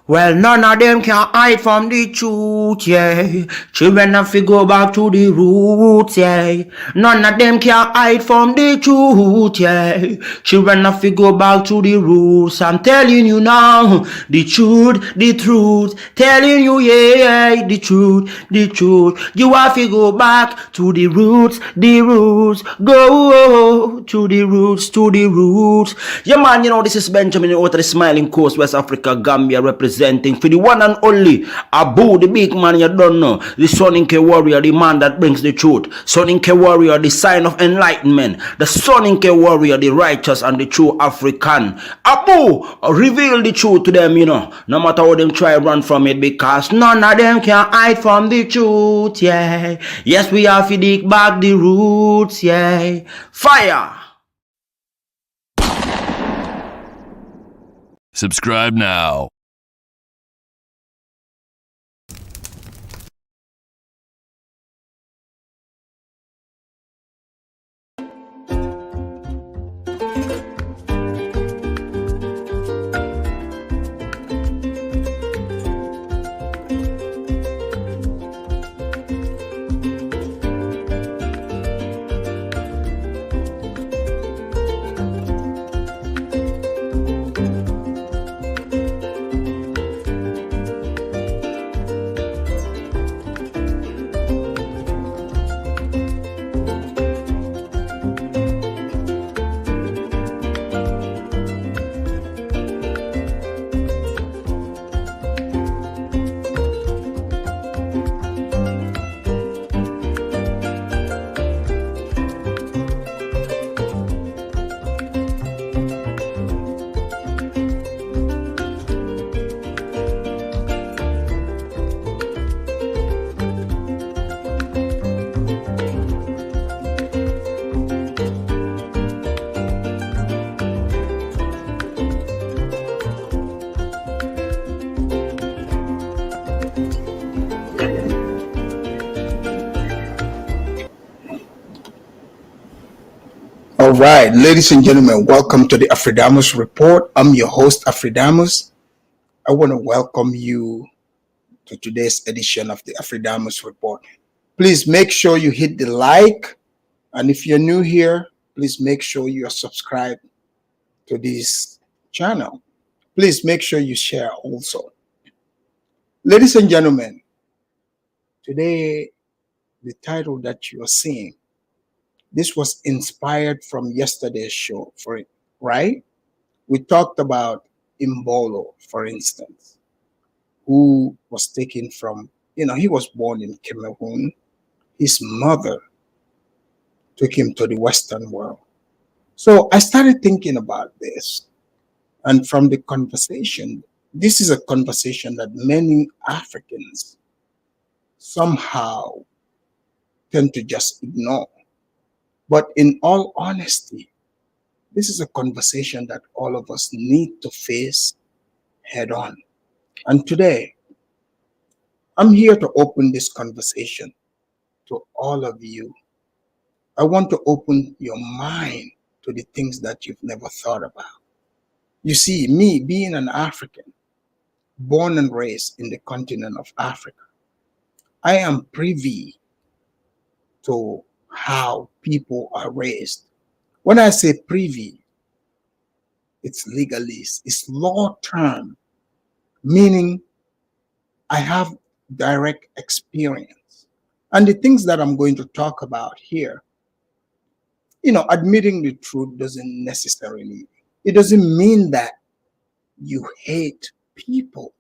Well, none of them can hide from the truth, yeah. Children have to go back to the roots, yeah. None of them can hide from the truth, yeah. Children have to go back to the roots. I'm telling you now, the truth, the truth. Telling you, yeah, the truth, the truth. You have to go back to the roots, the roots. Go to the roots, to the roots. Yeah, man, you know, this is Benjamin out of the Smiling Coast, West Africa, Gambia, representing for the one and only Abu, the big man you don't know, the Soninke warrior, the man that brings the truth, Soninke warrior, the sign of enlightenment, the Soninke warrior, the righteous and the true African. Abu, reveal the truth to them, you know, no matter how them try run from it, because none of them can hide from the truth, yeah. Yes, we have to dig back the roots, yeah. Fire! Subscribe now. All right, ladies and gentlemen, welcome to the Afridamus Report. I'm your host, Afridamus. I want to welcome you to today's edition of the Afridamus Report. Please make sure you hit the like, and if you're new here, please make sure you are subscribed to this channel. Please make sure you share also. Ladies and gentlemen, today, the title that you are seeing, this was inspired from yesterday's show, right? We talked about Imbolo, for instance, who was taken from, he was born in Cameroon. His mother took him to the Western world. So I started thinking about this. And from the conversation, this is a conversation that many Africans somehow tend to just ignore. But in all honesty, this is a conversation that all of us need to face head on. And today, I'm here to open this conversation to all of you. I want to open your mind to the things that you've never thought about. You see, me being an African, born and raised in the continent of Africa, I am privy to how people are raised. When I say privy, it's legalese, it's law term, meaning I have direct experience. And the things that I'm going to talk about here, admitting the truth doesn't necessarily, it doesn't mean that you hate people.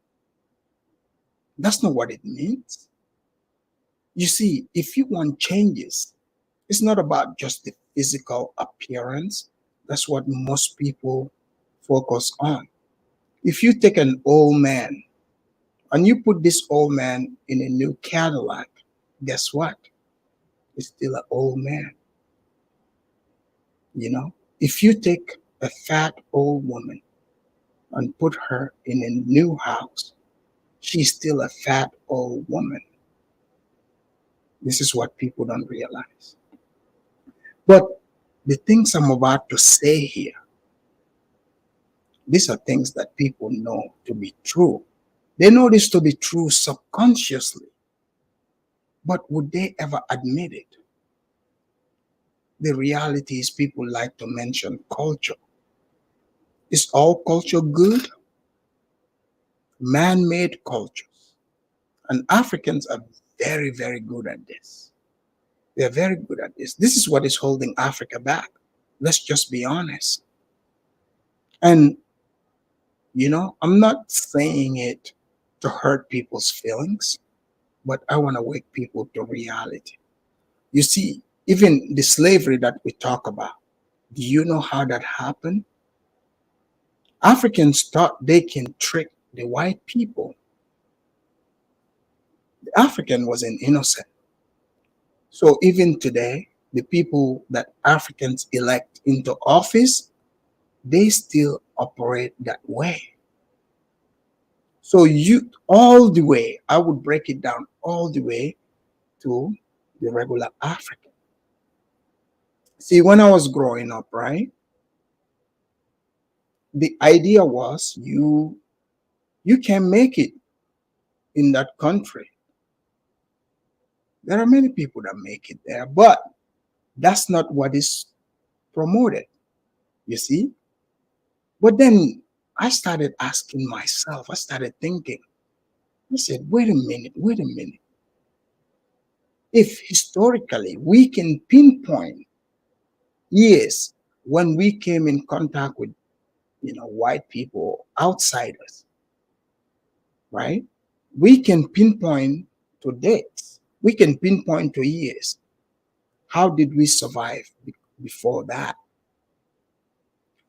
That's not what it means. You see, if you want changes, it's not about just the physical appearance. That's what most people focus on. If you take an old man and you put this old man in a new Cadillac, guess what? It's still an old man. If you take a fat old woman and put her in a new house, she's still a fat old woman. This is what people don't realize. But the things I'm about to say here, these are things that people know to be true. They know this to be true subconsciously, but would they ever admit it? The reality is people like to mention culture. Is all culture good? Man-made cultures. And Africans are very, very good at this. They're very good at this. This is what is holding Africa back. Let's just be honest. And, I'm not saying it to hurt people's feelings, but I want to wake people to reality. You see, even the slavery that we talk about, do you know how that happened? Africans thought they can trick the white people. The African was an innocent. So even today, the people that Africans elect into office, they still operate that way. So all the way, I would break it down all the way to the regular African. See, when I was growing up, right, the idea was you can make it in that country. There are many people that make it there, but that's not what is promoted, you see. But then I started asking myself, I started thinking, I said, wait a minute, wait a minute. If historically we can pinpoint years when we came in contact with, white people, outsiders, right? We can pinpoint to dates. We can pinpoint to years. How did we survive before that?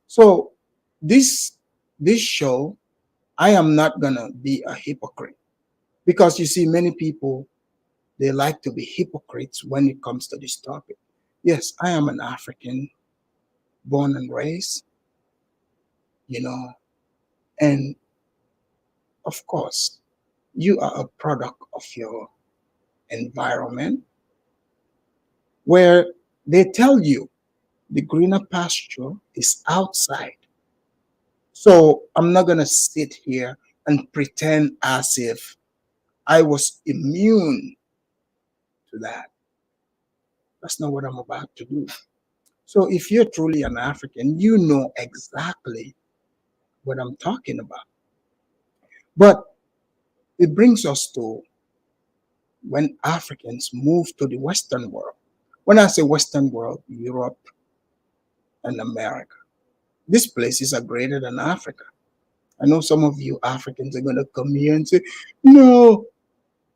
So this show, I am not gonna be a hypocrite, because you see, many people, they like to be hypocrites when it comes to this topic. Yes, I am an African, born and raised, and of course, you are a product of your environment, where they tell you the greener pasture is outside. So I'm not going to sit here and pretend as if I was immune to that. That's not what I'm about to do. So if you're truly an African, you know exactly what I'm talking about. But it brings us to when Africans move to the Western world. When I say Western world, Europe and America, these places are greater than Africa. I know some of you Africans are going to come here and say, no.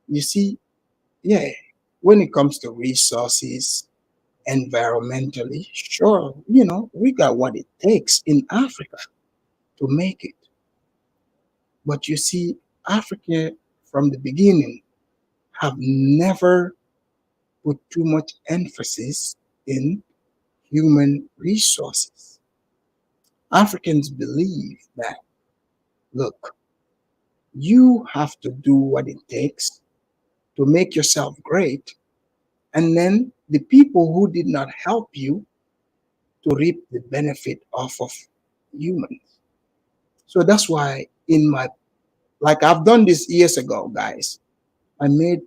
You see, yeah, when it comes to resources, environmentally, sure, we got what it takes in Africa to make it. But you see, Africa from the beginning have never put too much emphasis in human resources. Africans believe that, look, you have to do what it takes to make yourself great, and then the people who did not help you to reap the benefit off of humans. So that's why like I've done this years ago, guys. I made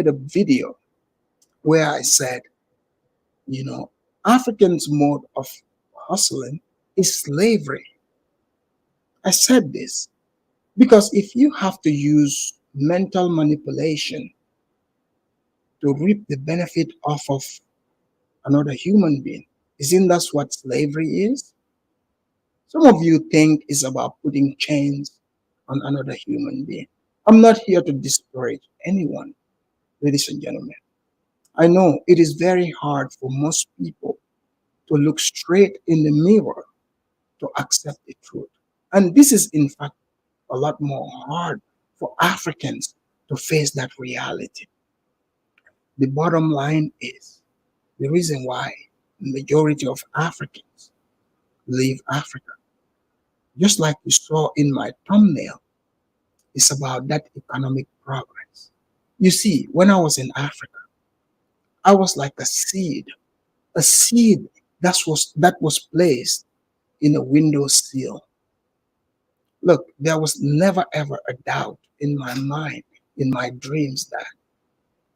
a video where I said, Africans' mode of hustling is slavery. I said this because if you have to use mental manipulation to reap the benefit off of another human being, isn't that what slavery is? Some of you think it's about putting chains on another human being. I'm not here to discourage anyone, ladies and gentlemen. I know it is very hard for most people to look straight in the mirror to accept the truth. And this is, in fact, a lot more hard for Africans to face that reality. The bottom line is the reason why the majority of Africans leave Africa, just like you saw in my thumbnail, is about that economic progress. You see, when I was in Africa, I was like a seed that was placed in a windowsill. Look, there was never ever a doubt in my mind, in my dreams, that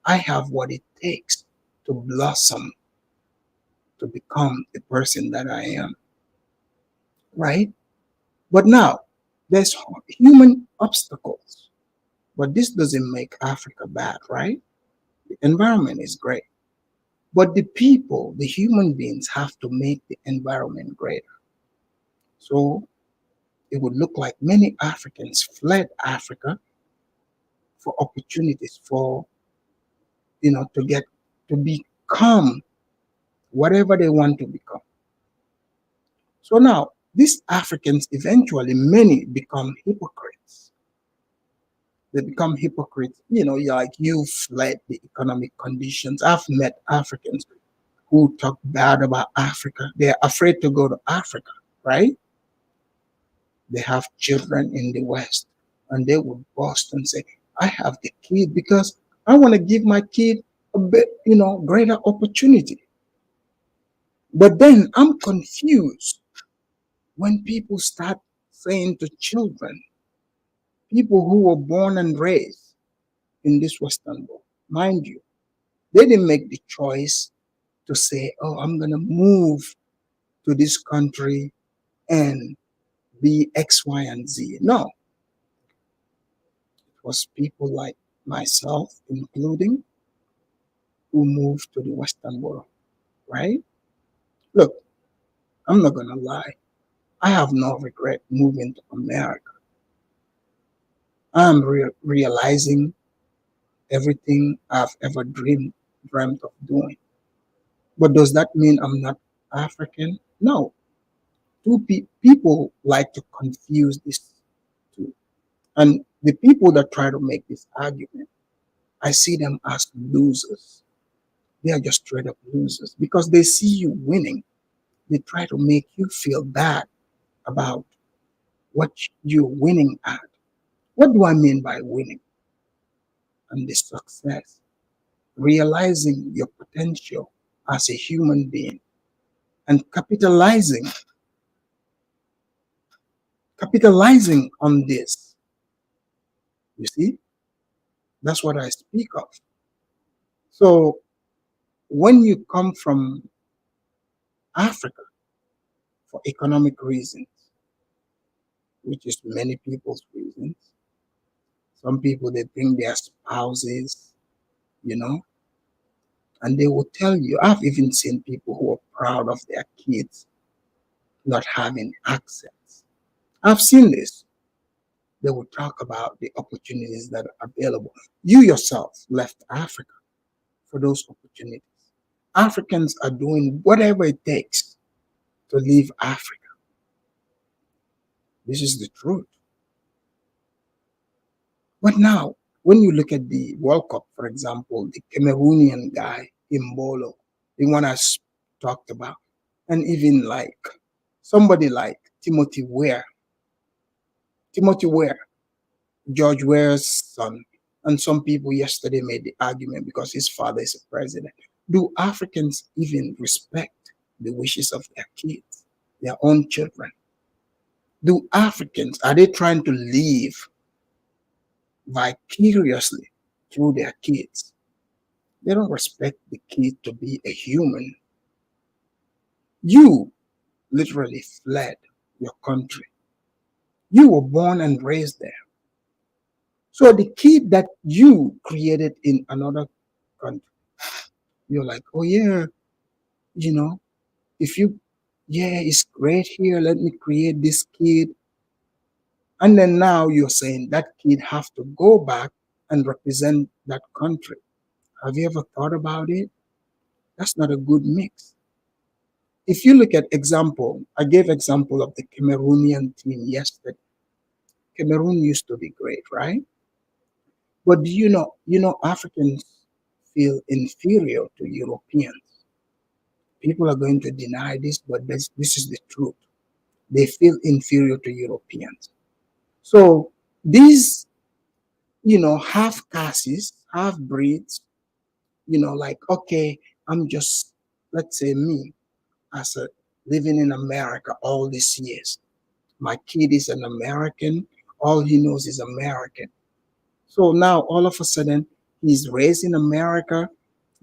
I have what it takes to blossom, to become the person that I am, right? But now, there's human obstacles. But this doesn't make Africa bad, right? The environment is great. But the people, the human beings, have to make the environment greater. So it would look like many Africans fled Africa for opportunities, for, to get, to become whatever they want to become. So now, these Africans eventually, many become hypocrites. They become hypocrites. Like, you fled the economic conditions. I've met Africans who talk bad about Africa. They're afraid to go to Africa, right? They have children in the West, and they would boast and say, I have the kid because I want to give my kid a bit, greater opportunity. But then I'm confused when people start saying to children, people who were born and raised in this Western world, mind you, they didn't make the choice to say, oh, I'm going to move to this country and be X, Y, and Z. No, it was people like myself, including, who moved to the Western world, right? Look, I'm not going to lie. I have no regret moving to America. I'm realizing everything I've ever dreamt of doing. But does that mean I'm not African? No. People like to confuse this too. And the people that try to make this argument, I see them as losers. They are just straight up losers because they see you winning. They try to make you feel bad about what you're winning at. What do I mean by winning? And the success. Realizing your potential as a human being and capitalizing on this. You see, that's what I speak of. So when you come from Africa for economic reasons, which is many people's reasons, some people, they bring their spouses, you know, and they will tell you. I've even seen people who are proud of their kids not having access. I've seen this. They will talk about the opportunities that are available. You yourself left Africa for those opportunities. Africans are doing whatever it takes to leave Africa. This is the truth. But now, when you look at the World Cup, for example, the Cameroonian guy, Imbolo, the one talked about, and even like somebody like Timothy Ware, George Ware's son, and some people yesterday made the argument because his father is a president. Do Africans even respect the wishes of their kids, their own children? Do Africans, are they trying to live vicariously through their kids? They don't respect the kid to be a human. You literally fled your country. You were born and raised there. So the kid that you created in another country, you're like, oh yeah, you know, if you, yeah, it's great here. Let me create this kid. And then now you're saying that kid have to go back and represent that country. Have you ever thought about it? That's not a good mix. If you look at example, I gave example of the Cameroonian team yesterday. Cameroon used to be great, right? But do Africans feel inferior to Europeans. People are going to deny this, but this is the truth. They feel inferior to Europeans. So these, half castes, half breeds, like, okay, I'm just, let's say me, as a living in America all these years. My kid is an American. All he knows is American. So now all of a sudden, he's raised in America.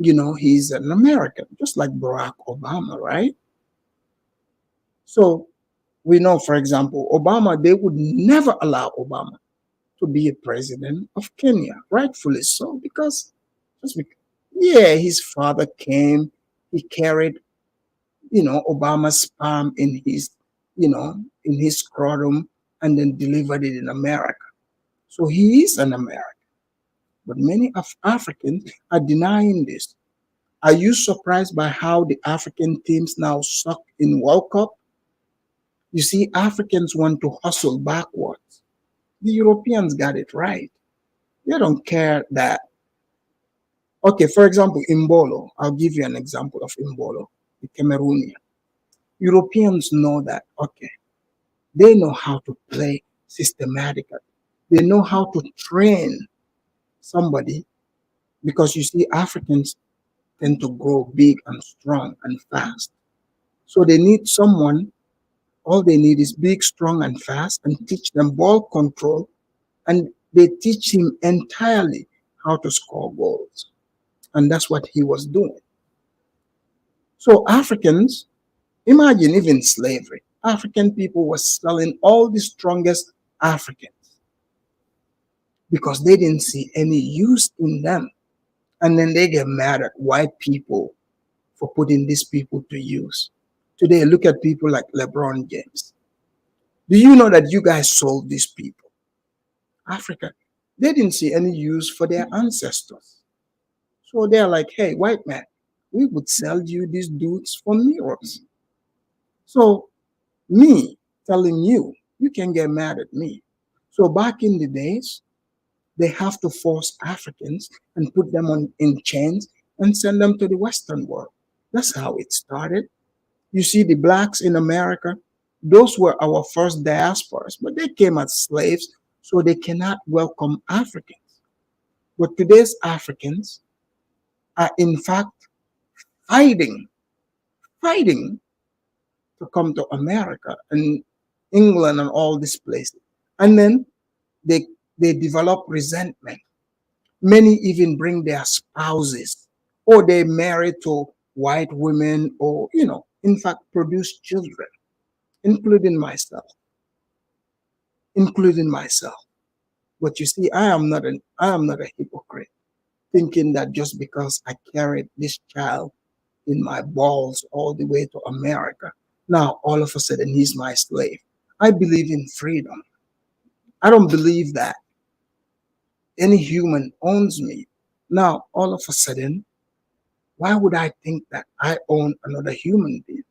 He's an American, just like Barack Obama, right? So we know, for example, Obama, they would never allow Obama to be a president of Kenya, rightfully so, because just because, yeah, his father came, he carried, Obama's sperm in his scrotum and then delivered it in America. So he is an American. But many of Africans are denying this. Are you surprised by how the African teams now suck in World Cup? You see, Africans want to hustle backwards. The Europeans got it right. They don't care that. Okay, for example, Imbolo. I'll give you an example of Imbolo, the Cameroonian. Europeans know that, okay, they know how to play systematically. They know how to train somebody because you see, Africans tend to grow big and strong and fast. So they need someone, all they need is big, strong, and fast, and teach them ball control. And they teach him entirely how to score goals. And that's what he was doing. So Africans, imagine even slavery. African people were selling all the strongest Africans because they didn't see any use in them. And then they get mad at white people for putting these people to use. Today, look at people like LeBron James. Do you know that you guys sold these people? Africa, they didn't see any use for their ancestors. So they're like, hey, white man, we would sell you these dudes for mirrors. So me telling you, you can get mad at me. So back in the days, they have to force Africans and put them in chains and send them to the Western world. That's how it started. You see, the blacks in America, those were our first diasporas, but they came as slaves, so they cannot welcome Africans. But today's Africans are in fact fighting to come to America and England and all these places. And then they develop resentment. Many even bring their spouses, or they marry to white women, or in fact produce children, including myself. But you see, I am not a hypocrite, thinking that just because I carried this child in my balls all the way to America, now all of a sudden he's my slave. I believe in freedom. I don't believe that any human owns me. Now all of a sudden, why would I think that I own another human being?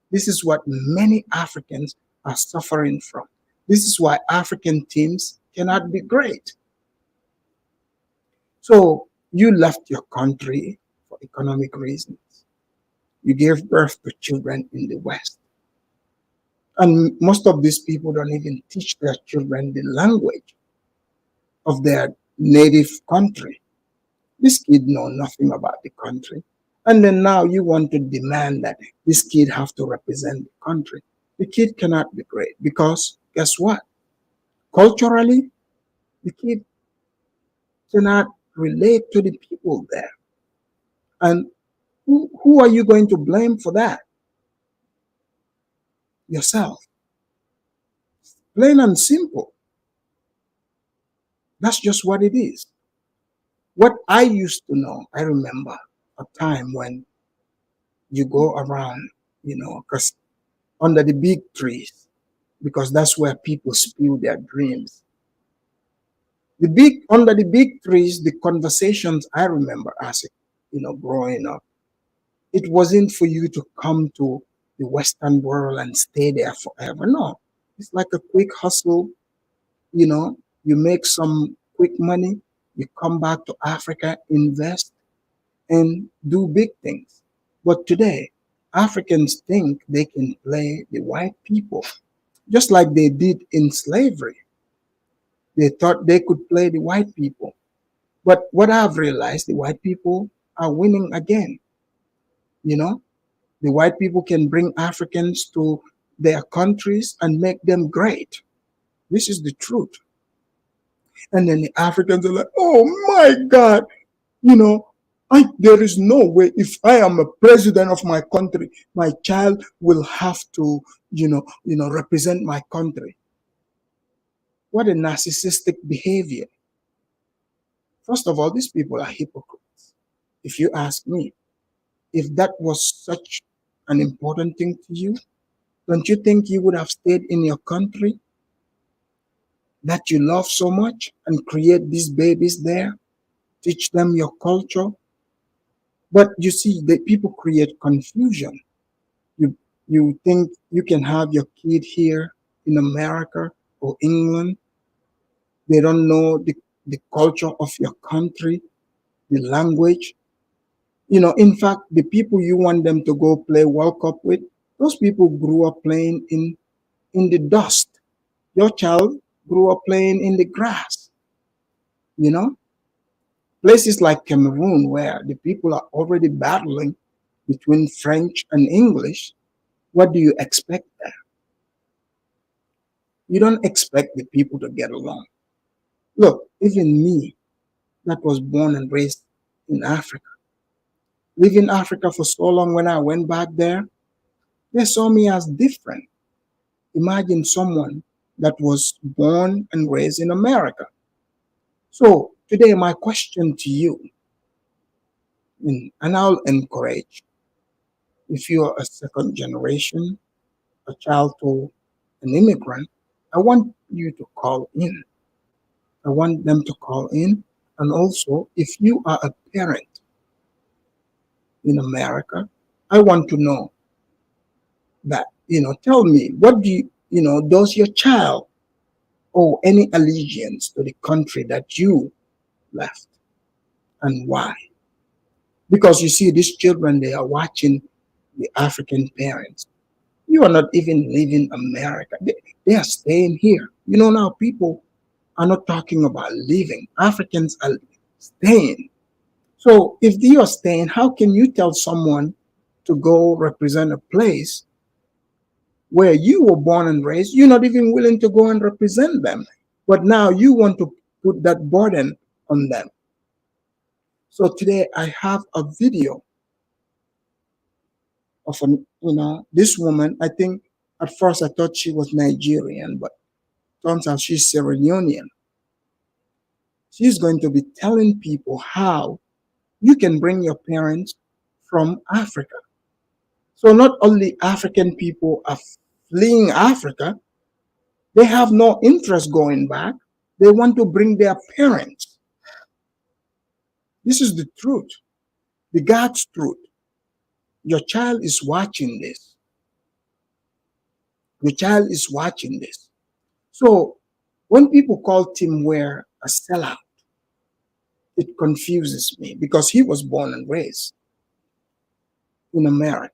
This is what many Africans are suffering from. This is why African teams cannot be great. So you left your country for economic reasons. You gave birth to children in the West. And most of these people don't even teach their children the language of their native country. This kid knows nothing about the country. And then now you want to demand that this kid have to represent the country. The kid cannot be great because guess what? Culturally, the kid cannot relate to the people there. And who are you going to blame for that? Yourself. Plain and simple. That's just what it is. What I used to know, I remember a time when you go around, because under the big trees, because that's where people spew their dreams. Under the big trees, the conversations I remember as growing up, it wasn't for you to come to the Western world and stay there forever. No, it's like a quick hustle. You make some quick money, you come back to Africa, invest, and do big things. But today, Africans think they can play the white people, just like they did in slavery. They thought they could play the white people. But what I've realized, the white people are winning again. The white people can bring Africans to their countries and make them great. This is the truth. And then the Africans are like, oh my God, you know, there is no way if I am a president of my country, my child will have to, represent my country. What a narcissistic behavior. First of all, these people are hypocrites. If you ask me, if that was such an important thing to you, don't you think you would have stayed in your country that you love so much and create these babies there, teach them your culture? But you see, the people create confusion. You you think you can have your kid here in America or England. They don't know the culture of your country, the language. In fact, the people you want them to go play World Cup with, those people grew up playing in the dust. Your child grew up playing in the grass. You know, places like Cameroon, where the people are already battling between French and English. What do you expect there? You don't expect the people to get along. Look, even me, that was born and raised in Africa, lived in Africa for so long, when I went back there, they saw me as different. Imagine someone that was born and raised in America. So today, my question to you, and I'll encourage, if you are a second generation, a child to an immigrant, I want you to call in. I want them to call in. And also, if you are a parent in America, I want to know that, tell me, what do does your child owe any allegiance to the country that you left, and why? Because you see, these children, they are watching the African parents. You are not even leaving America. They are staying here. Now people are not talking about leaving. Africans are staying. So if they are staying, how can you tell someone to go represent a place where you were born and raised? You're not even willing to go and represent them. But now you want to put that burden on them. So today I have a video of this woman. I think at first I thought she was Nigerian, but turns out she's Sierra Leonean. She's going to be telling people how you can bring your parents from Africa. So not only African people are fleeing Africa, they have no interest going back. They want to bring their parents. This is the truth, the God's truth. Your child is watching this. Your child is watching this. So when people call Tim Ware a sellout, it confuses me, because he was born and raised in America.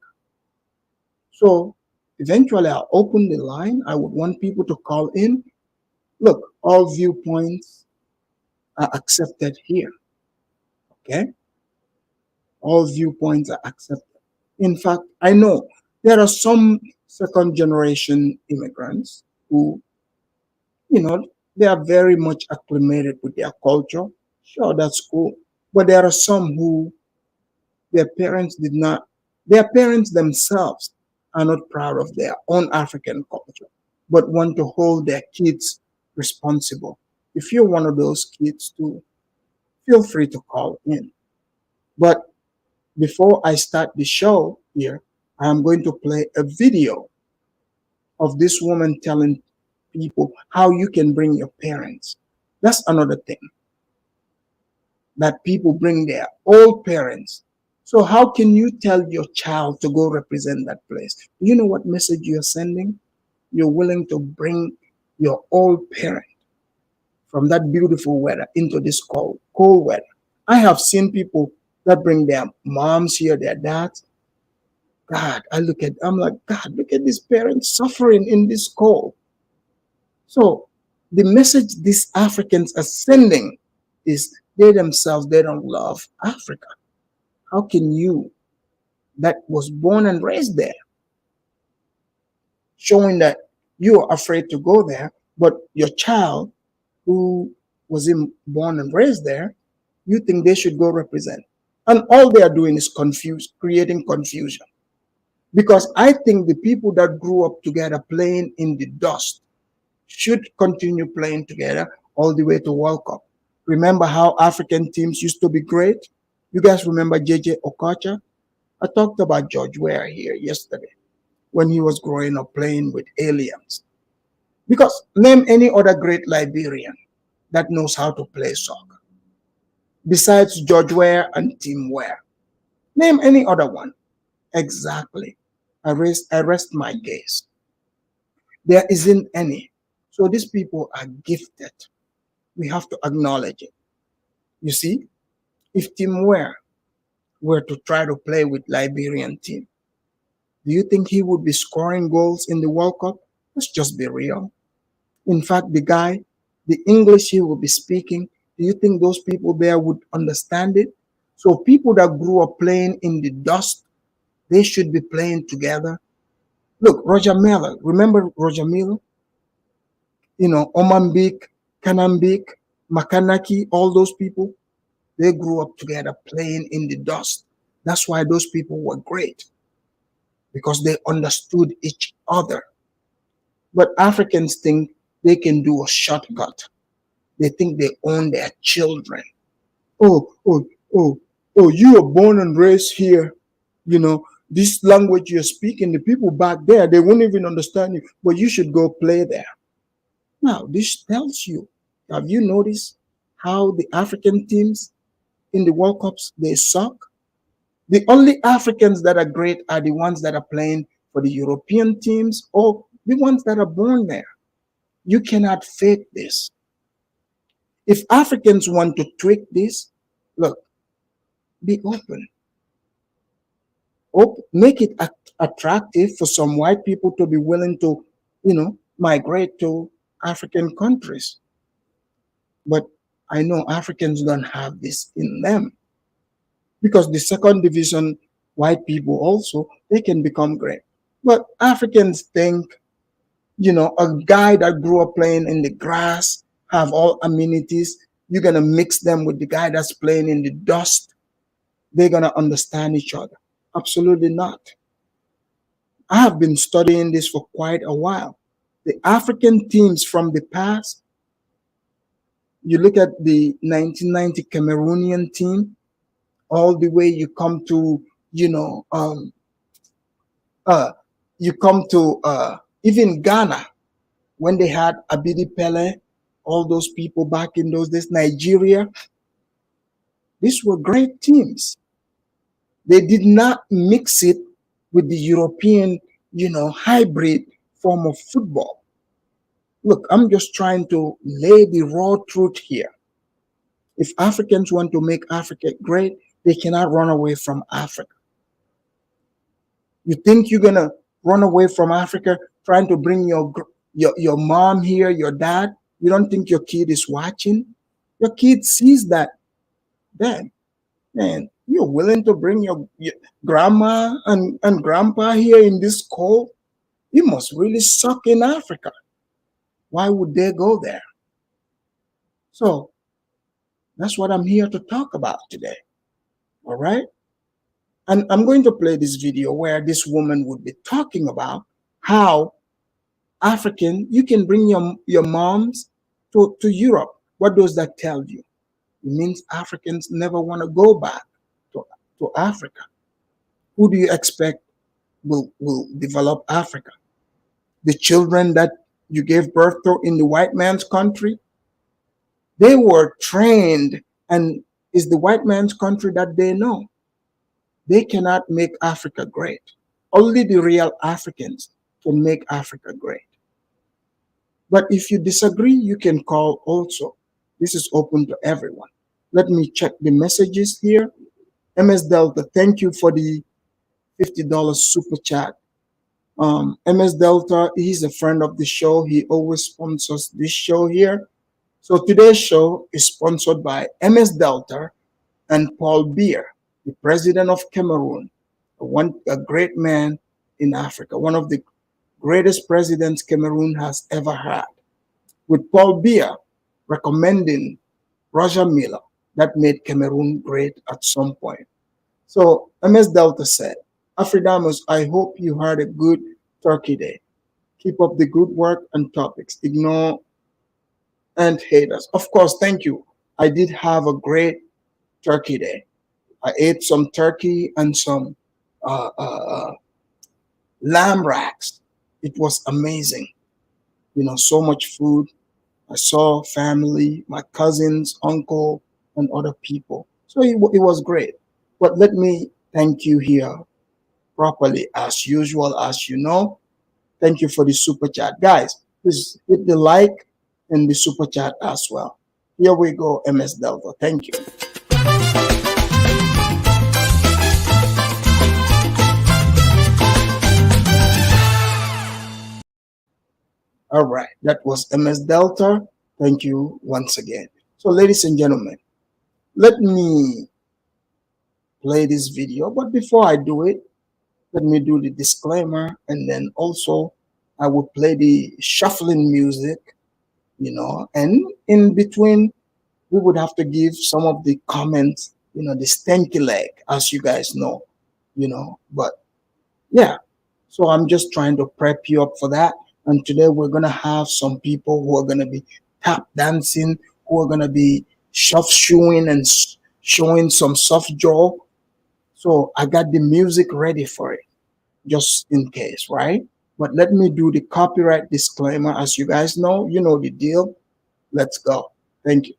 So eventually I'll open the line. I would want people to call in. Look, all viewpoints are accepted here. Okay? All viewpoints are accepted. In fact, I know there are some second generation immigrants who, they are very much acclimated with their culture. Sure, that's cool. But there are some who their parents themselves are not proud of their own African culture, but want to hold their kids responsible. If you're one of those kids too, feel free to call in. But before I start the show here, I am going to play a video of this woman telling people how you can bring your parents. That's another thing, that people bring their old parents. So how can you tell your child to go represent that place? You know what message you're sending? You're willing to bring your old parent from that beautiful weather into this cold weather. I have seen people that bring their moms here, their dads. I'm like, God, look at these parents suffering in this cold. So the message these Africans are sending is they themselves, they don't love Africa. How can you, that was born and raised there, showing that you are afraid to go there, but your child who was born and raised there, you think they should go represent. And all they are doing is creating confusion. Because I think the people that grew up together playing in the dust should continue playing together all the way to World Cup. Remember how African teams used to be great? You guys remember JJ Okocha? I talked about George Weah here yesterday when he was growing up playing with aliens. Because name any other great Liberian that knows how to play soccer besides George Weah and Tim Weah. Name any other one. Exactly. I rest my case. There isn't any. So these people are gifted. We have to acknowledge it. You see, if Tim Weah were to try to play with Liberian team, do you think he would be scoring goals in the World Cup? Let's just be real. In fact, the English he will be speaking, do you think those people there would understand it? So people that grew up playing in the dust, they should be playing together. Look, Roger Miller, remember Roger Miller? You know, Omambik, Kanambik, Makanaki, all those people, they grew up together playing in the dust. That's why those people were great, because they understood each other. But Africans think they can do a shortcut. They think they own their children. Oh, oh, oh, oh, you were born and raised here. You know, this language you're speaking, the people back there, they won't even understand you, but you should go play there. Now, this tells you, have you noticed how the African teams in the World Cups, they suck? The only Africans that are great are the ones that are playing for the European teams or the ones that are born there. You cannot fake this. If Africans want to tweak this, look, be open. Make it attractive for some white people to be willing to, migrate to African countries. But I know Africans don't have this in them, because the second division white people also, they can become great. But Africans think, a guy that grew up playing in the grass, have all amenities, you're going to mix them with the guy that's playing in the dust. They're going to understand each other. Absolutely not. I have been studying this for quite a while. The African teams from the past, you look at the 1990 Cameroonian team, all the way you come to, even Ghana, when they had Abidi Pele, all those people back in those days, Nigeria, these were great teams. They did not mix it with the European, hybrid form of football. Look, I'm just trying to lay the raw truth here. If Africans want to make Africa great, they cannot run away from Africa. You think you're going to run away from Africa trying to bring your mom here, your dad? You don't think your kid is watching? Your kid sees that. Then, man, you're willing to bring your grandma and grandpa here in this cold? You must really suck in Africa. Why would they go there? So that's what I'm here to talk about today. All right? And I'm going to play this video where this woman would be talking about how you can bring your moms to Europe. What does that tell you? It means Africans never want to go back to Africa. Who do you expect will develop Africa? The children that you gave birth to in the white man's country, they were trained, and it's the white man's country that they know. They cannot make Africa great. Only the real Africans can make Africa great. But if you disagree, you can call also. This is open to everyone. Let me check the messages here. MS Delta, thank you for the $50 super chat. MS Delta, he's a friend of the show. He always sponsors this show here. So today's show is sponsored by MS Delta and Paul Biya, the president of Cameroon, a great man in Africa, one of the greatest president Cameroon has ever had, with Paul Biya recommending Roger Miller that made Cameroon great at some point. So MS Delta said, Afridamus, I hope you had a good Turkey Day. Keep up the good work and topics. Ignore and haters. Of course, thank you. I did have a great Turkey Day. I ate some turkey and some uh, uh, uh, lamb racks. It was amazing. So much food. I saw family, my cousins, uncle, and other people. So it was great. But let me thank you here properly as usual, as you know. Thank you for the super chat. Guys, please hit the like and the super chat as well. Here we go, MS Delta. Thank you. All right, that was MS Delta. Thank you once again. So, ladies and gentlemen, let me play this video. But before I do it, let me do the disclaimer, and then also I will play the shuffling music, and in between, we would have to give some of the comments, the stanky leg, as you guys know, but yeah. So I'm just trying to prep you up for that. And today we're going to have some people who are going to be tap dancing, who are going to be shoeing and showing some soft jaw. So I got the music ready for it, just in case, right? But let me do the copyright disclaimer. As you guys know, you know the deal. Let's go. Thank you.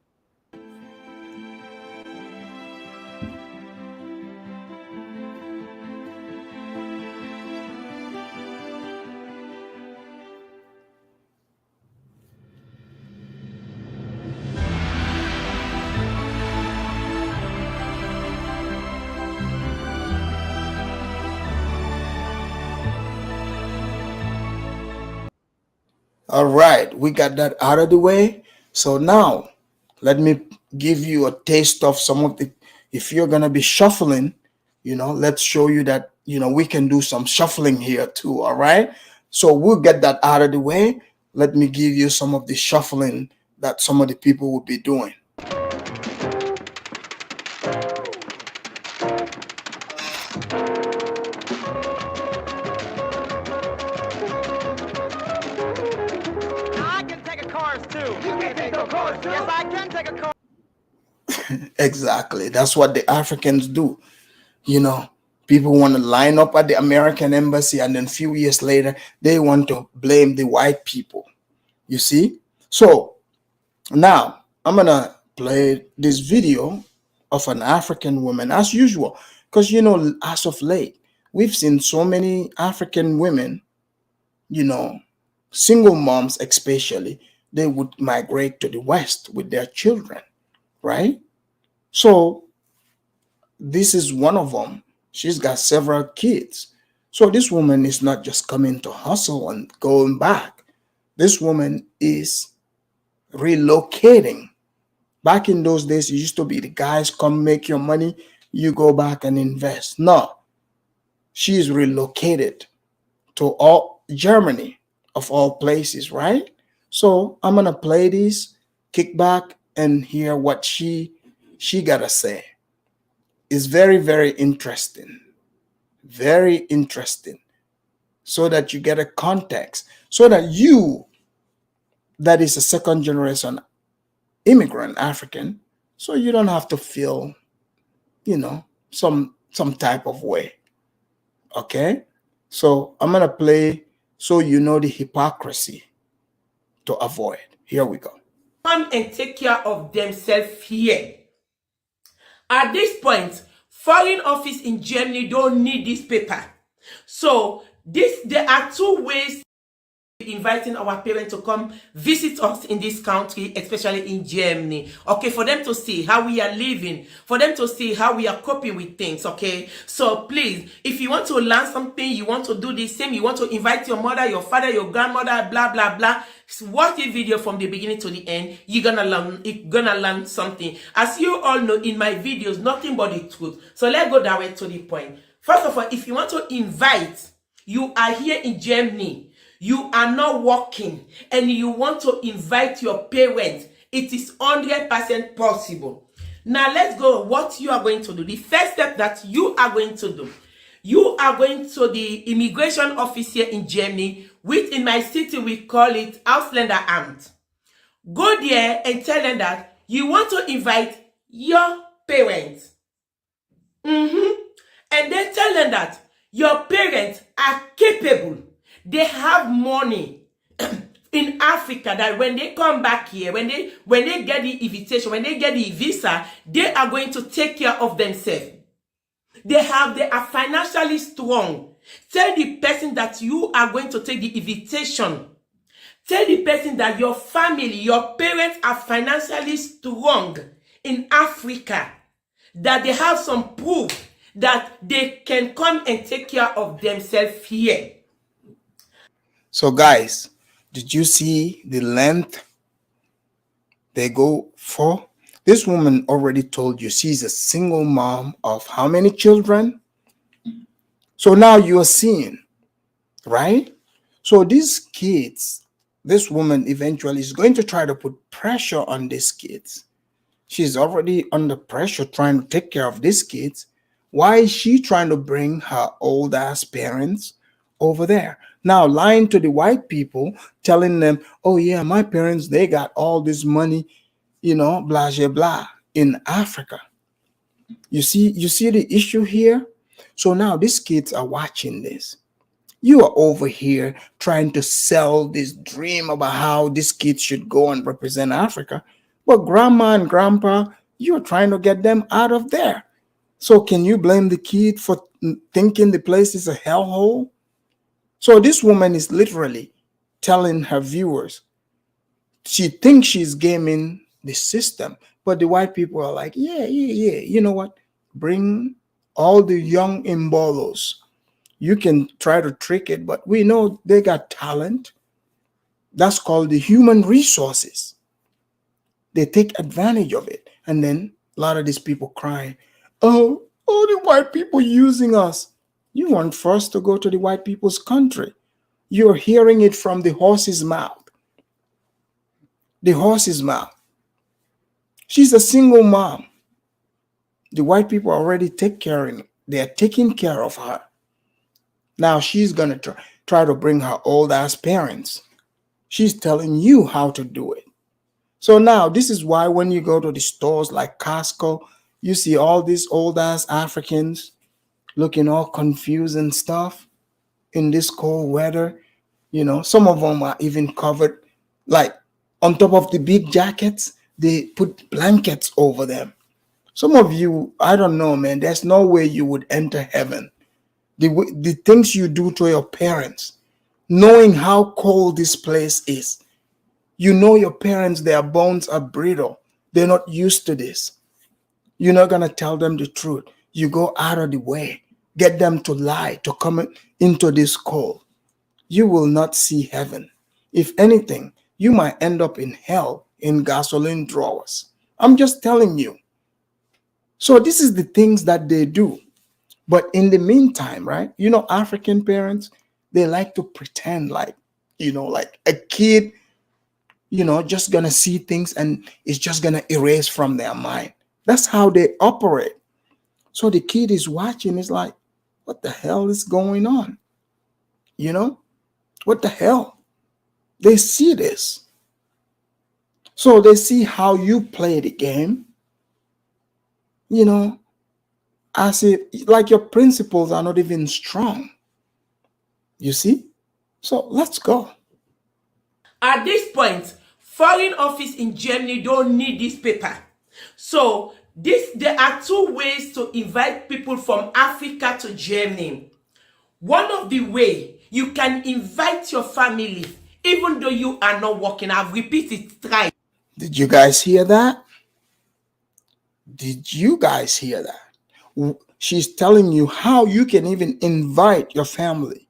All right, we got that out of the way. So now let me give you a taste of some of the, if you're going to be shuffling, let's show you that, we can do some shuffling here too. All right. So we'll get that out of the way. Let me give you some of the shuffling that some of the people will be doing. Yes, I can take a call. Exactly. That's what the Africans do. People want to line up at the American embassy, and then a few years later, they want to blame the white people. You see? So now I'm going to play this video of an African woman as usual, because, as of late, we've seen so many African women, single moms especially, they would migrate to the West with their children, right? So this is one of them. She's got several kids. So this woman is not just coming to hustle and going back. This woman is relocating. Back in those days, it used to be the guys come make your money, you go back and invest. No, she's relocated to Germany, of all places, right? So I'm gonna play this, kick back, and hear what she gotta say. It's very, very interesting. Very interesting. So that you get a context. So that you, that is a second generation immigrant African, so you don't have to feel, some type of way. Okay? So I'm gonna play so you know the hypocrisy to avoid. Here we go. Come and take care of themselves here. At this point, foreign office in Germany don't need this paper. So there are two ways inviting our parents to come visit us in this country, especially in Germany, okay, for them to see how we are living, for them to see how we are coping with things, okay? So please, if you want to learn something, you want to do the same, you want to invite your mother, your father, your grandmother, blah blah blah, watch the video from the beginning to the end. You're gonna learn something. As you all know, in my videos, nothing but the truth. So let's go direct to the point. First of all, if you want to invite, you are here in Germany, you are not working and you want to invite your parents, it is 100% possible. Now let's go what you are going to do. The first step that you are going to do, you are going to the immigration office here in Germany, which in my city we call it Ausländeраmt. Go there and tell them that you want to invite your parents. And then tell them that your parents are capable. They have money in Africa, that when they come back here, when they get the invitation, when they get the visa, they are going to take care of themselves. They are financially strong. Tell the person that you are going to take the invitation. Tell the person that your family, your parents are financially strong in Africa, that they have some proof that they can come and take care of themselves here. So guys, did you see the length they go for? This woman already told you she's a single mom of how many children? So now you are seeing, right? So these kids, this woman eventually is going to try to put pressure on these kids. She's already under pressure trying to take care of these kids. Why is she trying to bring her old ass parents over there? Now lying to the white people, telling them, oh yeah, my parents, they got all this money, blah, blah, blah, in Africa. You see the issue here? So now these kids are watching this. You are over here trying to sell this dream about how these kids should go and represent Africa. But grandma and grandpa, you're trying to get them out of there. So can you blame the kid for thinking the place is a hellhole? So this woman is literally telling her viewers, she thinks she's gaming the system, but the white people are like, yeah. You know what? Bring all the young imbolos. You can try to trick it, but we know they got talent. That's called the human resources. They take advantage of it. And then a lot of these people crying, oh, the white people using us. You weren't first to go to the white people's country. You're hearing it from the horse's mouth. The horse's mouth. She's a single mom. The white people already they're taking care of her. Now she's going to try to bring her old ass parents. She's telling you how to do it. So now this is why when you go to the stores like Costco, you see all these old ass Africans looking all confused and stuff in this cold weather. Some of them are even covered, like on top of the big jackets, they put blankets over them. Some of you, I don't know, man, there's no way you would enter heaven. The things you do to your parents, knowing how cold this place is. Your parents, their bones are brittle. They're not used to this. You're not going to tell them the truth. You go out of the way, get them to lie, to come into this cold. You will not see heaven. If anything, you might end up in hell in gasoline drawers. I'm just telling you. So this is the things that they do. But in the meantime, right, African parents, they like to pretend like a kid, just gonna see things and it's just gonna erase from their mind. That's how they operate. So the kid is watching, is like, what the hell is going on? What the hell? They see this. So they see how you play the game, as if like your principles are not even strong. You see? So let's go. At this point, foreign office in Germany don't need this paper. So there are two ways to invite people from Africa to Germany. One of the way you can invite your family, even though you are not working. I've repeated twice. Did you guys hear that? Did you guys hear that? She's telling you how you can even invite your family,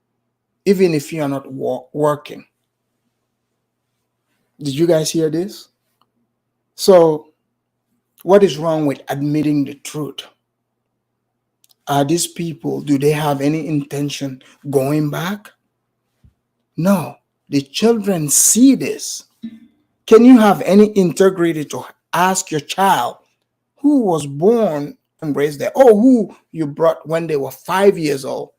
even if you are not working. Did you guys hear this? So, what is wrong with admitting the truth? Are these people, do they have any intention going back? No. the children see this, can you have any integrity to ask your child who was born and raised there, or who you brought when they were 5 years old,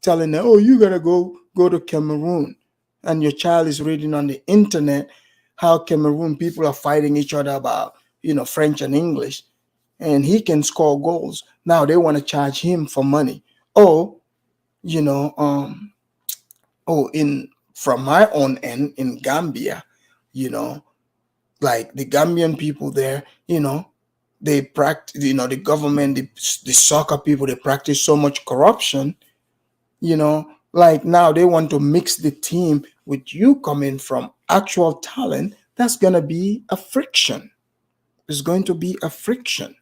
telling them, oh, you gotta go to Cameroon, and your child is reading on the internet how Cameroon people are fighting each other about, French and English, and he can score goals. Now they want to charge him for money. Oh, you know, in from my own end in Gambia, like the Gambian people there, they practice, the government, the soccer people, they practice so much corruption, like now they want to mix the team with you coming from actual talent. That's going to be a friction. It's going to be a friction.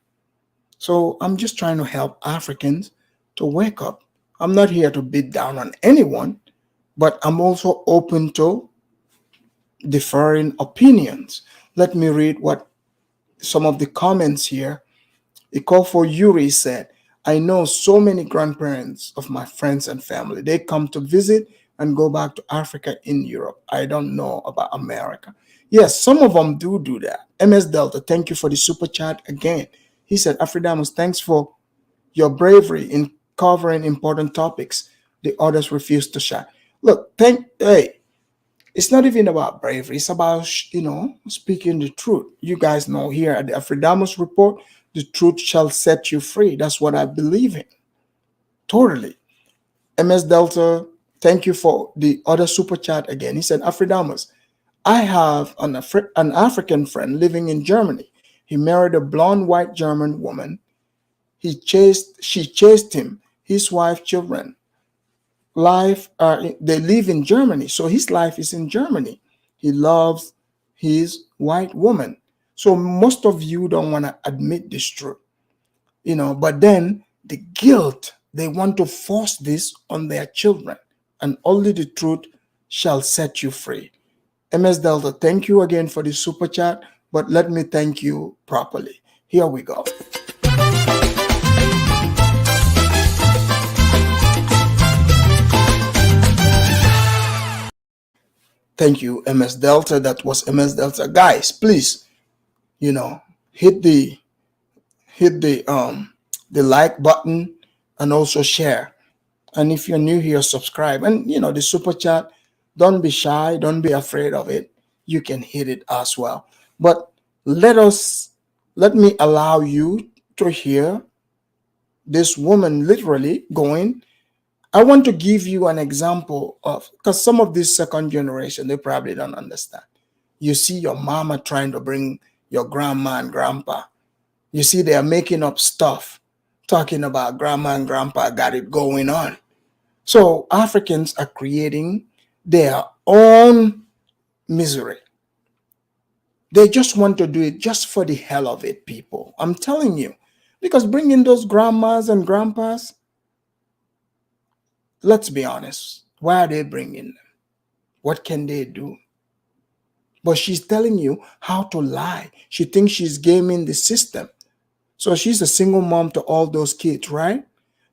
So I'm just trying to help Africans to wake up. I'm not here to beat down on anyone, but I'm also open to differing opinions. Let me read what some of the comments here. A call for Yuri said, I know so many grandparents of my friends and family. They come to visit and go back to Africa in Europe. I don't know about America. Yes, some of them do that. MS Delta, thank you for the super chat again. He said, Afridamus, thanks for your bravery in covering important topics the others refuse to share. Look, hey, it's not even about bravery. It's about, speaking the truth. You guys know here at the Afridamus report, the truth shall set you free. That's what I believe in. Totally. MS Delta, thank you for the other super chat again. He said, Afridamus, I have an African friend living in Germany. He married a blonde white German woman. She chased him, his wife, children. They live in Germany, so his life is in Germany. He loves his white woman. So most of you don't want to admit this truth, but then the guilt, they want to force this on their children, and only the truth shall set you free. MS Delta, thank you again for the super chat, but let me thank you properly. Here we go. Thank you, MS Delta. That was MS Delta. Guys, please, hit the like button and also share. And if you're new here, subscribe. And the super chat, don't be shy, don't be afraid of it. You can hit it as well. But let me allow you to hear this woman literally going. I want to give you an example of, because some of this second generation, they probably don't understand. You see your mama trying to bring your grandma and grandpa. You see they are making up stuff, talking about grandma and grandpa got it going on. So Africans are creating their own misery. They just want to do it just for the hell of it, people. I'm telling you. Because bringing those grandmas and grandpas, let's be honest, why are they bringing them? What can they do? But she's telling you how to lie. She thinks she's gaming the system. So she's a single mom to all those kids, right?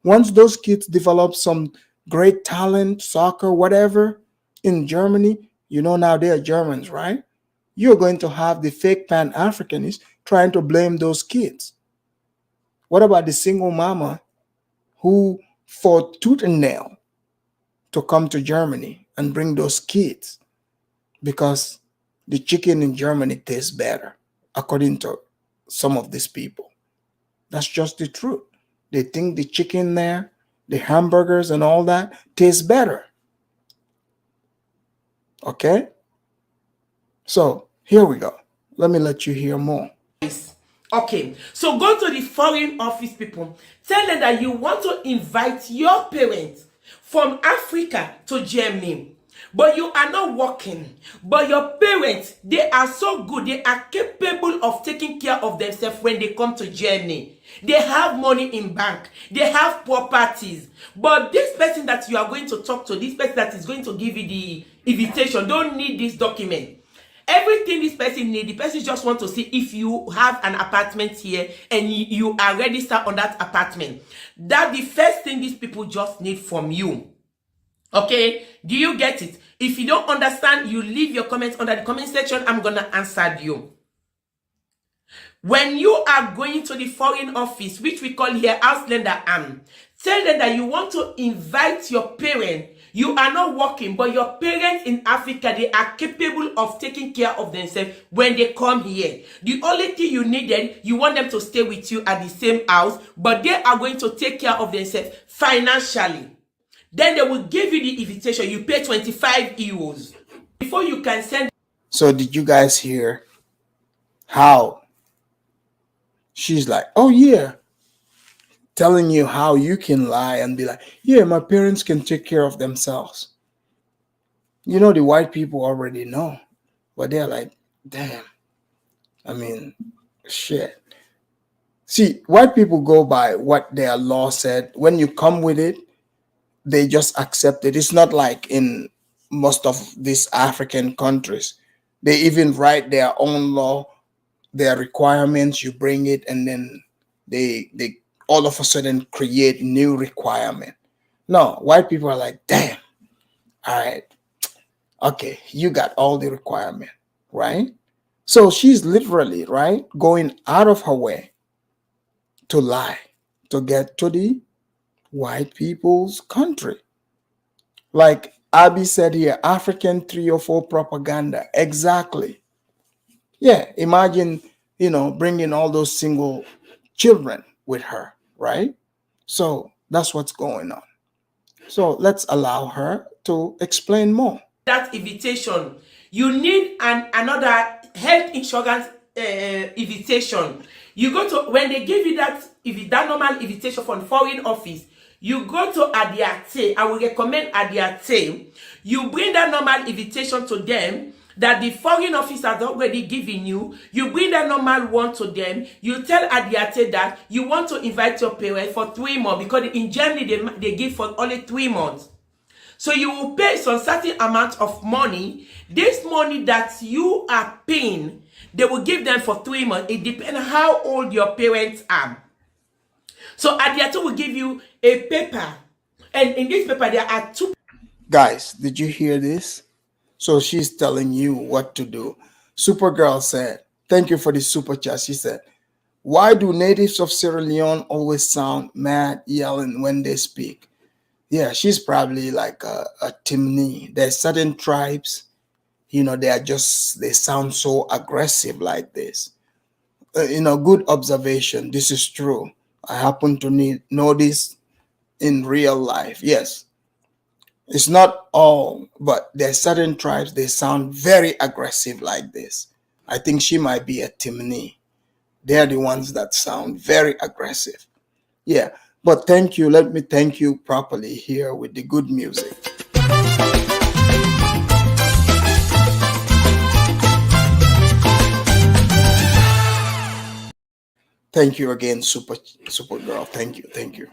Once those kids develop some great talent, soccer, whatever, in Germany, now they're Germans, right? You're going to have the fake Pan-Africanists trying to blame those kids. What about the single mama who fought tooth and nail to come to Germany and bring those kids? Because the chicken in Germany tastes better, according to some of these people. That's just the truth. They think the chicken there, the hamburgers and all that tastes better. Okay? So here we go. Let me let you hear more. Okay, so go to the foreign office people. Tell them that you want to invite your parents from Africa to Germany. But you are not working. But your parents, they are so good. They are capable of taking care of themselves when they come to Germany. They have money in bank. They have properties. But this person that you are going to talk to, this person that is going to give you the invitation, don't need this document. Everything this person needs, the person just want to see if you have an apartment here and you are registered on that apartment. That's the first thing these people just need from you. Okay, do you get it? If you don't understand, you leave your comments under the comment section. I'm gonna answer you. When you are going to the foreign office, which we call here Auslander tell them that you want to invite your parents. You are not working, but your parents in Africa, they are capable of taking care of themselves when they come here. The only thing you needed, you want them to stay with you at the same house, but they are going to take care of themselves financially. Then they will give you the invitation. You pay 25 euros before you can send. So did you guys hear how she's like, oh yeah, telling you how you can lie and be like, yeah, my parents can take care of themselves. You know, the white people already know, but they're like, damn, I mean, shit. See, white people go by what their law said. When you come with it, they just accept it. It's not like in most of these African countries. They even write their own law, their requirements. You bring it, and then they all of a sudden create new requirement. No, white people are like, damn, all right, okay, you got all the requirement, right? So she's literally, right, going out of her way to lie to get to the white people's country. Like Abby said here, African 304 propaganda. Exactly. Yeah, imagine, bringing all those single children with her, right? So that's what's going on. So let's allow her to explain more. That invitation, you need another health insurance invitation. You go to, when they give you that normal invitation from foreign office, you go to Adiate. I will recommend Adiate. You bring that normal invitation to them that the foreign office has already given you. You bring that normal one to them. You tell Adiate that you want to invite your parents for 3 months, because in Germany they give for only 3 months. So you will pay some certain amount of money. This money that you are paying, they will give them for 3 months. It depends how old your parents are. So Adiato will give you a paper. And in this paper, there are 2. Guys, did you hear this? So she's telling you what to do. Supergirl said, thank you for the super chat. She said, why do natives of Sierra Leone always sound mad, yelling when they speak? Yeah, she's probably like a Timni. There's certain tribes, they sound so aggressive like this. Good observation. This is true. I happen to know this in real life. Yes. It's not all, but there's certain tribes, they sound very aggressive like this. I think she might be a Timni. They're the ones that sound very aggressive. Yeah. But thank you. Let me thank you properly here with the good music. Thank you again, Supergirl. Thank you.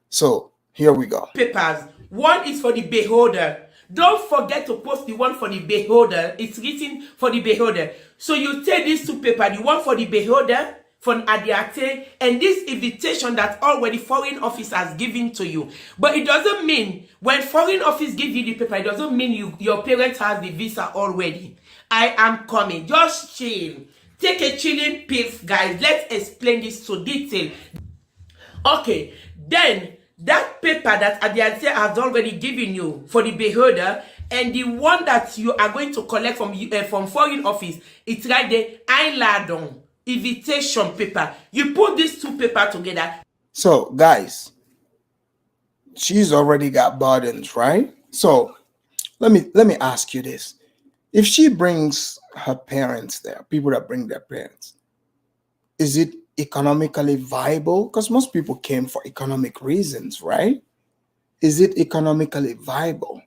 So here we go. Papers. One is for the beholder. Don't forget to post the one for the beholder. It's written for the beholder. So you take these 2 papers, the one for the beholder from Adiate, and this invitation that already foreign office has given to you. But it doesn't mean when foreign office give you the paper, it doesn't mean your parents has the visa already. I am coming. Just chill. Take a chilling pill, guys. Let's explain this to detail. Okay, then that paper that Adiate has already given you for the beholder, and the one that you are going to collect from foreign office, it's right there, Einladung, invitation paper. You put these 2 papers together. So guys, she's already got burdens, right? So let me ask you this. If she brings her parents there, people that bring their parents, is it economically viable? Because most people came for economic reasons, right? Is it economically viable?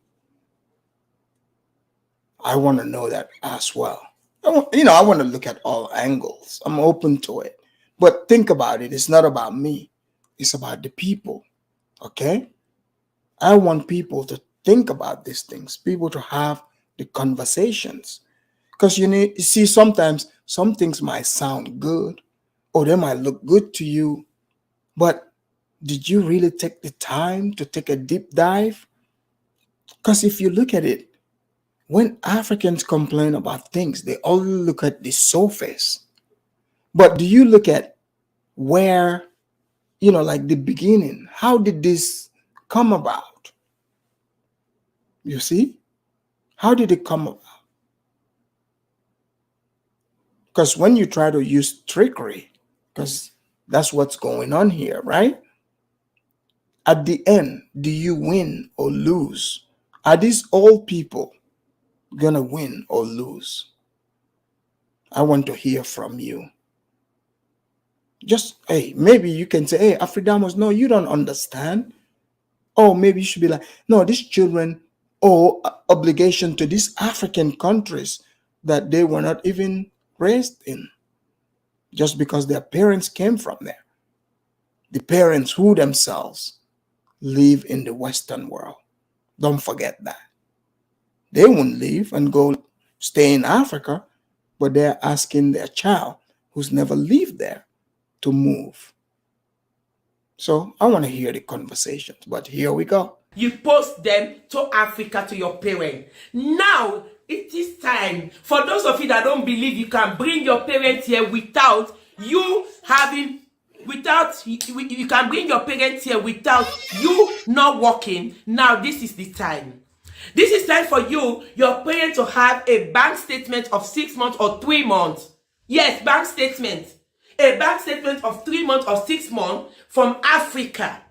I want to know that as well. I want to look at all angles. I'm open to it. But think about it. It's not about me. It's about the people. Okay? I want people to think about these things, people to have the conversations. Because you see, sometimes some things might sound good or they might look good to you, but did you really take the time to take a deep dive Because if you look at it, when Africans complain about things, they only look at the surface. But do you look at where, like the beginning? How did this come about? You see? How did it come about? Because when you try to use trickery, because that's what's going on here, right? At the end, do you win or lose? Are these old people gonna win or lose? I want to hear from you. Just, hey, maybe you can say, hey, Afridamus, no, you don't understand. Or maybe you should be like, no, these children owe obligation to these African countries that they were not even raised in, just because their parents came from there. The parents who themselves live in the Western world. Don't forget that. They won't leave and go stay in Africa, but they're asking their child who's never lived there to move. So I want to hear the conversations, but here we go. You post them to Africa, to your parents. Now it is time for those of you that don't believe you can bring your parents here without you having, you can bring your parents here without you not working. Now this is the time. This is time for your parents to have a bank statement of 6 months or 3 months. Yes, bank statement. A bank statement of 3 months or 6 months from Africa.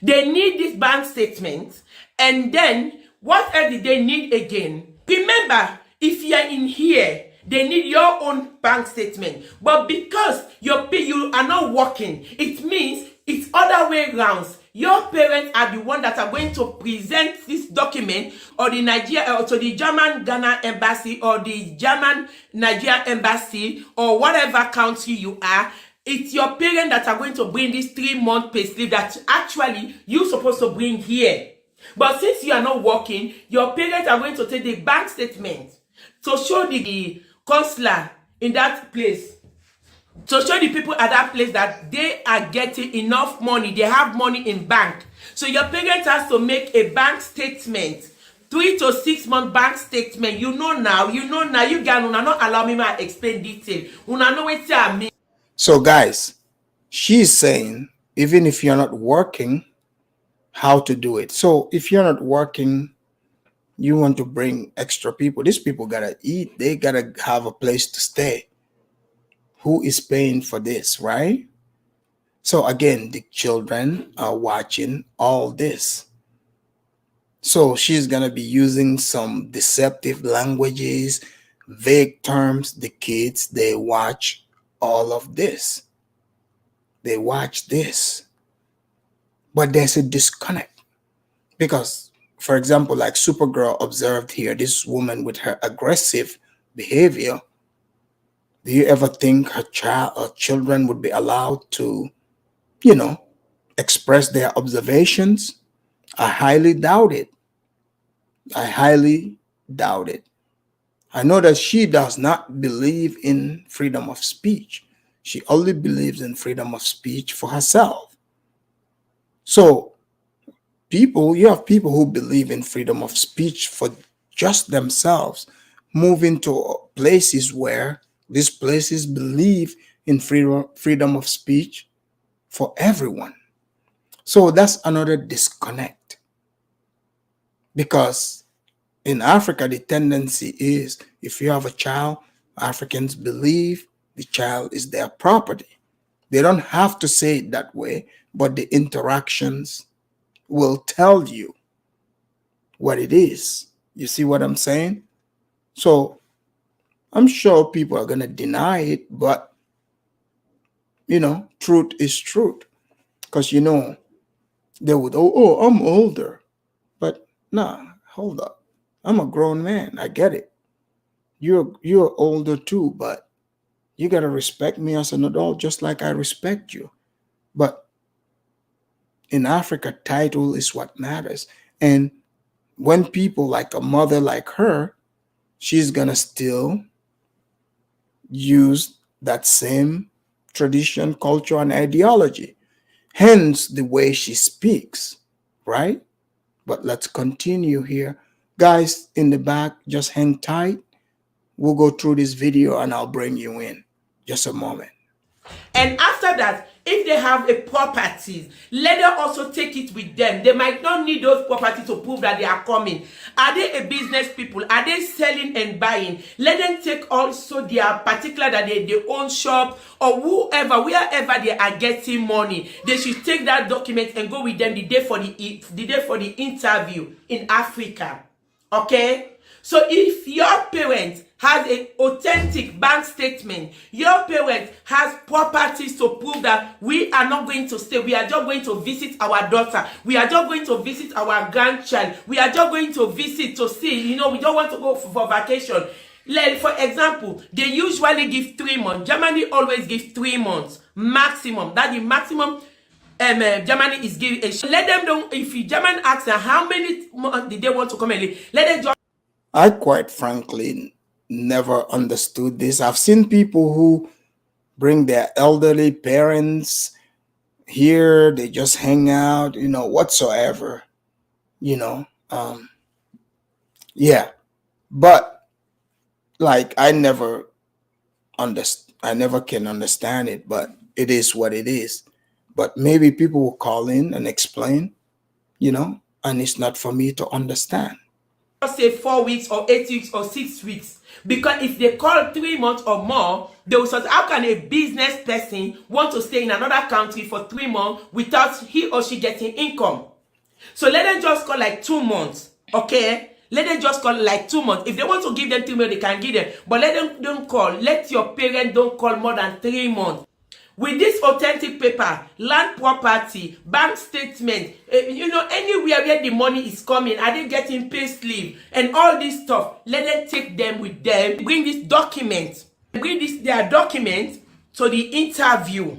They need this bank statement, and then what else did they need again? Remember, if you are in here, they need your own bank statement. But because you are not working, it means it's other way around. Your parents are the one that are going to present this document or the Nigeria or to the German Ghana embassy or the German Nigeria embassy or whatever country you are. It's your parents that are going to bring this 3-month pay slip that actually you're supposed to bring here. But since you are not working, your parents are going to take the bank statement to show the consular in that place, to show the people at that place that they are getting enough money, they have money in bank. So your parents has to make a bank statement, 3 to 6 month bank statement. You now, you can not allow me to explain detail. Una know what I mean. So guys, she's saying, even if you're not working, how to do it. So if you're not working, you want to bring extra people. These people gotta eat. They gotta have a place to stay. Who is paying for this, right? So again, the children are watching all this. So she's gonna be using some deceptive languages, vague terms. The kids, they watch all of this. They watch this. But there's a disconnect. Because, for example, like Supergirl observed here, this woman with her aggressive behavior, do you ever think her child or children would be allowed to, express their observations? I highly doubt it. I highly doubt it. I know that she does not believe in freedom of speech. She only believes in freedom of speech for herself. So you have people who believe in freedom of speech for just themselves, moving to places where these places believe in freedom of speech for everyone. So that's another disconnect. Because in Africa, the tendency is if you have a child, Africans believe the child is their property. They don't have to say it that way, but the interactions will tell you what it is. You see what I'm saying? So I'm sure people are going to deny it, but truth is truth. Because they would, I'm older. But nah, hold up. I'm a grown man. I get it. You're older too, but you got to respect me as an adult just like I respect you. But in Africa, title is what matters. And when people like a mother like her, she's going to still use that same tradition, culture, and ideology. Hence the way she speaks, right? But let's continue here. Guys in the back, just hang tight. We'll go through this video and I'll bring you in. Just a moment. And after that, if they have a properties, let them also take it with them. They might not need those properties to prove that they are coming. Are they a business people? Are they selling and buying? Let them take also their particular that they own shop or whoever, wherever they are getting money. They should take that document and go with them the day for the interview in Africa. Okay? So if your parent has an authentic bank statement, your parent has properties to prove that we are not going to stay, we are just going to visit our daughter, we are just going to visit our grandchild, we are just going to visit to see, we don't want to go for vacation. Like, for example, they usually give 3 months. Germany always gives 3 months maximum. That's the maximum Germany is giving. Let them know. If German asks them how many months did they want to come and live, let them just. I quite frankly never understood this. I've seen people who bring their elderly parents here, they just hang out, whatsoever, yeah. But like I never can understand it, but it is what it is. But maybe people will call in and explain, and it's not for me to understand. Say 4 weeks or 8 weeks or 6 weeks, because if they call 3 months or more, they will say, how can a business person want to stay in another country for 3 months without he or she getting income? So let them just call like 2 months. Okay, let them just call like 2 months. If they want to give them 3 months, they can give them, but let them don't call, let your parents don't call more than 3 months. With this authentic paper, land property, bank statement, anywhere where the money is coming, are they getting pay slip and all this stuff? Let them take them with them. Bring this document. Bring their document to the interview.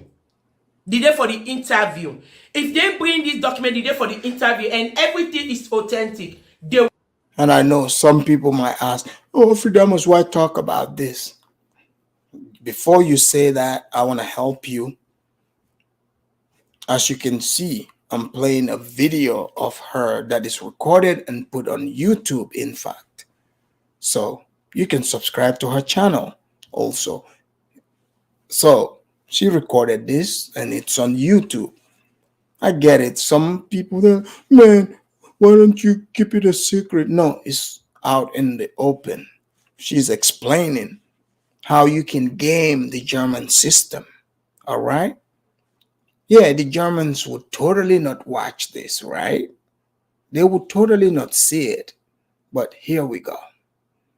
The day for the interview. If they bring this document the day for the interview and everything is authentic, they. And I know some people might ask, "Oh, Afridamus, why talk about this?" Before you say that, I want to help you. As you can see, I'm playing a video of her that is recorded and put on YouTube, in fact. So you can subscribe to her channel also. So she recorded this and it's on YouTube. I get it. Some people there, man, why don't you keep it a secret? No, it's out in the open. She's explaining how you can game the German system. All right. Yeah, the Germans would totally not watch this, right? They would totally not see it. But here we go.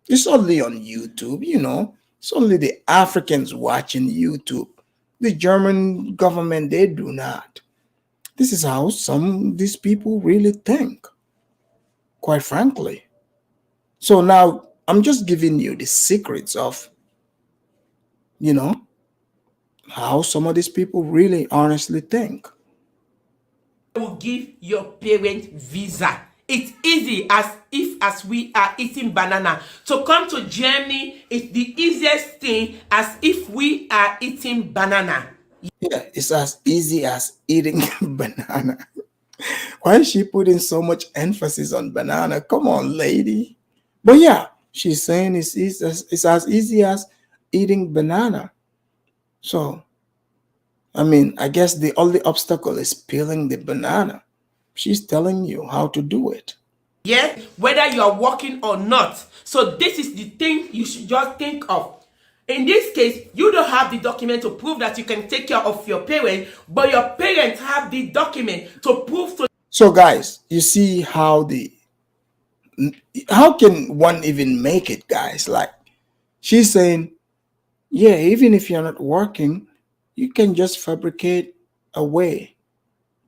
It's only on YouTube, It's only the Africans watching YouTube. The German government, they do not. This is how these people really think, quite frankly. So now I'm just giving you the secrets of how some of these people really honestly think. Will give your parent visa. It's easy as we are eating banana. To come to Germany is the easiest thing as if we are eating banana. Yeah, it's as easy as eating banana. Why is she putting so much emphasis on banana? Come on, lady. But yeah, she's saying it's as easy as eating banana. So, I guess the only obstacle is peeling the banana. She's telling you how to do it. Yeah, whether you are working or not. So this is the thing you should just think of. In this case, you don't have the document to prove that you can take care of your parents, but your parents have the document to prove to. So guys, you see how can one even make it, guys? Like, she's saying, yeah, even if you're not working, you can just fabricate a way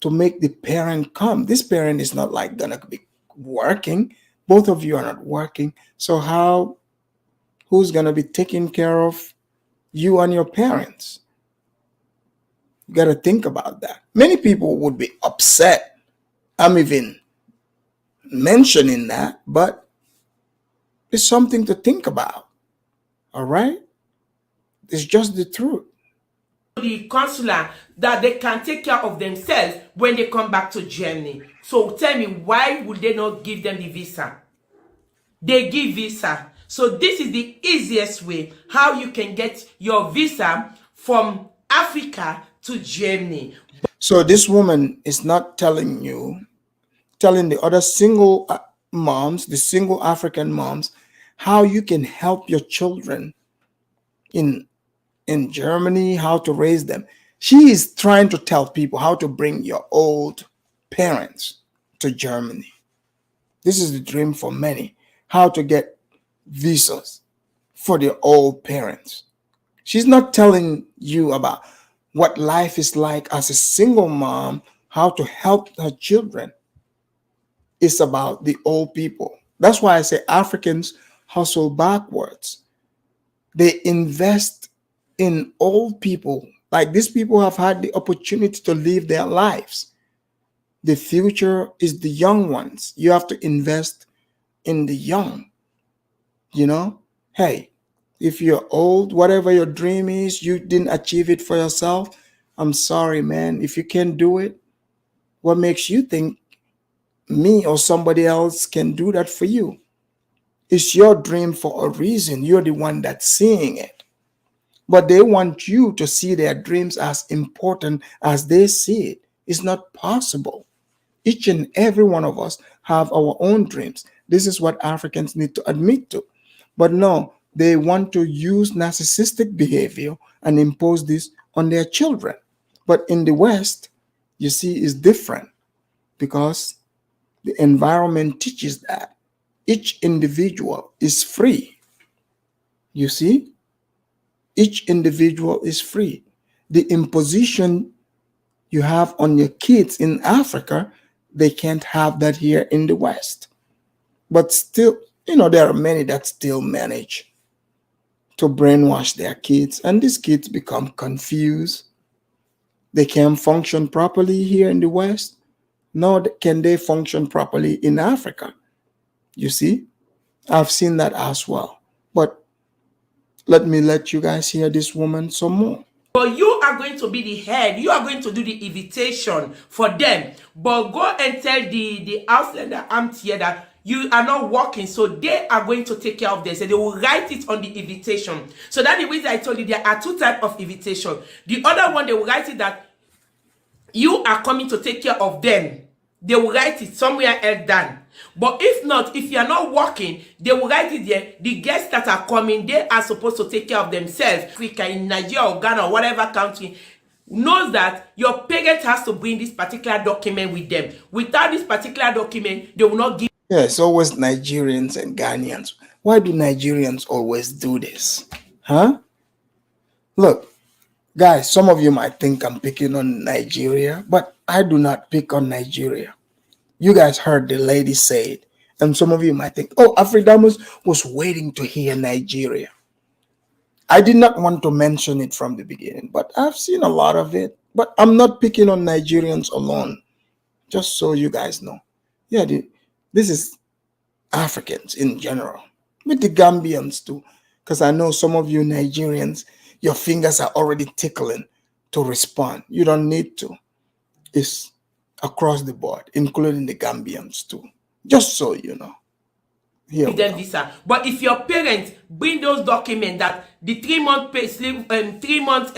to make the parent come. This parent is not like gonna be working. Both of you are not working. So who's gonna be taking care of you and your parents? You gotta think about that. Many people would be upset. I'm even mentioning that, but it's something to think about. All right? It's just the truth. the consular that they can take care of themselves when they come back to Germany. So tell me, why would they not give them the visa? They give visa. So this is the easiest way how you can get your visa from Africa to Germany. So this woman is not telling the other single moms, the single African moms, how you can help your children in Germany, how to raise them. She is trying to tell people how to bring your old parents to Germany. This is the dream for many, how to get visas for their old parents. She's not telling you about what life is like as a single mom, how to help her children. It's about the old people. That's why I say Africans hustle backwards. They invest in old people. Like, these people have had the opportunity to live their lives. The future is the young ones. You have to invest in the young. You know, hey, if you're old, whatever your dream is, you didn't achieve it for yourself, I'm sorry, man. If you can't do it, what makes you think me or somebody else can do that for you? It's your dream for a reason. You're the one that's seeing it. But they want you to see their dreams as important as they see it. It's not possible. Each and every one of us have our own dreams. This is what Africans need to admit to. But no, they want to use narcissistic behavior and impose this on their children. But in the West, you see, is different because the environment teaches that each individual is free. You see, each individual is free. The imposition you have on your kids in Africa, they can't have that here in the West. But still, there are many that still manage to brainwash their kids, and these kids become confused. They can't function properly here in the West, nor can they function properly in Africa. You see, I've seen that as well. But let me let you guys hear this woman some more. But you are going to be the head. You are going to do the invitation for them. But go and tell the Auslander Amt here that you are not working, so they are going to take care of this. So they will write it on the invitation. So that's the reason I told you there are two types of invitation. The other one, they will write it that you are coming to take care of them. They will write it somewhere else down. But if not, if you are not working, they will write it there. The guests that are coming, they are supposed to take care of themselves. Africa, in Nigeria or Ghana or whatever country, knows that your parent has to bring this particular document with them. Without this particular document, they will not give. Yeah, it's always Nigerians and Ghanaians. Why do Nigerians always do this? Huh? Look, guys, some of you might think I'm picking on Nigeria, but I do not pick on Nigeria. You guys heard the lady say it. And some of you might think, oh, Afridamus was waiting to hear Nigeria. I did not want to mention it from the beginning, but I've seen a lot of it. But I'm not picking on Nigerians alone, just so you guys know. Yeah, this is Africans in general, with the Gambians too, because I know some of you Nigerians, your fingers are already tickling to respond. You don't need to. It's across the board, including the Gambians too, just so you know. Here we go. Visa. But if your parents bring those documents, that the 3-month pay slip, 3-month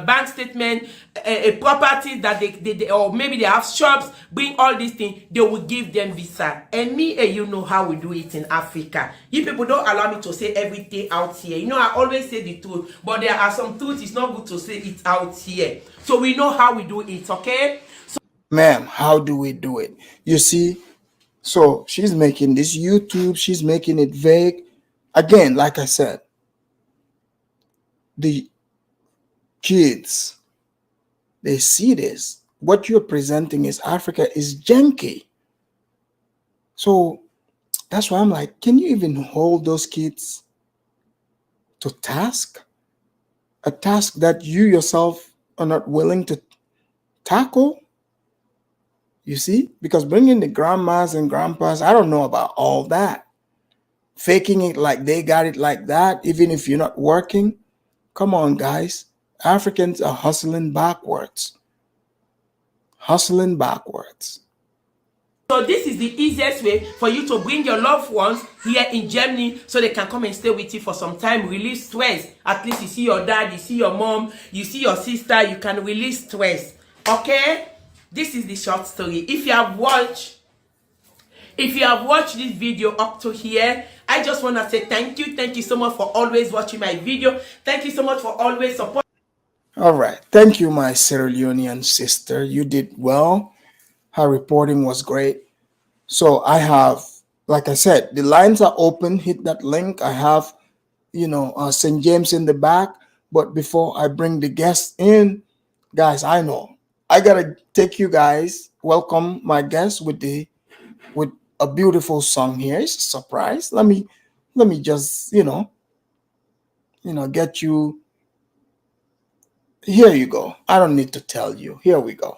bank statement, a property that they or maybe they have shops, bring all these things, they will give them visa. And me and you know how we do it in Africa. You people don't allow me to say everything out here. You know, I always say the truth, but there are some truths it's not good to say it out here. So we know how we do it, okay? So, ma'am, how do we do it? You see, so she's making this YouTube, she's making it vague. Again, like I said, the kids, they see this. What you're presenting is Africa is janky. So that's why I'm like, can you even hold those kids to task? A task that you yourself are not willing to tackle? You see, because bringing the grandmas and grandpas, I don't know about all that. Faking it like they got it like that, even if you're not working. Come on, guys. Africans are hustling backwards. Hustling backwards. So this is the easiest way for you to bring your loved ones here in Germany so they can come and stay with you for some time, release stress. At least you see your dad, you see your mom, you see your sister, you can release stress. Okay? This is the short story. If you have watched this video up to here, I just want to say thank you. Thank you so much for always watching my video. Thank you so much for always supporting. All right. Thank you, my Sierra Leonean sister. You did well. Her reporting was great. So I have, like I said, the lines are open. Hit that link. I have, St. James in the back. But before I bring the guests in, guys, I know I gotta take you guys. Welcome my guests with a beautiful song here. It's a surprise. Let me just get you. Here you go. I don't need to tell you. Here we go.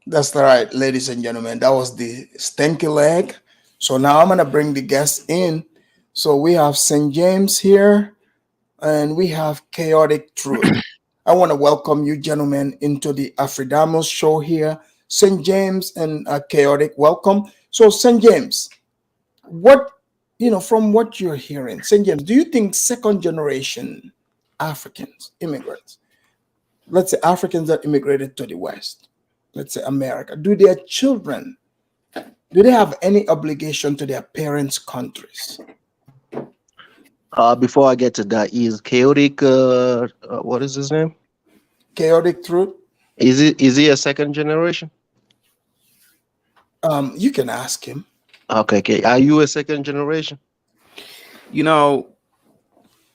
That's right, ladies and gentlemen. That was the stinky leg. So now I'm gonna bring the guests in. So we have St. James here, and we have Chaotic Truth. I want to welcome you, gentlemen, into the Afridamus show here. St. James and Chaotic, welcome. So St. James, from what you're hearing, St. James, do you think second generation Africans, immigrants, let's say Africans that immigrated to the West, let's say America, do their children, do they have any obligation to their parents' countries? Before I get to that, is Chaotic, what is his name? Chaotic Truth? Is he a second generation? You can ask him. Okay. Are you a second generation?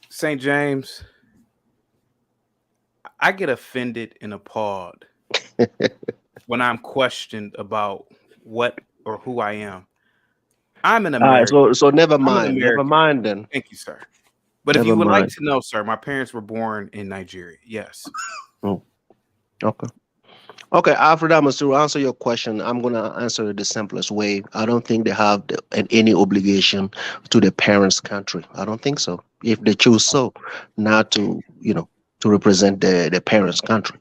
St. James, I get offended and appalled when I'm questioned about what or who I am. I'm an American. All right, so never mind. Never mind then. Thank you, sir. But if you would like to know, sir, my parents were born in Nigeria. Yes. Oh, okay. Okay, Afridamus, to answer your question, I'm going to answer it the simplest way. I don't think they have any obligation to the parents' country. I don't think so. If they choose so, not to, to represent the parents' country.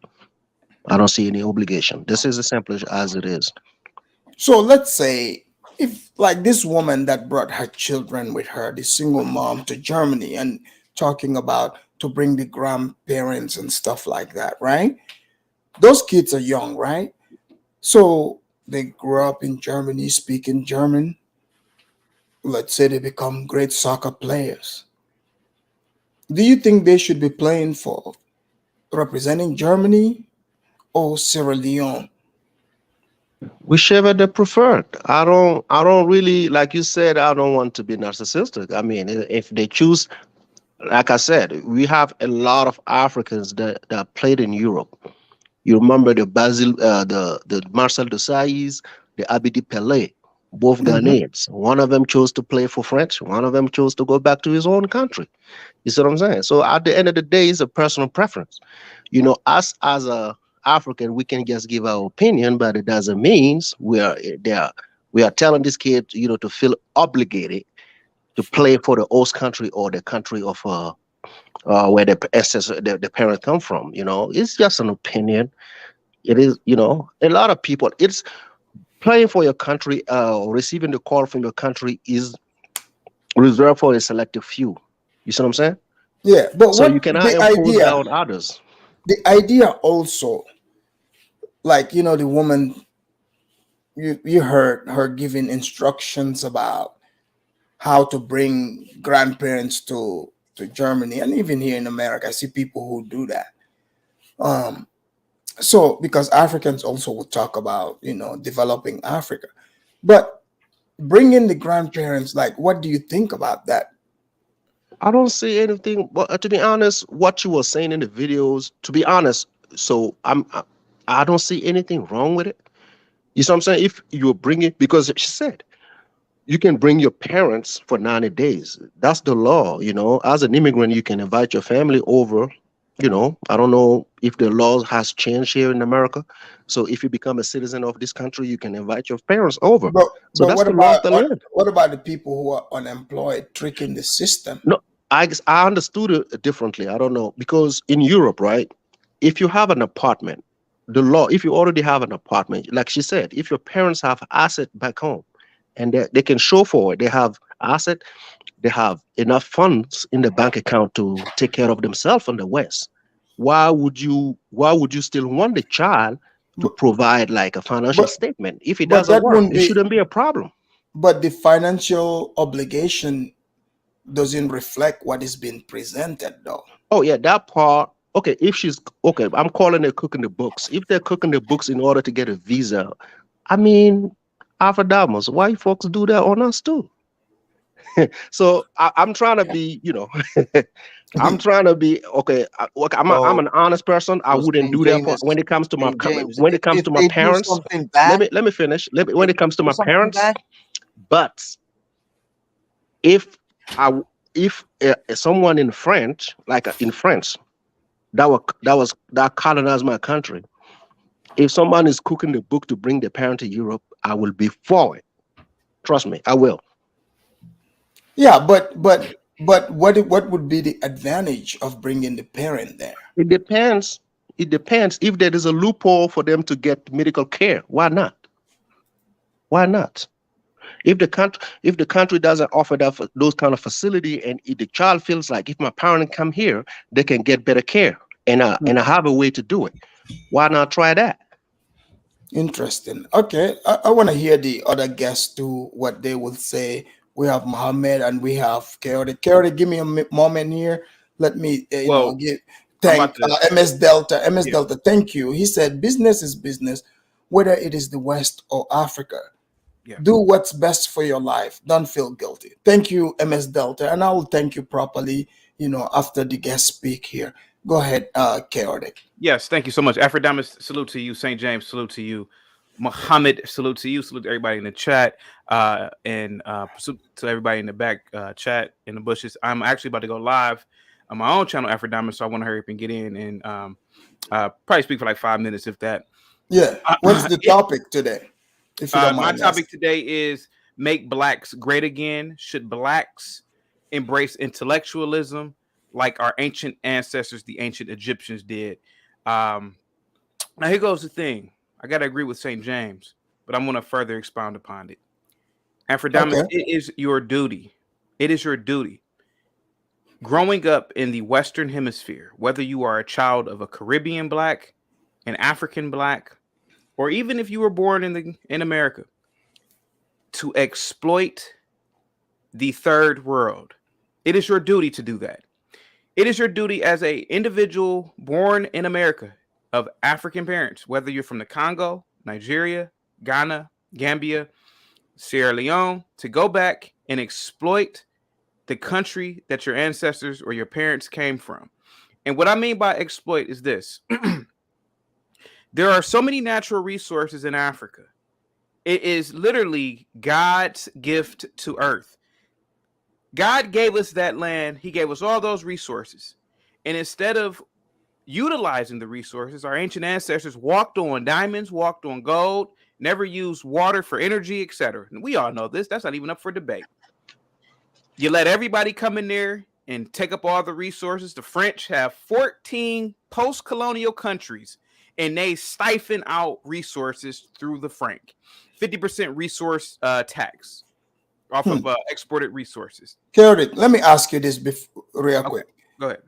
I don't see any obligation. This is as simple as it is. So let's say if like this woman that brought her children with her, the single mom to Germany and talking about to bring the grandparents and stuff like that, right? Those kids are young, right? So they grew up in Germany, speaking German. Let's say they become great soccer players. Do you think they should be playing for representing Germany or Sierra Leone? Whichever they prefer. I don't really, like you said, I don't want to be narcissistic. I mean, if they choose, like I said, we have a lot of Africans that played in Europe. You remember the Marcel Desailly's, the Abidi Pelé, both Ghanaians. One of them chose to play for France. One of them chose to go back to his own country. You see what I'm saying? So at the end of the day, it's a personal preference. Us as a African, we can just give our opinion, but it doesn't mean we are telling this kid, to feel obligated to play for the host country or the country of where the parents come from. It's just an opinion. It is, a lot of people. It's playing for your country, receiving the call from your country is reserved for a selective few. You see what I'm saying? Yeah, but so you cannot impose that on others. The idea also, like the woman, you heard her giving instructions about how to bring grandparents to Germany, and even here in America, I see people who do that. So because Africans also would talk about developing Africa, but bringing the grandparents, like, what do you think about that? I don't see anything. But to be honest, what you were saying in the videos, to be honest, so I don't see anything wrong with it. You see what I'm saying? If you're bringing, because she said you can bring your parents for 90 days. That's the law. As an immigrant, you can invite your family over. I don't know if the law has changed here in America. So if you become a citizen of this country, you can invite your parents over. So But that's the law of the land. what about the people who are unemployed, tricking the system? No, I understood it differently. I don't know, because in Europe, right? If you have an apartment, the law, if you already have an apartment, like she said, if your parents have asset back home and they can show for it, they have asset, they have enough funds in the bank account to take care of themselves in the West. Why would you still want the child to provide like a financial But statement? If it but doesn't that work, wouldn't it be. shouldn't be a problem. But the financial obligation doesn't reflect what is being presented, though. Oh yeah, that part. Okay, if she's okay, I'm calling it cooking the books. If they're cooking the books in order to get a visa, I mean, Afridamus, why folks do that on us too? So I'm trying to be, I'm trying to be okay. I'm an honest person. I wouldn't do that part when it comes to my James, when it comes if to my they do parents. something bad, Let me finish. When it comes to do my something parents, bad, but if I if someone in French, like in France, that colonized my country. If someone is cooking the book to bring the parent to Europe, I will be for it. Trust me, I will. Yeah, but what would be the advantage of bringing the parent there? It depends. It depends. If there is a loophole for them to get medical care, why not? Why not? If the country doesn't offer those kind of facility, and if the child feels like if my parent come here, they can get better care, and I have a way to do it, why not try that? Interesting. Okay, I want to hear the other guests too, what they would say. We have Mohammed and we have Chaotic. Chaotic, give me a moment here. Let me, Well, give I'm about thank to. MS Delta. MS Yeah. Delta, thank you. He said, "Business is business, whether it is the West or Africa. Yeah. Do what's best for your life. Don't feel guilty." Thank you, MS Delta, and I will thank you properly. After the guest speak here. Go ahead, Chaotic. Yes, thank you so much. Afridamus, salute to you. St. James, salute to you. Muhammad, salute to you. Salute to everybody in the chat. And salute to everybody in the back chat in the bushes. I'm actually about to go live on my own channel, Afridamus, so I want to hurry up and get in and probably speak for like 5 minutes, if that. Yeah. What's the topic today? If you don't My mind topic asking. today is make blacks great again. Should blacks embrace intellectualism like our ancient ancestors, the ancient Egyptians, did? Now here goes the thing. I gotta agree with St. James, but I'm gonna further expound upon it. Afridamus, Okay. it is your duty. It is your duty. Growing up in the Western Hemisphere, whether you are a child of a Caribbean black, an African black, or even if you were born in America, to exploit the third world, it is your duty to do that. It is your duty as an individual born in America of African parents, whether you're from the Congo, Nigeria, Ghana, Gambia, Sierra Leone, to go back and exploit the country that your ancestors or your parents came from. And what I mean by exploit is this. There are so many natural resources in Africa. It is literally God's gift to earth. God gave us that land. He gave us all those resources. And instead of utilizing the resources, our ancient ancestors walked on diamonds, walked on gold, never used water for energy, etc. And we all know this. That's not even up for debate. You let everybody come in there and take up all the resources. The French have 14 post-colonial countries, and they siphon out resources through the franc. 50% resource tax off of exported resources. Chaotic, let me ask you this real quick. Go ahead.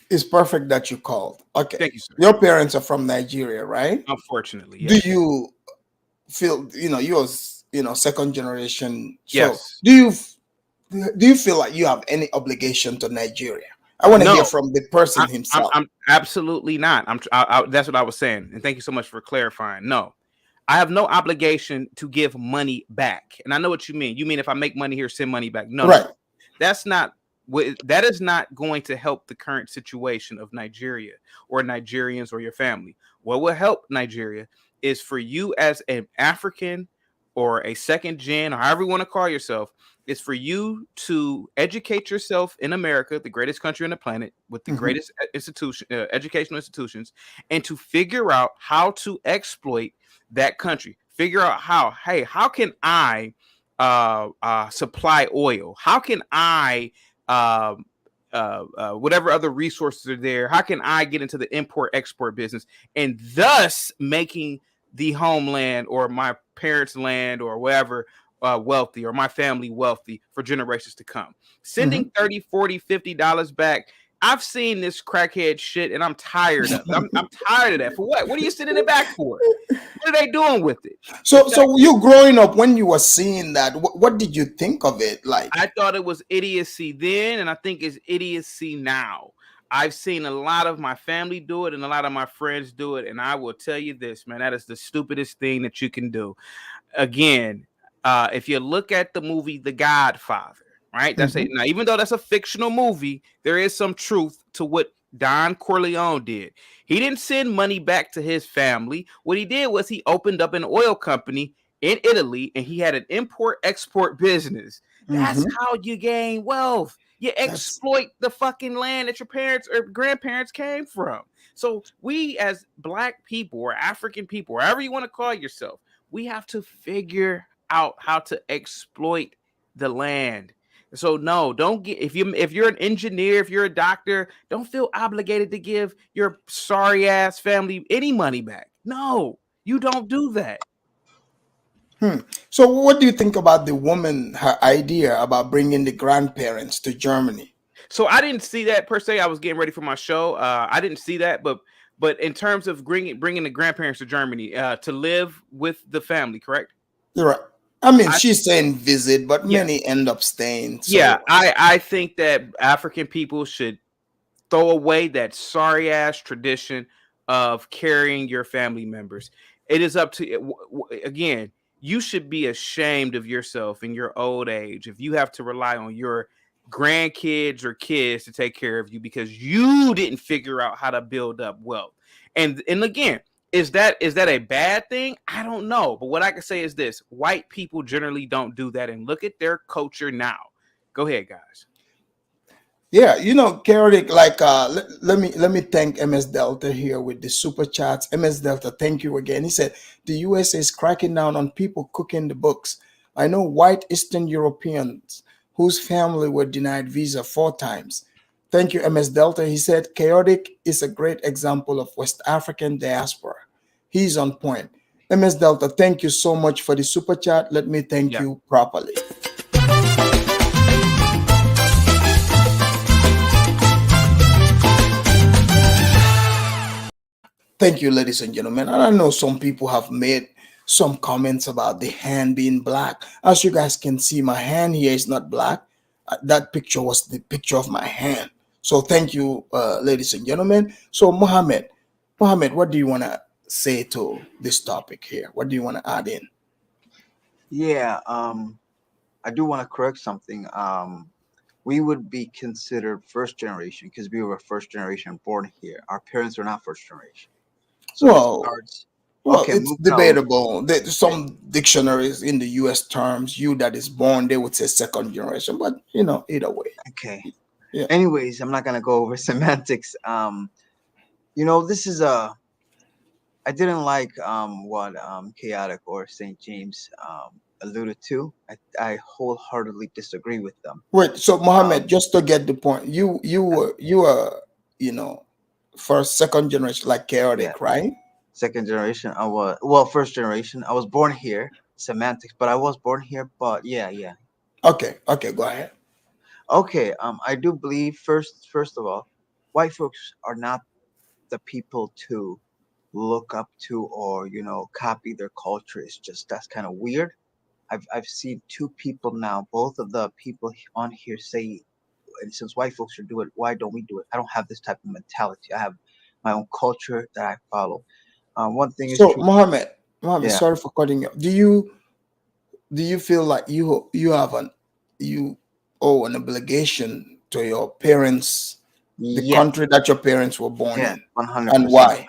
It's perfect that you called. Okay. Thank you, sir. Your parents are from Nigeria, right? Unfortunately, Do yes. you feel, you're second generation? So Yes. do you feel like you have any obligation to Nigeria? I want to hear from the person himself. I'm absolutely not. That's what I was saying. And thank you so much for clarifying. No, I have no obligation to give money back. And I know what you mean. You mean if I make money here, send money back? No, right. That's not that is not going to help the current situation of Nigeria or Nigerians or your family. What will help Nigeria is for you as an African or a second gen, or however you want to call yourself, is for you to educate yourself in America, the greatest country on the planet, with the greatest educational institutions, and to figure out how to exploit that country. Figure out how can I supply oil? How can I whatever other resources are there, how can I get into the import-export business, and thus making the homeland or my parents' land or wherever wealthy, or my family wealthy for generations to come. Sending $30, $40, $50 back. I've seen this crackhead shit and I'm tired of it. I'm tired of that. For what? What are you sending it back for? What are they doing with it? So you growing up, when you were seeing that, what did you think of it? Like, I thought it was idiocy then, and I think it's idiocy now. I've seen a lot of my family do it and a lot of my friends do it, and I will tell you this, man, that is the stupidest thing that you can do. Again, if you look at the movie The Godfather, right? That's it. Now, even though that's a fictional movie, there is some truth to what Don Corleone did. He didn't send money back to his family. What he did was he opened up an oil company in Italy, and he had an import-export business. That's how you gain wealth. You exploit the fucking land that your parents or grandparents came from. So we as Black people or African people, whatever you want to call yourself, we have to figure out how to exploit the land. So no, don't get if you're an engineer, if you're a doctor, don't feel obligated to give your sorry ass family any money back. No, you don't do that. So what do you think about the woman, her idea about bringing the grandparents to Germany? So I didn't see that per se. I was getting ready for my show. I didn't see that, but in terms of bringing the grandparents to Germany to live with the family, correct? You're right. I mean, she's saying visit, but many end up staying. So. Yeah, I think that African people should throw away that sorry ass tradition of carrying your family members. It is up to, again, you should be ashamed of yourself in your old age if you have to rely on your grandkids or kids to take care of you because you didn't figure out how to build up wealth. And again, is that a bad thing? I don't know. But what I can say is this: white people generally don't do that. And look at their culture now. Go ahead, guys. Yeah, chaotic. Like, let me thank MS Delta here with the super chats. MS Delta, thank you again. He said the USA is cracking down on people cooking the books. I know white Eastern Europeans whose family were denied visa 4 times. Thank you, MS Delta. He said chaotic is a great example of West African diaspora. He's on point. MS Delta, thank you so much for the super chat. Let me thank you properly. Thank you, ladies and gentlemen. And I know some people have made some comments about the hand being black. As you guys can see, my hand here is not black. That picture was the picture of my hand. So thank you, ladies and gentlemen. So Mohammed, what do you want to say to this topic here? What do you want to add in? Yeah, I do want to correct something. We would be considered first generation because we were first generation born here. Our parents are not first generation. So it's debatable. There's some dictionaries in the U.S. terms, you that is born, they would say second generation, but either way. Okay. Yeah. Anyways, I'm not gonna go over semantics. This is I didn't like what Chaotic or St. James alluded to. I wholeheartedly disagree with them. Wait, so Mohammed, just to get the point, you were first, second generation, like chaotic, right? Second generation. I was first generation. I was born here. Semantics, but I was born here. But yeah. Okay, go ahead. Okay, I do believe first of all, white folks are not the people to look up to or copy their culture. It's just that's kind of weird. I've seen 2 people now. Both of the people on here say, since white folks are doing it, why don't we do it? I don't have this type of mentality. I have my own culture that I follow. One thing is so true. Mohammed, sorry for cutting you. Do you feel like you owe an obligation to your parents, the country that your parents were born in, 100%. and why?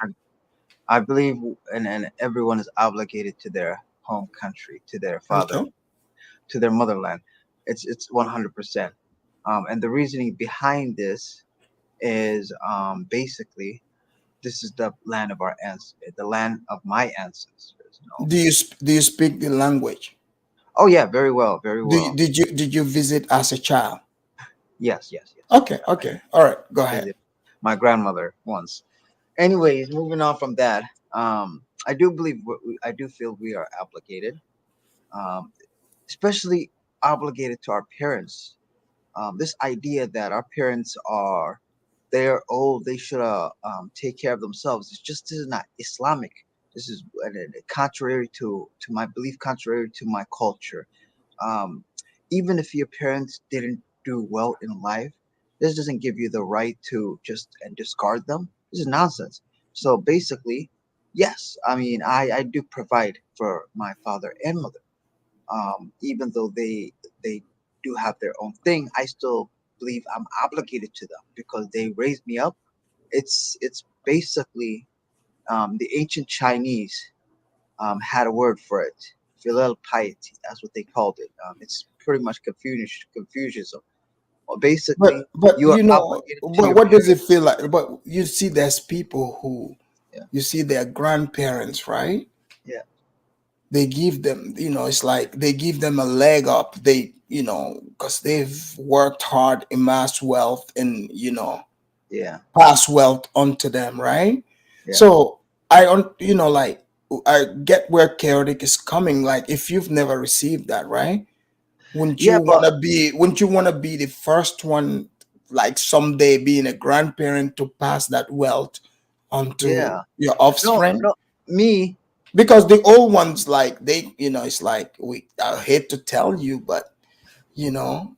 I believe, and everyone is obligated to their home country, to their father, Okay. to their motherland. It's 100%. And the reasoning behind this is basically this is the land of our ancestors, the land of my ancestors. You know. Do you speak the language? Oh yeah, very well, very well. Did you visit as a child? Yes, yes, yes. Okay, okay. All right, go I ahead. visited my grandmother once. Anyways, moving on from that, I do believe I do feel we are obligated, um, especially obligated to our parents. This idea that our parents are they're old, they should take care of themselves. It's just this is not Islamic. This is contrary to my belief, contrary to my culture. Um, Even if your parents didn't do well in life, this doesn't give you the right to just and discard them. This is nonsense. So basically, yes, I mean I do provide for my father and mother. Even though they do have their own thing, I still believe I'm obligated to them because they raised me up. It's basically the ancient Chinese had a word for it, filial piety. That's what they called it. It's pretty much Confucianism. Well, basically, But you are you know, obligated to but your what does it parents. feel like? But you see, there's people who Yeah, you see their grandparents, right? yeah, They give them, it's like they give them a leg up. Because they've worked hard, amassed wealth, and yeah, pass wealth onto them, right? yeah, So like I get where chaotic is coming. Like if you've never received that, right? yeah. But Wouldn't you wanna be the first one, like someday being a grandparent to pass that wealth onto yeah, your no, offspring? no, me. Because the old ones, like it's like I hate to tell you, but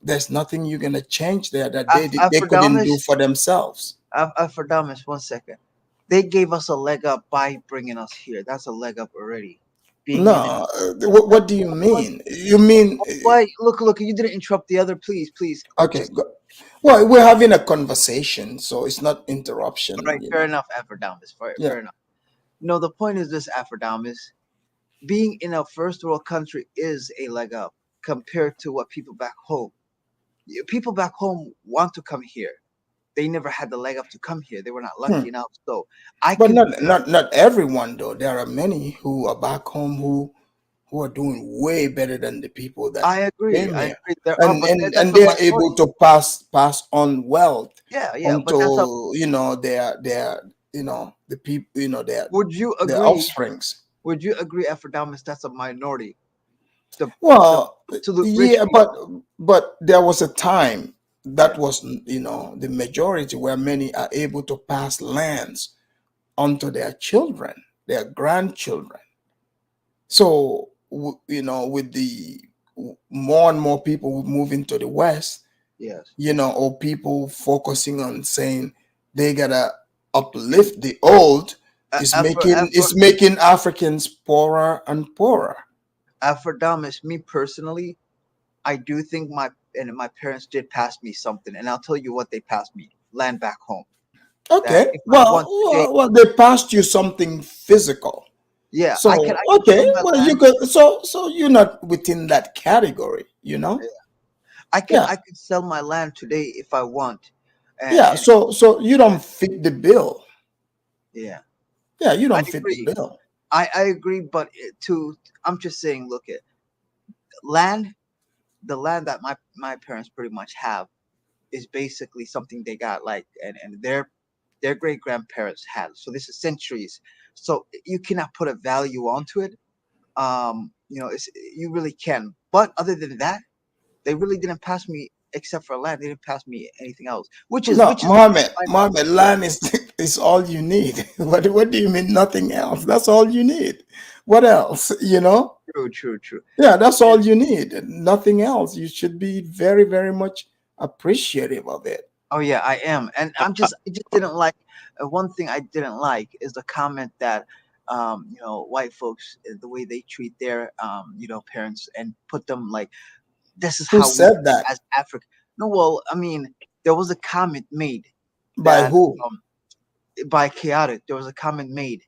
there's nothing you're gonna change there that they couldn't do Afrodamus, for themselves. Afrodamus. 1 second. They gave us a leg up by bringing us here. That's a leg up already. Being in it. No, That's what do you one. mean? You mean Why? Look. You didn't interrupt the other. Please, please. okay? Just Well, we're having a conversation, so it's not all interruption. right. Fair enough, Afrodamus. Yeah. Fair enough. No, the point is this, Afridamus. Being in a first world country is a leg up compared to what people back home. People back home want to come here. They never had the leg up to come here. They were not lucky Hmm. enough. So I But can not everyone though. There are many who are back home who are doing way better than the people that I agree. came I here, agree. There are, and but and that's and a they're able minority. to pass on wealth Yeah, yeah. But that's a. onto their the people Would you their agree? offsprings. Would you agree, Afridamus? That's a minority. The the Well, absolute rich yeah, people. but there was a time that Yeah, was the majority where many are able to pass lands onto their children, their grandchildren. So with the more and more people moving to the west, yes. or people focusing on saying they gotta uplift the old, is making Africans poorer and poorer. Afrodamus, me personally, I do think my parents did pass me something, and I'll tell you what they passed me: land back home. That Okay, if I well, want today, they passed you something physical. yeah, So I can okay, sell my well, you land. could, so you're not within that category. Yeah, Yeah, I can sell my land today if I want, yeah. and So you don't fit the bill. yeah, Yeah, you I don't fit the agree. bill. I agree, but I'm just saying, look at land. The land that my parents pretty much have is basically something they got like and their great grandparents had. So this is centuries. So you cannot put a value onto it. You really can. But other than that, they really didn't pass me except for land. They didn't pass me anything else, No, which is fine. Mohammed, Yeah, land is all you need. What do you mean nothing else? That's all you need. What else? true. Yeah, that's Yeah. all you need. Nothing else. You should be very, very much appreciative of it. Oh yeah, I am, and I just didn't like one thing I didn't like is the comment that white folks the way they treat their parents and put them like this is Who how we said are that? as Africa. No, well, I mean, there was a comment made By that who? by chaotic. There was a comment made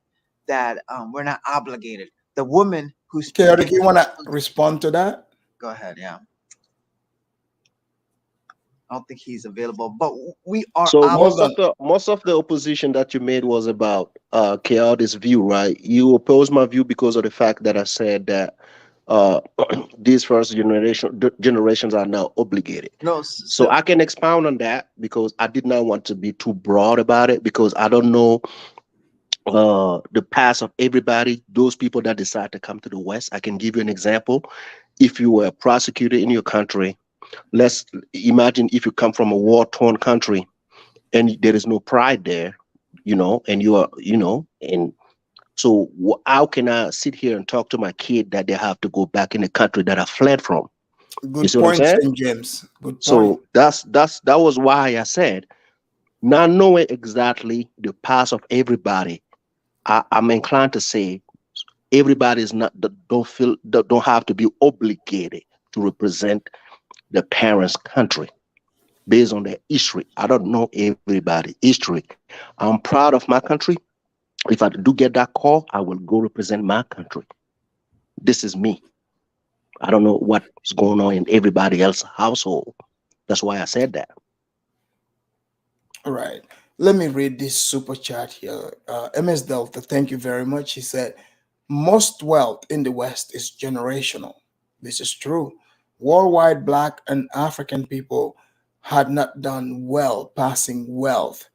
that we're not obligated. The woman who's Chaotic, you want to respond to that? Go ahead. Yeah. I don't think he's available, but we are. So Hold on. most of the opposition that you made was about Chaotic's view, right? You opposed my view because of the fact that I said that uh, these generations are now obligated. No, So I can expound on that because I did not want to be too broad about it because I don't know the past of everybody. Those people that decide to come to the West. I can give you an example. If you were a prosecutor in your country, let's imagine if you come from a war-torn country and there is no pride there, and you are, and so how can I sit here and talk to my kid that they have to go back in the country that I fled from? Good point, St. James. Good point. So that was why I said, not knowing exactly the past of everybody, I'm inclined to say everybody is not don't have to be obligated to represent the parents' country based on their history. I don't know everybody's history. I'm proud of my country. If I do get that call, I will go represent my country. This is me. I don't know what's going on in everybody else's household. That's why I said that. All right. Let me read this super chat here. MS Delta, thank you very much. He said, most wealth in the West is generational. This is true. Worldwide, Black and African people had not done well passing wealth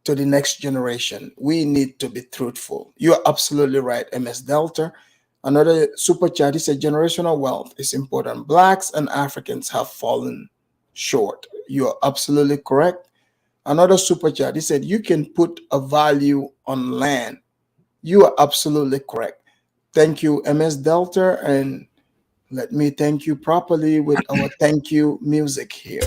to the next generation. We need to be truthful. You're absolutely right, MS Delta. Another super chat, he said, generational wealth is important. Blacks and Africans have fallen short. You're absolutely correct. Another super chat, he said, you can put a value on land. You are absolutely correct. Thank you, MS Delta. And let me thank you properly with our thank you music here.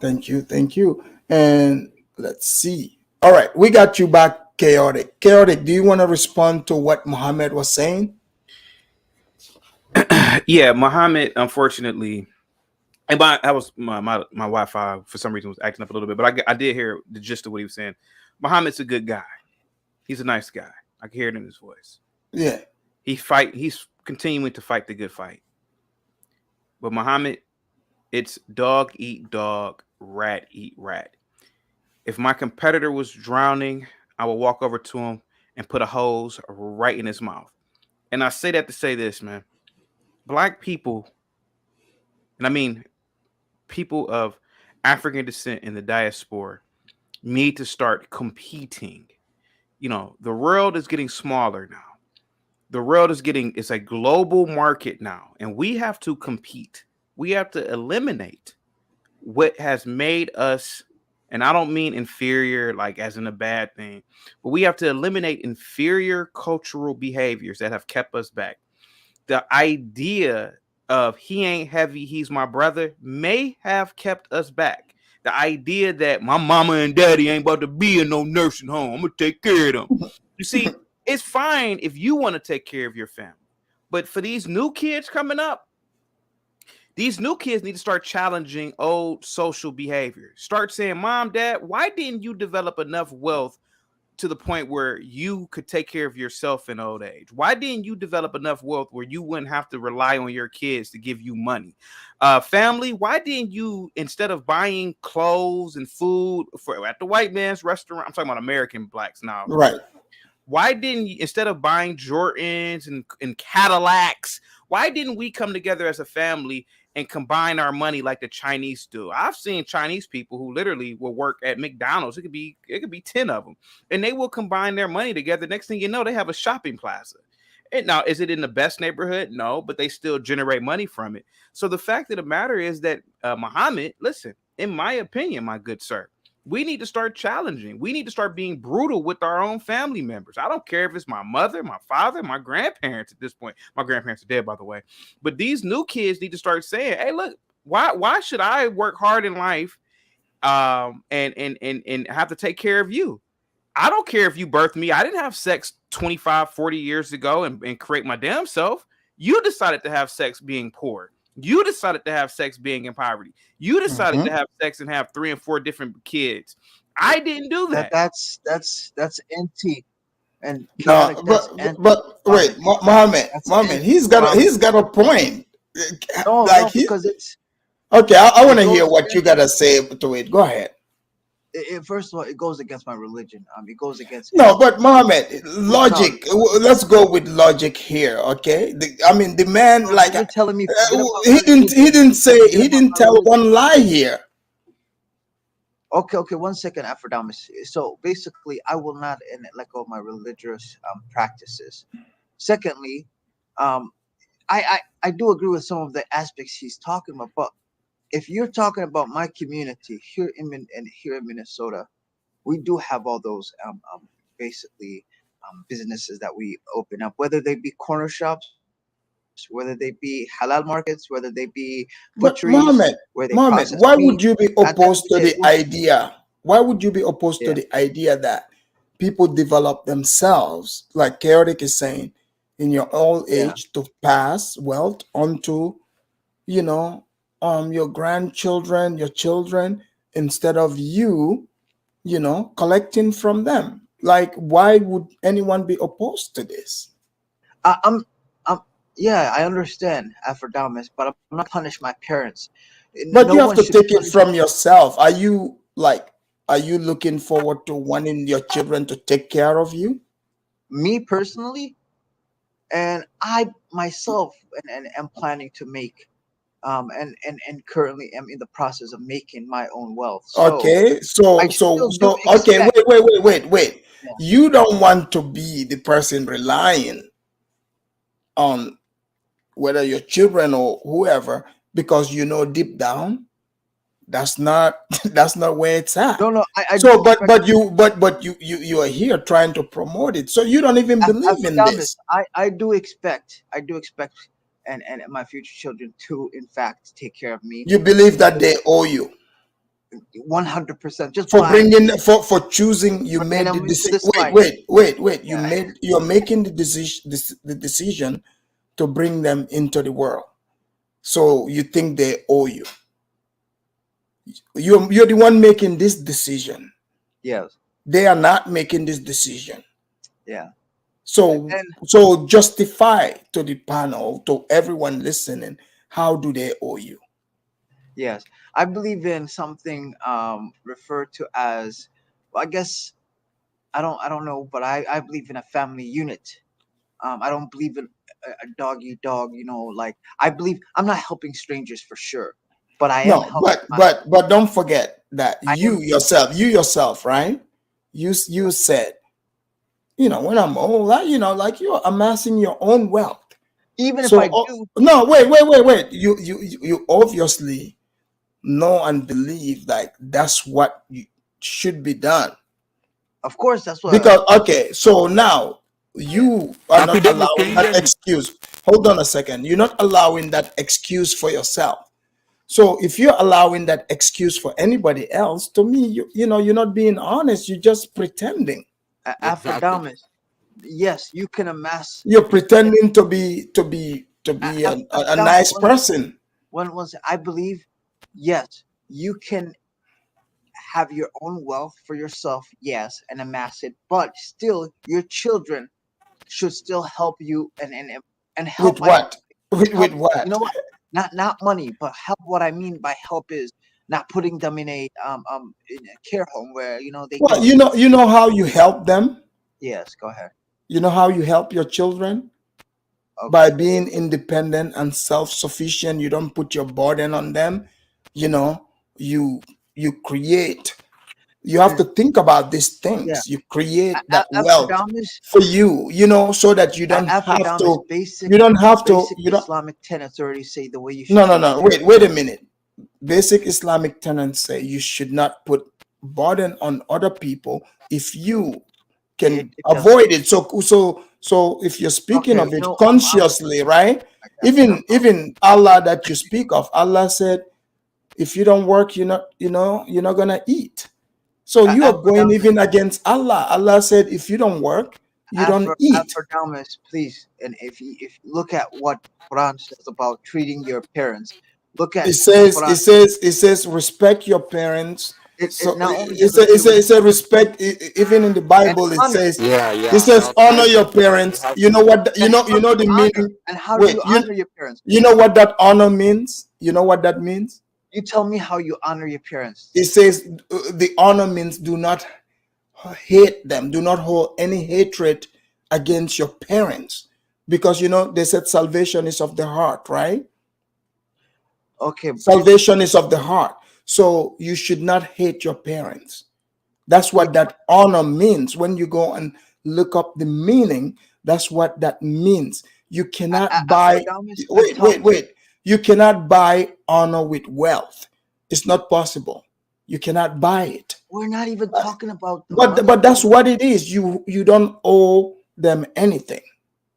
Thank you, thank you. And let's see. All right, we got you back, Chaotic. Chaotic, do you want to respond to what Muhammad was saying? Yeah, Muhammad, unfortunately, and my Wi-Fi for some reason was acting up a little bit, but I did hear the gist of what he was saying. Muhammad's a good guy. He's a nice guy. I can hear it in his voice. Yeah. He's continuing to fight the good fight. But Muhammad, it's dog eat dog, rat eat rat. If my competitor was drowning, I would walk over to him and put a hose right in his mouth. And I say that to say this, man. Black people, and I mean people of African descent in the diaspora, need to start competing. The world is getting smaller now. The world it's a global market now, and we have to compete. We have to eliminate what has made us, and I don't mean inferior like as in a bad thing, but we have to eliminate inferior cultural behaviors that have kept us back. The idea of he ain't heavy, he's my brother may have kept us back. The idea that my mama and daddy ain't about to be in no nursing home, I'm gonna take care of them. You see, it's fine if you want to take care of your family, but for these new kids coming up, these new kids need to start challenging old social behavior. Start saying, Mom, Dad, why didn't you develop enough wealth to the point where you could take care of yourself in old age? Why didn't you develop enough wealth where you wouldn't have to rely on your kids to give you money? Family, why didn't you, instead of buying clothes and food at the white man's restaurant, I'm talking about American blacks now. Right. Why didn't you, instead of buying Jordans and Cadillacs, why didn't we come together as a family and combine our money like the Chinese do? I've seen Chinese people who literally will work at McDonald's. It could be 10 of them, and they will combine their money together. Next thing you know, they have a shopping plaza. And now, is it in the best neighborhood? No, but they still generate money from it. So the fact of the matter is that Muhammad, listen, in my opinion, my good sir, we need to start challenging. We need to start being brutal with our own family members. I don't care if it's my mother, my father, my grandparents at this point. My grandparents are dead, by the way. But these new kids need to start saying, hey, look, why should I work hard in life and have to take care of you? I don't care if you birthed me. I didn't have sex 25, 40 years ago and create my damn self. You decided to have sex being poor. You decided to have sex being in poverty. You decided to have sex and have 3 and 4 different kids. I didn't do that. That's anti and No, chaotic. That's but wait, anti-Islamic. Mohammed, That's he's anti-Islamic. got a point. No, Like no, he, because okay, I want it to hear goes what you against gotta say to it. Go ahead. first of all, it goes against my religion. It goes against No, but Mohammed, brutality. logic. Let's go with logic here, okay? I mean, the man, So like, you're telling me forget about he didn't, religion. Forget he about didn't my tell religion. one lie here. Okay, okay, 1 second, Afridamus. So basically, I will not let go of my religious practices. Secondly, um, I do agree with some of the aspects he's talking about, but if you're talking about my community here here in Minnesota, we do have all those basically businesses that we open up, whether they be corner shops, whether they be halal markets, whether they be butcheries But where they process Mohammed, meat. why would you At be the end of the day, opposed to the idea? Why would you be opposed yeah, to the idea that people develop themselves, like Chaotic is saying, in your old yeah. age to pass wealth onto, you know, your grandchildren, your children, instead of you, collecting from them? Like, why would anyone be opposed to this? I, I'm, I'm, yeah, I understand Afridamus, but I'm not punish my parents. But No you have one to should take it punish from yourself. Are you looking forward to wanting your children to take care of you? me personally, and I myself and am planning to make and currently am in the process of making my own wealth. So Okay, I still do okay, expect. wait. Yeah. You don't want to be the person relying on whether your children or whoever, because deep down that's not that's not where it's No, at. no, I do So, expect you are here trying to promote it. So you don't even believe in Africanus. this. I do expect and my future children to in fact take care of me You believe that they owe you 100% just for by for choosing. You bringing made the them into decision. this life. Wait. Yeah, You're making the decision to bring them into the world. So you think they owe you. You're the one making this decision. yes, They are not making this decision. yeah, So and justify to the panel, to everyone listening, how do they owe you? yes, I believe in something referred to as, well, I guess I don't know, but I believe in a family unit. I don't believe in a dog eat dog. Like I believe I'm not helping strangers for sure, but I am No, helping my. but don't forget that I am you yourself, right? You said, when I'm old, like you're amassing your own wealth. even if So I do. no, wait. You obviously know and believe like that's what should be done. Of course, that's what. Because okay, so now Yeah, you are not Afridamus, can allowing you that hear me? excuse. Hold on a second. You're not allowing that excuse for yourself. So if you're allowing that excuse for anybody else, to me, you're not being honest. You're just pretending. Exactly. Afridamus. Yes, you can amass. You're pretending to be a Afridamus. nice person. I believe, yes, you can have your own wealth for yourself, yes, and amass it, but still, your children should still help you and help. With what? With Help. You what? know what? Not money, but help. What I mean by help is not putting them in a care home where they Well, can. you know how you help them. Yes, go ahead. You know how you help your children by Okay. being independent and self-sufficient. You don't put your burden on them. You know, you you create. You have to think about these Yeah. things. You create that wealth Afridamus. for you. So that you don't have Afridamus. to. You don't have to. Basic You don't. Islamic tenets already say the way you should No, treat no. your children. Wait a minute. Basic Islamic tenets say you should not put burden on other people if you can It does. avoid it. So if you're speaking Okay. of it I'm consciously, right? like that. Even Allah that you speak of, Allah said, if you don't work, you're not gonna eat. So you are going Afridamus. even against Allah. Allah said, if you don't work, you don't eat. Afridamus, please, and if you look at what Quran says about treating your parents, look at Quran. It says respect your parents. It So not only does it say it say respect. Even in the and Bible, it honor, says Yeah. it says I'll honor tell your you. You parents. have You to. know what? and how You know do the you honor, meaning. and how do Wait, you honor your parents? you know what that honor means? You know what that means? You tell me how you honor your parents. It says the honor means do not hate them. Do not hold any hatred against your parents, because you know they said salvation is of the heart, right? Okay, Salvation is of the heart. So you should not hate your parents. That's but what that honor means. When you go and look up the meaning, that's what that means. You cannot buy, Afridamus, let's talk. wait. You cannot buy honor with wealth. It's not possible. You cannot buy it. We're not even talking about the money. But that's what it is. You don't owe them anything.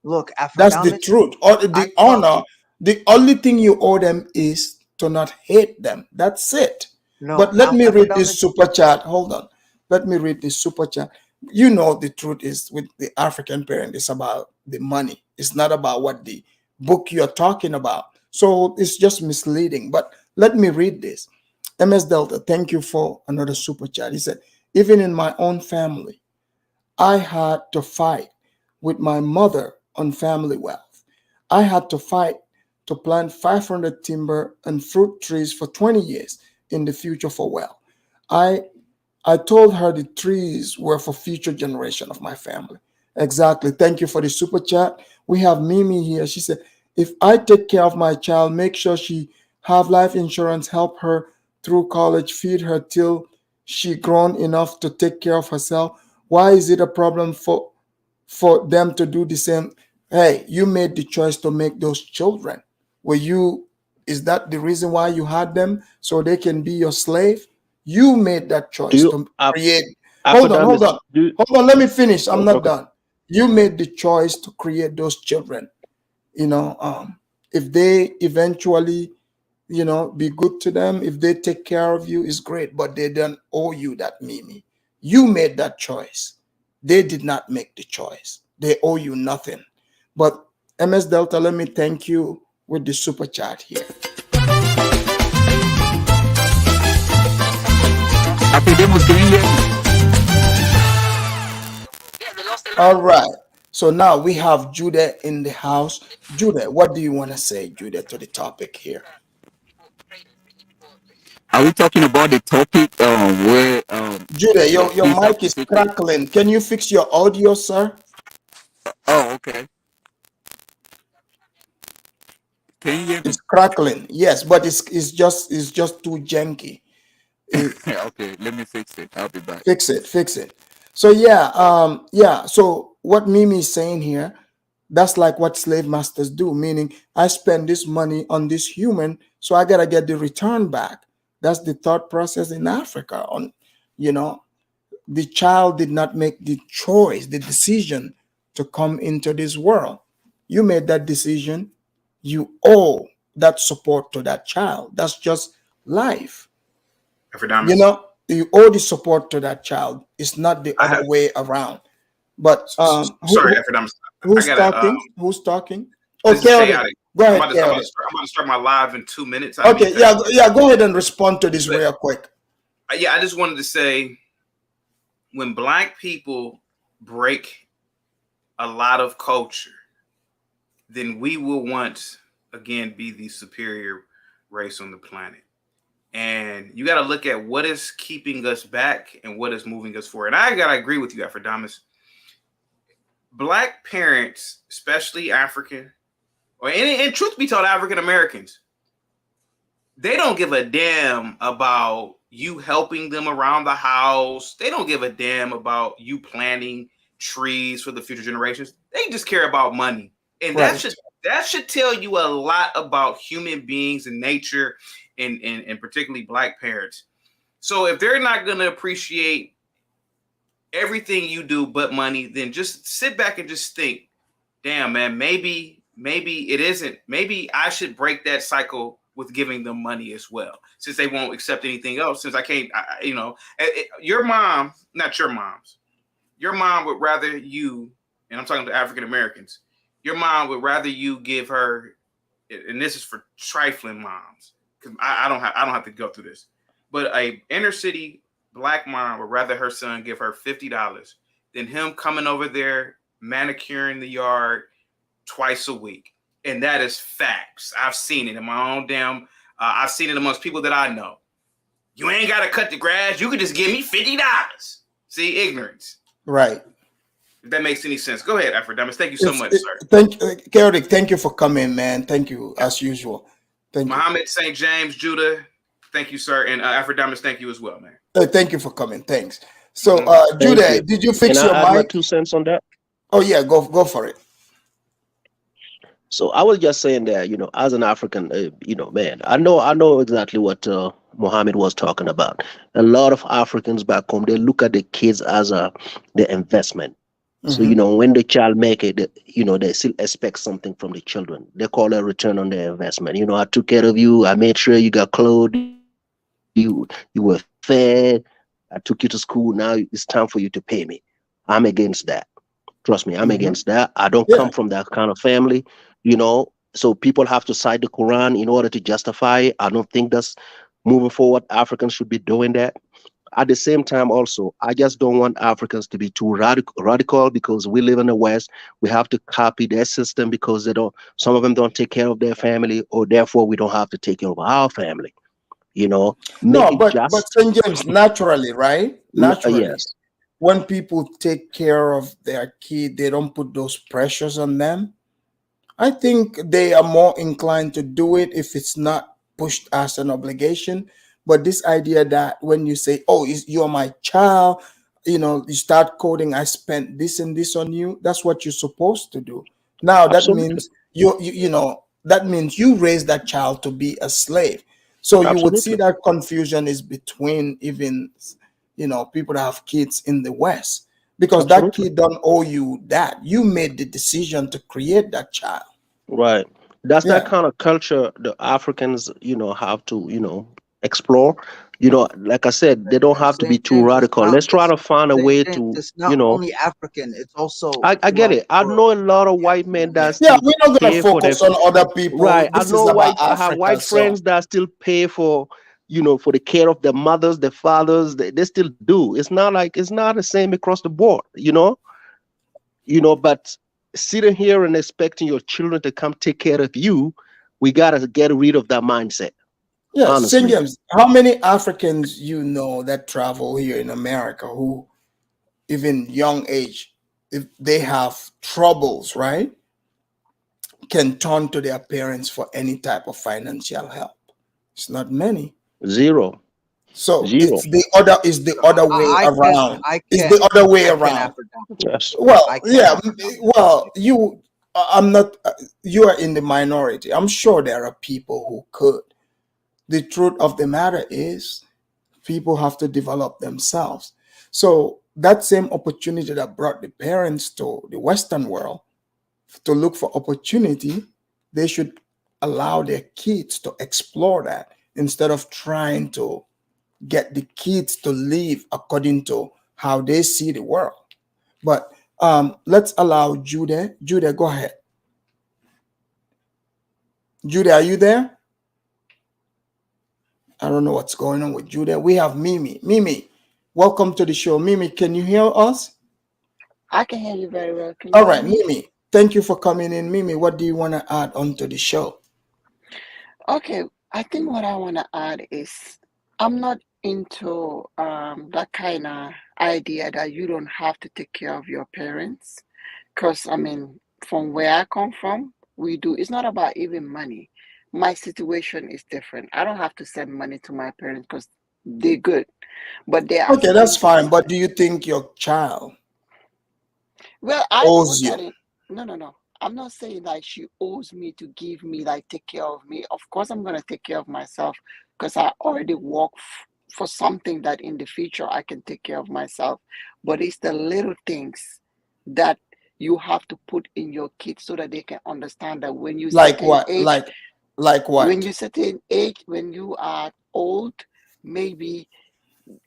Look, That's the Afridamus, truth. Or I the talk. honor, the only thing you owe them is to not hate them. That's it. No, But let me read Afridamus. this super chat. Hold on. Let me read this super chat. You know the truth is with the African parent, it's about the money. It's not about what the book you're talking about. So it's just misleading. But let me read this. MS Delta, thank you for another super chat. He said, even in my own family, I had to fight with my mother on family wealth. I had to fight to plant 500 timber and fruit trees for 20 years in the future for wealth. I I told her the trees were for future generation of my family. Exactly. Thank you for the super chat. We have Mimi here. She said, if I take care of my child, make sure she have life insurance, help her through college, feed her till she grown enough to take care of herself. Why is it a problem for them to do the same? Hey, you made the choice to make those children. Were you is that the reason why you had them so they can be your slave? You made that Do choice you to create. Hold on, hold Afridamus? on, hold on. Let me finish. I'm not Okay. done. You made the choice to create those children. You know, if they eventually, be good to them, if they take care of you, is great. But they don't owe you that, Mimi. You made that choice. They did not make the choice. They owe you nothing. But MS Delta, let me thank you with the super chat here. Afridamus, can you hear me? All right. So now we have Judah in the house. Judah, what do you want to say, Judah, to the topic here? Are we talking about the topic where Judah, the your kids have mic to is take care? crackling. Can you fix your audio, sir? Oh, okay. Can you hear me? It's crackling. Yes, but it's just too janky. Okay, let me fix it. I'll be back. Fix it. So yeah. So what Mimi is saying here, that's like what slave masters do, meaning I spend this money on this human, so I gotta get the return back. That's the thought process in Africa. The child did not make the choice, the decision to come into this world. You made that decision. You owe that support to that child. That's just life. Afridamus. You owe the support to that child. It's not the other way around. But Sorry, Afridamus. I who's gotta. talking? Who's talking? Oh, This is Kelvin. chaotic. Go I'm ahead, about to. Kelvin. I'm about to start my live in 2 minutes. I Okay, need that. yeah. Go ahead and respond to this But, real quick. yeah, I just wanted to say, when Black people break a lot of culture, then we will once again be the superior race on the planet. And you got to look at what is keeping us back and what is moving us forward. And I got to agree with you, Afridamus. Black parents, especially African, and truth be told, African Americans, they don't give a damn about you helping them around the house. They don't give a damn about you planting trees for the future generations. They just care about money. And Right. that should tell you a lot about human beings and nature and particularly Black parents. So if they're not going to appreciate everything you do but money, then just sit back and just think, damn, man, maybe it isn't. Maybe I should break that cycle with giving them money as well, since they won't accept anything else. Since I can't, your mom, not your mom's, your mom would rather you and I'm talking to African Americans, your mom would rather you give her, and this is for trifling moms, because I don't have to go through this, but a inner city black mom would rather her son give her $50 than him coming over there manicuring the yard twice a week. And that is facts. I've seen it in my own damn. I've seen it amongst people that I know. You ain't got to cut the grass. You could just give me $50. See, ignorance. Right. If that makes any sense. Go ahead, Afridamus. Thank you so much, sir. Chaotic, thank you for coming, man. Thank you, as usual. Thank Muhammad St. James, Judah, thank you, sir. And Afridamus, thank you as well, man. Thank you for coming. Thanks. So, Thank Judah, you. did you fix Can your I add my mic? 2 cents on that? Oh, yeah, go for it. So I was just saying that, as an African, man, I know exactly what Mohammed was talking about. A lot of Africans back home, they look at the kids as the investment. So, when the child make it, they still expect something from the children. They call it a return on their investment. I took care of you. I made sure you got clothes. You were fed. I took you to school. Now it's time for you to pay me. I'm against that. Trust me, I'm against that. I don't come from that kind of family, so people have to cite the Quran in order to justify it. I don't think that's moving forward. Africans should be doing that. At the same time, also, I just don't want Africans to be too radical because we live in the West. We have to copy their system because some of them don't take care of their family, or therefore we don't have to take care of our family. No, Make it but St. James, naturally, right? Naturally. Yes. When people take care of their kid, they don't put those pressures on them. I think they are more inclined to do it if it's not pushed as an obligation. But this idea that when you say, "Oh, you're my child," you start coding, "I spent this and this on you." That's what you're supposed to do. Now that Absolutely. means that means you raise that child to be a slave. So you would see Absolutely. that confusion is between even people that have kids in the West, because that Absolutely. kid don't owe you that. You made the decision to create that child. Right. That's that Yeah. kind of culture the Africans, have to, explore. Like I said, they don't have to be St. too James, radical. Let's try to find a St. way James, to, it's not only African, it's also I get throughout it. I the world. know a lot of white men that Yeah, still we're not going to pay for their focus on other people. right. This is about I have Africa. white So, friends that still pay for the care of their mothers, their fathers. They still do. It's not the same across the board. But sitting here and expecting your children to come take care of you, we gotta get rid of that mindset. yeah, St. Honestly, James, how many Africans that travel here in America who, even young age, if they have troubles, right, can turn to their parents for any type of financial help? It's not many. zero. So Zero. it's the other way around. I It's can, the other way I can around. African. Yes. Well, I can yeah, African. well, I'm not, you are in the minority. I'm sure there are people who could. The truth of the matter is, people have to develop themselves. So that same opportunity that brought the parents to the Western world to look for opportunity, they should allow their kids to explore that instead of trying to get the kids to live according to how they see the world. But let's allow Judah. Judah, go ahead. Judah, are you there? I don't know what's going on with Judah. We have Mimi. Mimi, welcome to the show. Mimi, can you hear us? I can hear you very well. Can you All hear right, me? Mimi, thank you for coming in. Mimi, what do you want to add onto the show? Okay, I think what I want to add is I'm not into that kind of idea that you don't have to take care of your parents. Because, I mean, from where I come from, we do. It's not about even money. My situation is different. I don't have to send money to my parents because they're good. But there are Okay, that's certain fine. things. But do you think your child Well, I owes put you? that in. No, no, no. I'm not saying like she owes me to give me, like, take care of me. Of course, I'm gonna take care of myself because I already work for something that in the future I can take care of myself. But it's the little things that you have to put in your kids so that they can understand that when you Like certain what? age, Like when what? you certain age, when you are old, maybe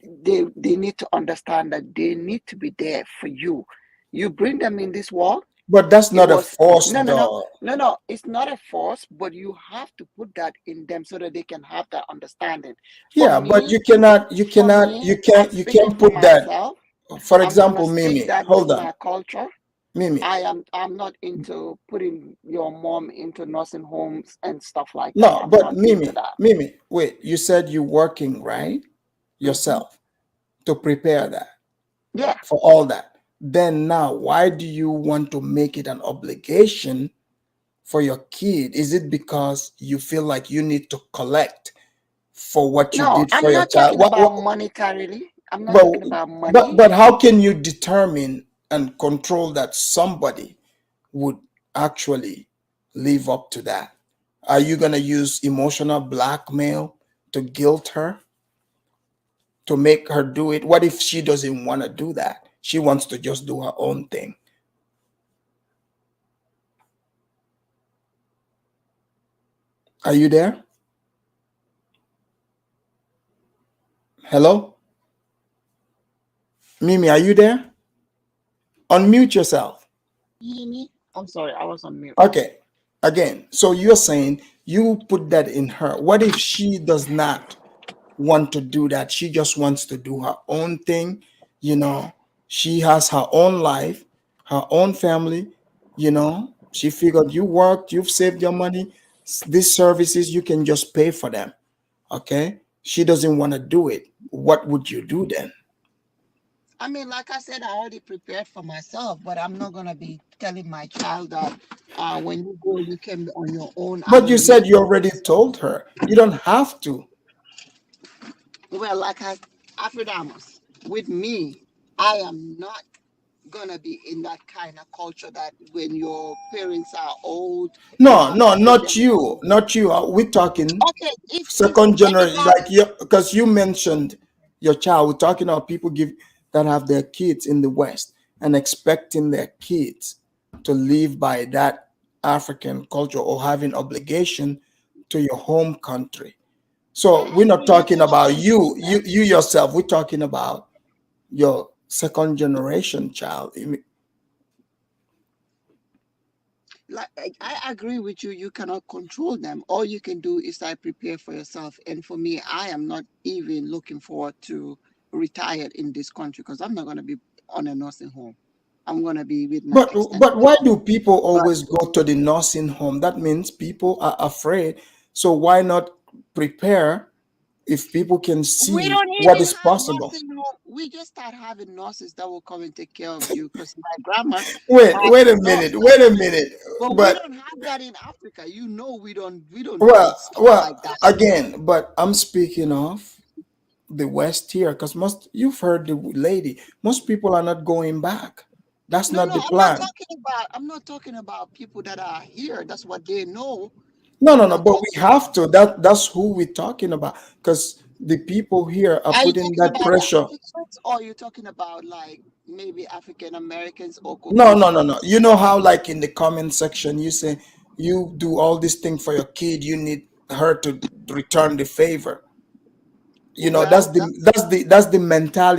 they need to understand that they need to be there for you. You bring them in this world. But that's It not a was force, no, no, no, though. no, no. It's not a force, but you have to put that in them so that they can have that understanding. For Yeah, but me, you cannot, I'm you speaking can't for put that. myself. For I'm gonna example, stick Mimi, that with hold on, my culture. Mimi. I'm not into putting your mom into nursing homes and stuff like that. No, I'm but not into Mimi, that. Mimi, wait, you said you're working, right? Hmm. Yourself to prepare that Yeah. for all that. Then now, why do you want to make it an obligation for your kid? Is it because you feel like you need to collect for what you No, did for I'm your not child? talking about monetarily. I'm not But talking about money. but how can you determine and control that somebody would actually live up to that? Are you gonna use emotional blackmail to guilt her, to make her do it? What if she doesn't want to do that? She wants to just do her own thing. Are you there? Hello? Mimi, are you there? Unmute yourself. You hear me? I'm sorry, I was on mute. Okay. Again, so you're saying you put that in her. What if she does not want to do that? She just wants to do her own thing. You know, she has her own life, her own family. You know, she figured you worked, you've saved your money. These services, you can just pay for them. Okay. She doesn't want to do it. What would you do then? I mean, like I said, I already prepared for myself, but I'm not gonna be telling my child that when you go, you can be on your own. I But you will make said you sure. already told her. You don't have to. Well, like I, Afridamus, with me, I am not gonna be in that kind of culture that when your parents are old, you No, have to no, put not them you. on. Not you. We're talking Okay, if second generation, anybody, like you, because you mentioned your child. We're talking about people give that have their kids in the West and expecting their kids to live by that African culture or having obligation to your home country. So I we're not agree, you talking cannot about control them. you yourself. We're talking about your second generation child. Like I agree with you, you cannot control them. All you can do is like prepare for yourself. And for me, I am not even looking forward to retire in this country because I'm not gonna be on a nursing home. I'm gonna be with my But extended why family. do people But always go to the nursing home? That means people are afraid. So why not prepare if people can we see don't what even is have possible? nursing home. We just start having nurses that will come and take care of you because my grandma had Wait a a nurse minute, that wait a came. minute. But we But don't have that in Africa. You know, we don't treat stuff well, like that. again, but I'm speaking of the West here because most you've heard the lady. Most people are not going back. That's No, not no, the plan. I'm not talking about people that are here. That's what they know. No, no, I'm no. not But we talking have about. to. That's who we're talking about because the people here are Are you putting talking that about the pressure. Africans, or are you talking about like maybe African Americans or No, no, no, no. Caucasians? You know how, like in the comment section, you say you do all this thing for your kid. You need her to return the favor. You know, Well, that's. that's the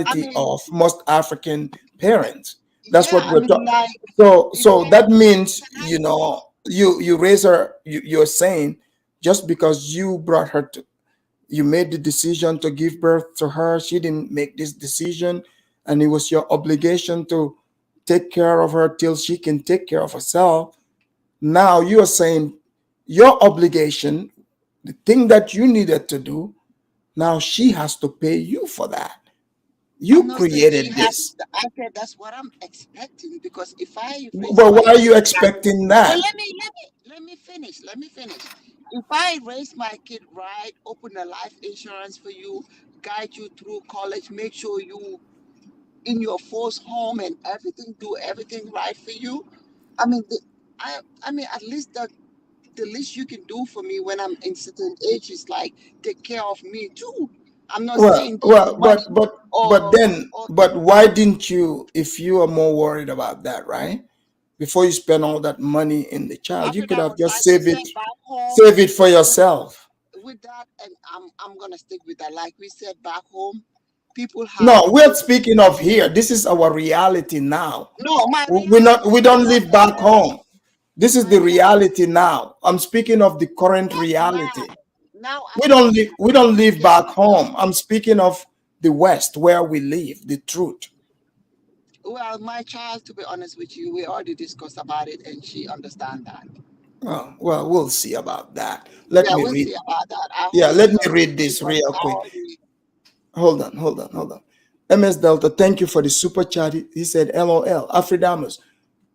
I mentality mean, of most African parents. That's yeah. what I we're mean, talking. like, if So they that means, can I you say, know, you raise her. You're saying just because you brought her to, you made the decision to give birth to her. She didn't make this decision, and it was your obligation to take care of her till she can take care of herself. Now you are saying your obligation, the thing that you needed to do, now she has to pay you for that. I'm You not saying she created has. this. I said that's what I'm expecting because if I raise But why my are you kid right. expecting But that? let me finish. Let me finish. If I raise my kid right, open a life insurance for you, guide you through college, make sure you in your first home and everything, do everything right for you. I mean, I mean, at least the least you can do for me when I'm in certain age is like take care of me too. I'm not saying give me money or or But why didn't you, if you are more worried about that, right? Before you spend all that money in the child, you after could that have was just like we said back home. save it for yourself. With that, and I'm gonna stick with that. Like we said back home, People have No, we're children. speaking of here. This is our reality now. No, my We not. reality We is don't not live the back home. West. This is My the reality reality now. I'm speaking of the current yes reality. now. Now We I don't know live. that We don't we live get back home. I'm speaking of the West, where we live. The truth. well, my child, to be honest with you, we already discussed about it and she understand that. Well, we'll see about that. Let Yeah, me we'll read. see about that. I Yeah, hope let she me read understands this because real I quick. already Hold on, hold on, hold on. MS Delta, thank you for the super chat. He said, LOL, Afridamus.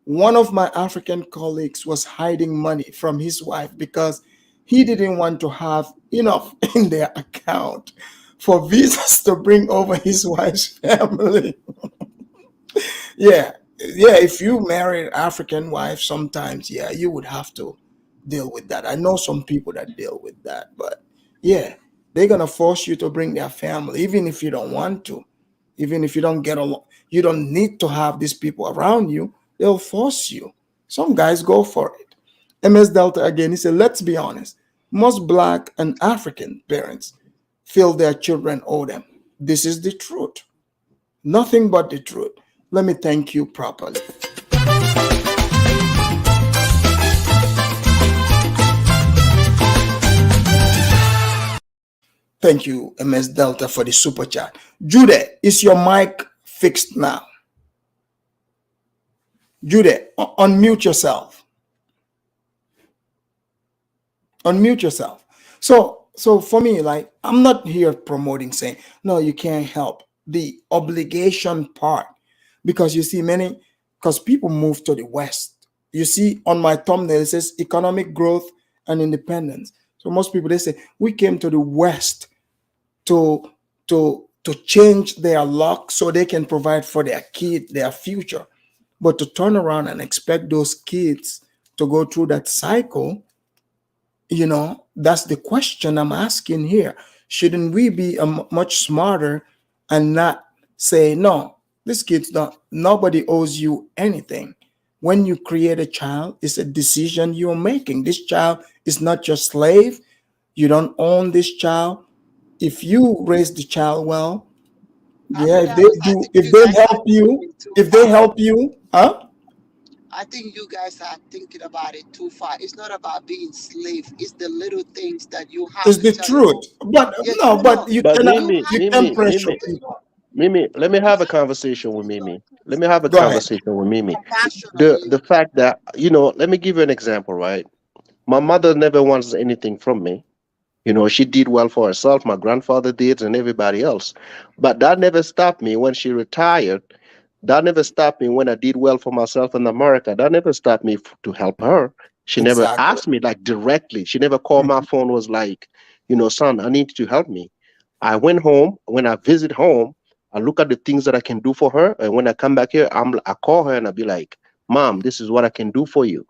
One of my African colleagues was hiding money from his wife because he didn't want to have enough in their account for visas to bring over his wife's family. Yeah, yeah. If you marry an African wife, sometimes, yeah, you would have to deal with that. I know some people that deal with that, but yeah, they're gonna force you to bring their family, even if you don't want to, even if you don't get along. You don't need to have these people around you. They'll force you. Some guys go for it. MS Delta again. He said, "Let's be honest. Most Black and African parents feel their children owe them. This is the truth. Nothing but the truth. Let me thank you properly." Thank you, MS Delta, for the super chat. Jude, is your mic fixed now? Jude, unmute yourself. Unmute yourself. So for me, like, I'm not here promoting saying no, you can't help the obligation part, because you see many, because people move to the West. You see on my thumbnail it says economic growth and independence. So most people, they say we came to the West to change their luck so they can provide for their kid, their future. But to turn around and expect those kids to go through that cycle, that's the question I'm asking here. Shouldn't we be much smarter and not say, no, this kid's not, nobody owes you anything. When you create a child, it's a decision you're making. This child is not your slave. You don't own this child. If you raise the child well, yeah, if they Afridamus, I do, think if you they guys are help you, thinking too if they far. help you, huh? I think you guys are thinking about it too far. It's not about being slave. It's the little things that you have It's to the tell your truth. But yeah, no, no, no. but you But cannot, You Mimi, have you to can Mimi, pressure Mimi, listen. people. Mimi, let me You have a have to conversation with listen to Mimi. Let things me have a Go ahead. conversation with Mimi. The compassionately. fact that, let me give you an example, right? My mother never wants anything from me. She did well for herself, my grandfather did, and everybody else. But that never stopped me when she retired. That never stopped me when I did well for myself in America. That never stopped me to help her. She never Exactly. asked me like directly. She never called my phone, was like, son, I need you to help me. I went home. When I visit home, I look at the things that I can do for her. And when I come back here, I call her and I be like, Mom, this is what I can do for you.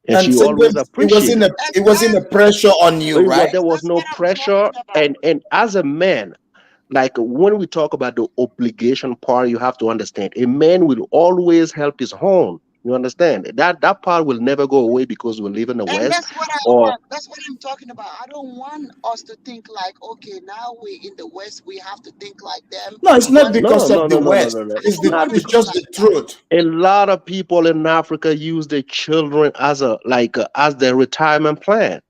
And And she always sometimes appreciate it. it wasn't a Exactly. pressure on you, right? There was That's no what I'm pressure. talking about. And as a man, like when we talk about the obligation part, you have to understand a man will always help his own. You understand that part will never go away because we live in the And West. that's what I Or want. That's what I'm talking about. I don't want us to think like, okay, now we're in the West, we have to think like them. No, it's not One day, no, because no, of the no, no, no, West. no, no. I It's It's don't the not want to it's think just because the like that. truth. a lot of people in Africa use their children as as their retirement plan.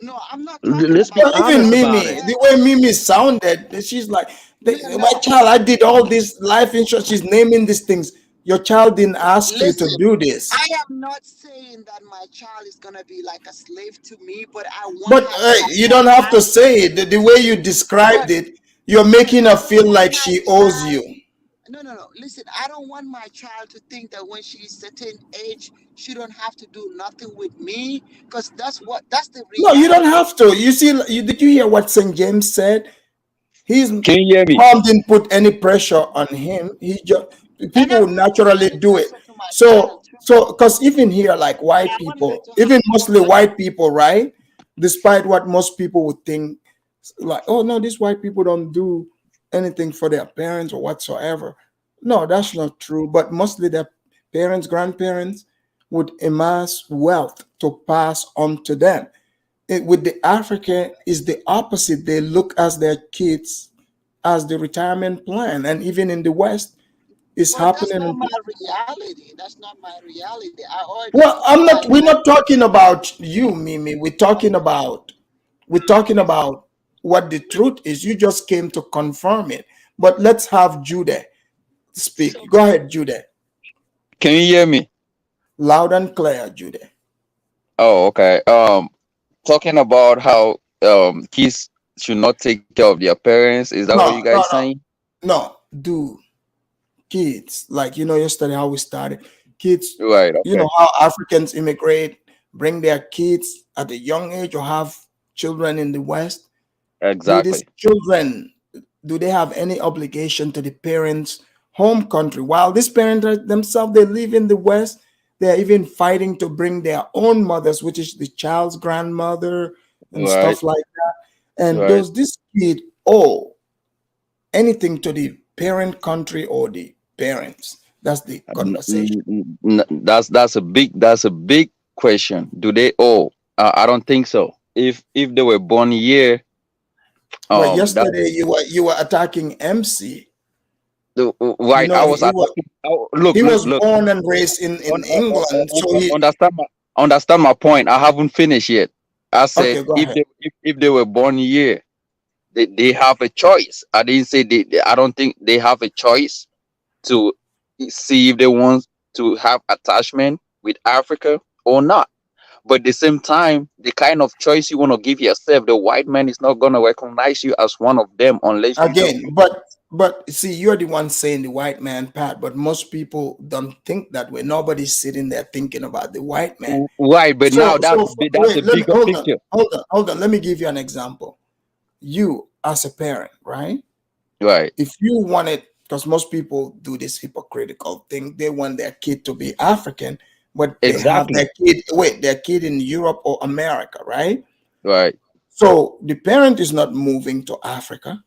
No, I'm not talking Let's about be No, that. even honest I'm about Mimi, it. saying, the way Mimi sounded, she's like, no, My no. child, I did all this life insurance." She's naming these things. Your child didn't ask you to Listen, do this. I am not saying that my child is gonna be like a slave to me, but I want But her to have you don't have to compassion. say it. The way you But described it, you're but making I her don't feel want like my she owes child. you. No, no, no. Listen, I don't want my child to think that when she's certain age, she don't have to do nothing with me, because that's the No, you don't reality. have to. You see, did you hear what St. James said? His Can you hear me? mom didn't put any pressure on him. He just And people I'm would not putting naturally any do it. pressure to my child So too. because even here, like But white I want her people, to have even mostly compassion. white people, right? Despite what most people would think, like, oh no, these white people don't do anything for their parents or whatsoever. No, that's not true. But mostly their parents, grandparents would amass wealth to pass on to them. With the African is the opposite. They look as their kids as the retirement plan. And even in the West, it's But that's happening. not my reality. That's not my reality. I already Well, know that we're not talking about you, Mimi. We're talking about what the truth is. You just came to confirm it. But let's have Judah so speak. Go ahead, Judah. Can you hear me? Loud and clear, Judah. Oh, okay. Talking about how kids should not take care of their parents. Is that what you No, no, guys no, saying? no. Do kids, like, yesterday how we started, kids, Right. Okay. how Africans immigrate, bring their kids at a young age or have children in the West. Do these Exactly. children, do they have any obligation to the parents' home country? While these parents themselves, they live in the West, they're even fighting to bring their own mothers, which is the child's grandmother and Right. stuff like that. And Right. does this kid owe anything to the parent country or the parents? That's the conversation. That's a big question. Do they owe? I don't think so. If they were born here, Well, that yesterday you were attacking MC. right. I was He was attacking. Look, he look, was look. born and raised in England, so he. Understand my point. I haven't finished yet. I said Okay, go ahead. if they were born here, they have a choice. I didn't say I don't think they have a choice to see if they want to have attachment with Africa or not. But at the same time, the kind of choice you want to give yourself, the white man is not going to recognize you as one of them unless you just Again, but see, you're the one saying the white man part, but most people don't think that way. Nobody's sitting there thinking about the white man. right. But now that's Wait, a let me bigger picture. hold on. Let me give you an example. You as a parent, right? Right. If you wanted, because most people do this hypocritical thing, they want their kid to be African, but they have Exactly. their kid in Europe or America, right? Right. So the parent is not moving to Africa.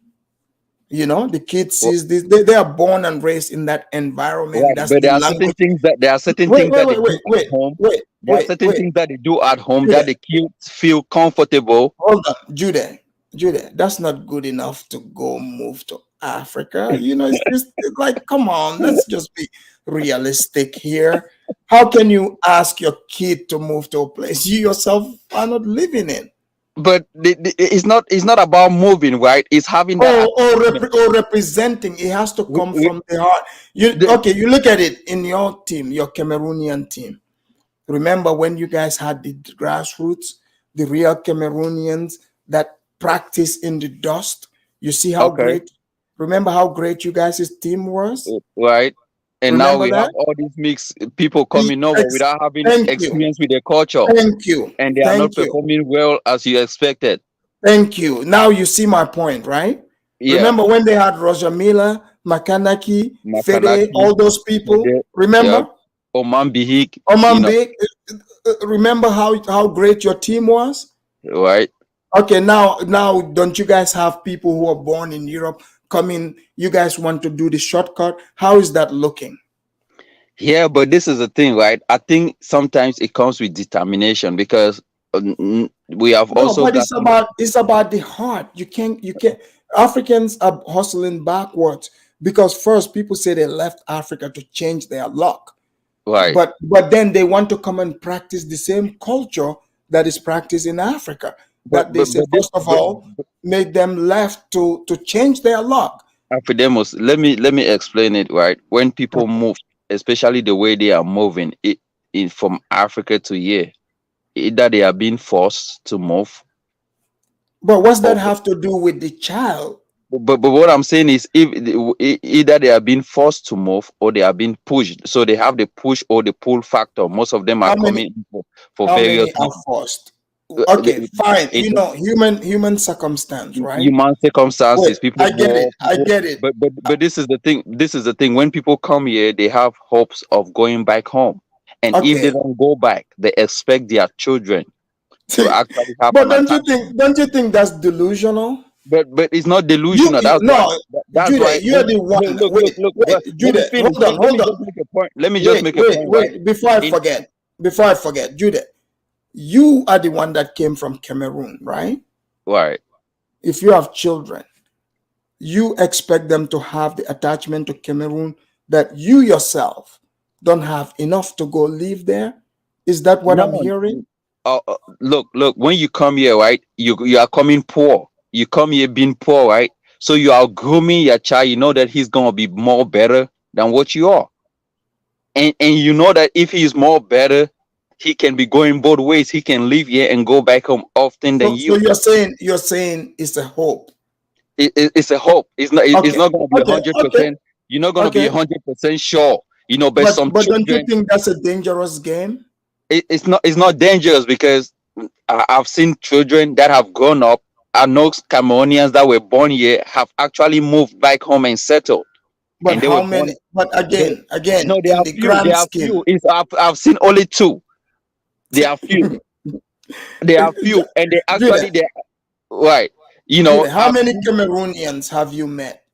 The kid Well, sees this, they are born and raised in that environment. right. That's But the language. there are certain Wait, things wait, that they wait, do wait, at wait, home. wait, There are wait, certain wait. things that they do at home that Judah, the kids feel comfortable. hold on, Judah, that's not good enough to go move to Africa. It's like, come on, let's just be realistic here. How can you ask your kid to move to a place you yourself are not living in? But it's not about moving, right? It's having that attachment. Or representing. It has to come We, from the heart. the, You look at it in your team, your Cameroonian team. Remember when you guys had the grassroots, the real Cameroonians that practice in the dust? You see how okay, great, remember how great you guys' team was? right. And now Remember we have that? all these mixed people coming over without having Thank you. experience with their culture, Thank you. and they are not Thank you. performing well as you expected. Thank you. Now you see my point, right? Yeah, Remember when they had Roger Miller, Makanaki, Fede, Makanaki, all those people? yeah, Remember? Oman Bihik, Omambe, remember how great your team was? right. Okay, now don't you guys have people who are born in Europe coming? You guys want to do the shortcut? How is that looking? Yeah, but this is the thing, right? I think sometimes it comes with determination because we have No, also but got it's about the heart. You can't. Africans are hustling backwards because first people say they left Africa to change their luck, right. but then they want to come and practice the same culture that is practiced in Africa. But That they say this first of all make them left to change their luck. Afridamus, let me explain it, right. When people move, especially the way they are moving from Africa to here, either they are being forced to move, But what's that or have to do with the child? but what I'm saying is either they are being forced to move or they are being pushed. So they have the push or the pull factor. Most of them are How many? coming for How various many are forced? Okay, fine. Human circumstance, right? human circumstances. Wait, People go, I get it. but this is the thing. This is the thing. When people come here, they have hopes of going back home, and if they Okay. don't go back, they expect their children to actually have But an attachment. don't you think that's delusional? But it's not delusional. That's why. No, That's Judah, why. you're the one. Look. Wait, Let me Judah, finish. Let me just make a point. Let me just make a point, right? wait. Before I forget, Judah, you are the one that came from Cameroon, right? Right. If you have children, you expect them to have the attachment to Cameroon that you yourself don't have enough to go live there? Is that what I'm No, hearing? look, when you come here, right? You are coming poor. You come here being poor, right? So you are grooming your child. You know that he's gonna be more better than what you are, and you know that if he is more better, he can be going both ways. He can leave here and go back home often than So you. you're saying it's a hope. It's a hope. It's Okay, not gonna be okay, 100%. You're not gonna be okay. 100% sure. You know, but But some don't you children, think that's a dangerous game? it's not dangerous because I've seen children that have grown up. I know Cameroonians that were born here have actually moved back home and settled, But and they were how many? born. But They, again, no, there in are the few. There grand are few. scheme, I've seen only two. There are few. There are few, and they Judah, actually they right. You know, Judah, how I've many seen. Cameroonians have you met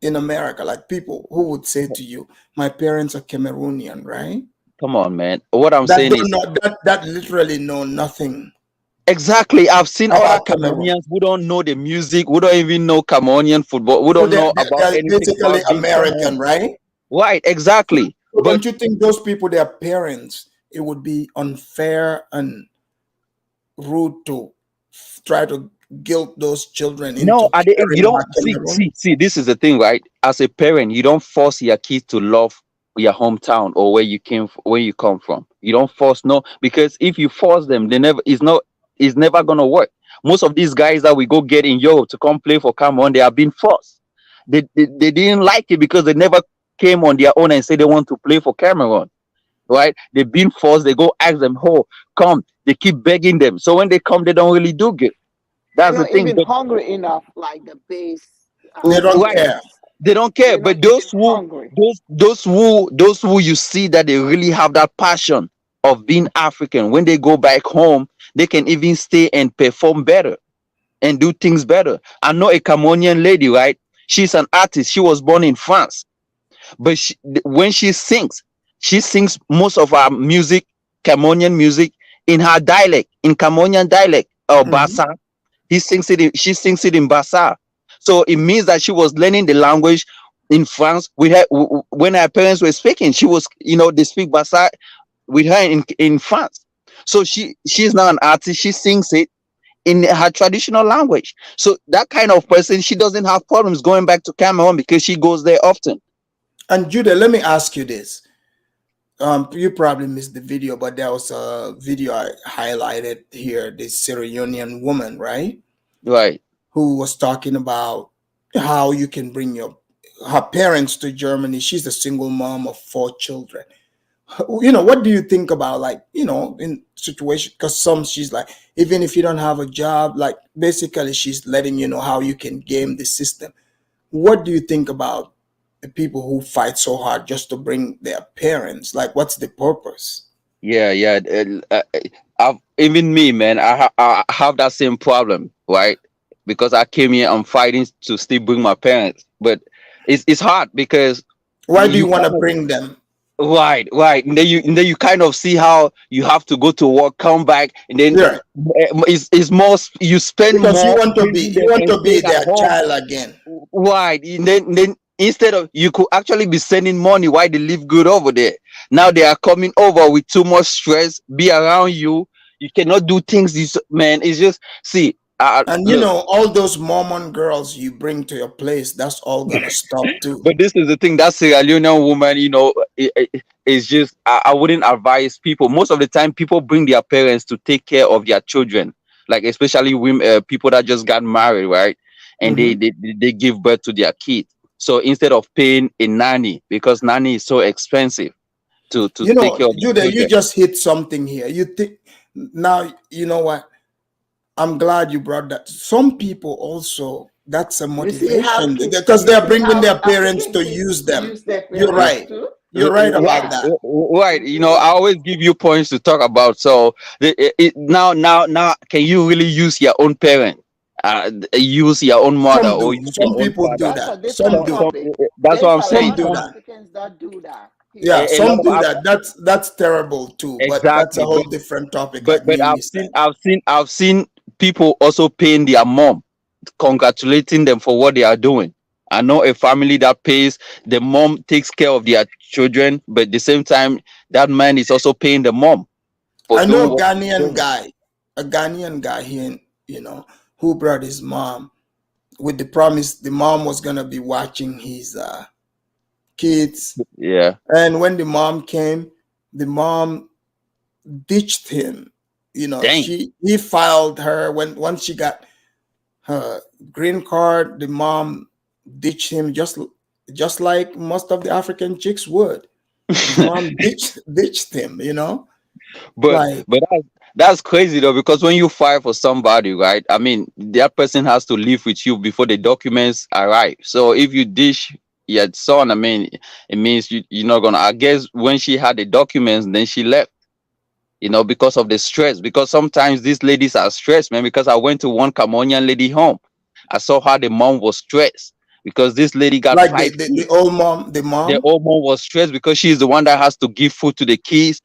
in America? Like people who would say to you, "My parents are Cameroonian," right? Come on, man. What I'm That saying don't is know that literally know nothing exactly. I've seen other about Cameroon. Cameroonians who don't know the music, who don't even know Cameroonian football, who So don't know about they're anything basically about being American, Cameroon. right? Right, exactly. So But don't you think those people, their parents, it would be unfair and rude to try to guilt those children no, into at the end, you caring don't about see, Cameroon? see, see, this is the thing, right? As a parent, you don't force your kids to love your hometown or where you come from. You don't force, no, because if you force them, it's never gonna work. Most of these guys that we go get in Europe to come play for Cameroon, they are being forced. They didn't like it because they never came on their own and said they want to play for Cameroon, right? They've been forced. They go ask them, oh, come. They keep begging them. So when they come, they don't really do good. They're That's the not thing. even But hungry enough, like the base They don't right, care. parents. they don't care. They're not But even hungry. those who you see that they really have that passion of being African, when they go back home, they can even stay and perform better and do things better. I know a Cameroonian lady, right? She's an artist. She was born in France, but when she sings most of her music, Cameroonian music, in her dialect, in Cameroonian dialect or Mhm. Bassa. She sings it in Bassa. So it means that she was learning the language in France with her when her parents were speaking. She was, they speak Bassa with her in France. So she's now an artist. She sings it in her traditional language. So that kind of person, she doesn't have problems going back to Cameroon because she goes there often. And Judah, let me ask you this. You probably missed the video, but there was a video I highlighted here. This Sierra Leonean woman, right, Right. who was talking about how you can bring her parents to Germany. She's a single mom of 4 children. What do you think about, like, in situation? Because she's like, even if you don't have a job, like basically she's letting you know how you can game the system. What do you think about the people who fight so hard just to bring their parents? Like, what's the purpose? Yeah, yeah. Even me, man, I have that same problem, right? Because I came here, I'm fighting to still bring my parents, but it's hard because Why do you you want to kind of bring them? right, and then you kind of see how you have to go to work, come back, and then Yeah, it's more you spend because you more want to be bringing you them want and to be staying at their home. child again. Right. And then instead of you could actually be sending money while they live good over there. Now they are coming over with too much stress, be around you. You cannot do things this man. It's just see, And look, all those Mormon girls you bring to your place, that's all gonna stop too. but this is the thing, that Sierra Leonean woman, it's just I wouldn't advise people. Most of the time people bring their parents to take care of their children, like especially women, people that just got married, right? And they, Hmm. they give birth to their kids. So instead of paying a nanny, because nanny is so expensive to take care of their Judah, you children. just hit something here. You think now, you know what? I'm glad you brought that. Some people also, that's a You see how motivation because they are bringing their parents African to kids use them. use their You're parents right. too? You're right about Right, Yeah. that. right. I always give you points to talk about. So now, can you really use your own parent? Use your own mother Some or do. use Some your own people do father. That's that. a Some different do. topic. That's what There's I'm a Some saying. lot of do that. Africans that do that Yeah, here. A lot some of do that. That's terrible too. But that's a exactly, whole different topic. but Like but me and I've you seen said. I've seen I've seen people also paying their mom congratulating them for what they are doing. I know a family that pays, the mom takes care of their children, but at the same time, that man is also paying the mom for I know doing a what she's Ghanaian doing. guy, here, who brought his mom with the promise the mom was gonna be watching his kids. Yeah. And when the mom came, the mom ditched him. Dang. He filed her once she got her green card. The mom ditched him just like most of the African chicks would. His mom ditched him. But Like that's crazy though, because when you file for somebody, right? I mean, that person has to live with you before the documents arrive. So if you dish your son, I mean, it means you're not gonna. I guess when she had the documents, then she left. Because of the stress. Because sometimes these ladies are stressed, man. Because I went to one Cameroonian lady home, I saw how the mom was stressed because this lady got like the, five the, the kids. old mom, the The mom. old mom was stressed because she's the one that has to give food to the kids,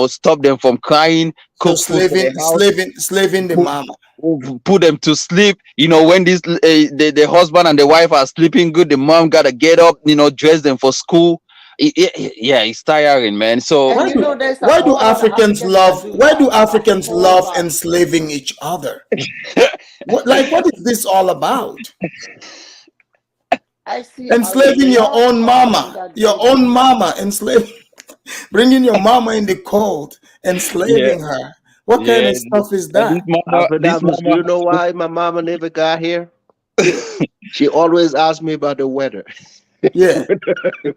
stop them from crying, So cook food for the house, slaving the put, mama. put them to sleep. When the husband and the wife are sleeping good, the mom gotta get up, dress them for school. Yeah, it's tiring, man. So And Why you do know, there's a why do whole lot of Africans Africans that love do why that. do A Africans whole love lot. enslaving each other? What is this all about? I see a Enslaving your lot own of them mama, that do enslaving, bringing your mama in the cold, yeah, enslaving her. What kind yeah. of stuff is And this that? mama, this Afridamus, do mama you know has why my mama never got here? She always asked me about the weather. Yeah,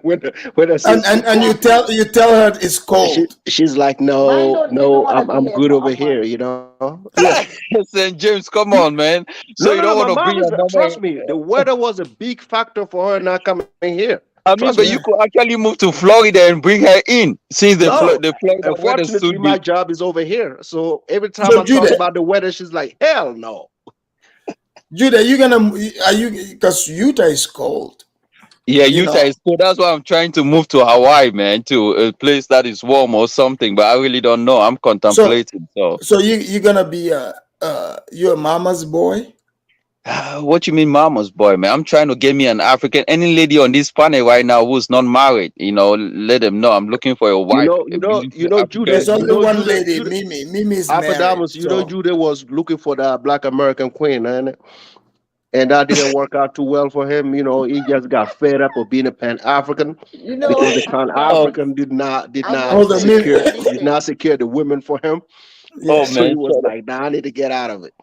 When I say and you exactly. tell her it's cold. she's like, Mine no, don't even no, want to be I'm here good for a over month. here, you know? Yeah. St. James, come on, man. So No, you no, don't no. want My to bring mom your is, mama. trust me, the weather was a big factor for her not coming here. I mean, Trust but me. Yeah. you could actually move to Florida and bring her in, since No, the Florida weather unfortunately, suit my you. job is over here. So every time So I talk Judah, about the weather, she's like, hell no. are you because Utah is cold. Yeah, You Utah know. is cool. That's why I'm trying to move to Hawaii, man, to a place that is warm or something. But I really don't know. I'm So contemplating. So, you're gonna be you're a mama's boy. what you mean, mama's boy, man? I'm trying to get me an African, any lady on this planet right now who's not married. Let them know I'm looking for a wife, a beautiful There's African. only one lady, Judah, Mimi. Mimi is married. Afridamus, So Judah was looking for the Black American queen, and that didn't work out too well for him. He just got fed up of being a Pan African You because know, the Pan Oh, Africanus, African did I'm gonna not hold on, tell you, Mimi. secure the women for him. oh, Yeah. So he man. was like, nah, I need to get out of it.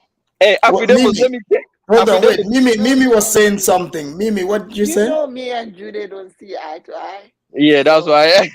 Hey, What Afridamus, let Mimi? me check. Hold on, wait. Afridamus, you know Mimi me was and saying something. Mimi, what did you you say? know me and Judy don't see eye to eye. yeah, that's So why.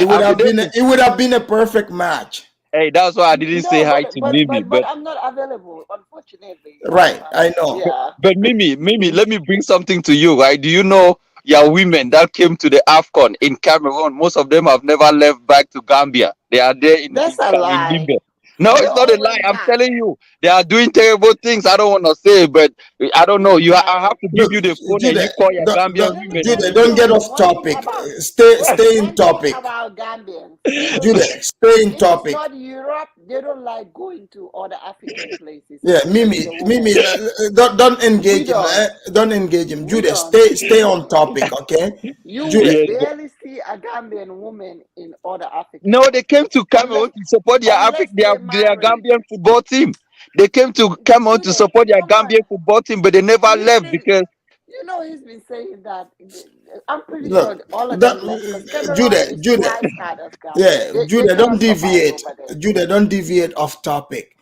Afridamus, It would have been a perfect match. hey, that's why I didn't say no, hi to Mimi. but I'm not available, unfortunately. Right, I know. Yeah. But Mimi, let me bring something to you, right? Do you know your women that came to the AFCON in Cameroon? Most of them have never left back to Gambia. They are there That's a in lie. Limbe. No, They it's not a all lie. went I'm back. telling you, they are doing terrible things. I don't want to say, but I don't know. I have to give Look, you the phone and Judah, you call your Gambian Let me women tell and Judah, you you don't get something. off One thing topic. about Stay in one thing topic. about Gambians, you know, Judah, stay in if it's topic. not Europe, they don't like going to other African places, Yeah, especially the Mimi, women. don't We engage him. don't. Don't engage him. We Judah, don't. stay on topic, okay? You will Judah, yeah. barely see a Gambian woman in other African No, they came countries to unless Cameroon to support they're their married. Gambian football team. They came to Cameroon to Jude, support their come on. Gambian football team, but they never He's left been, because he's been saying that. I'm pretty look, sure all of them left because that, Cameroon is Judah, twice hard as Gambia. yeah, They Judah, don't cannot survive deviate. over there. Judah, don't deviate off topic.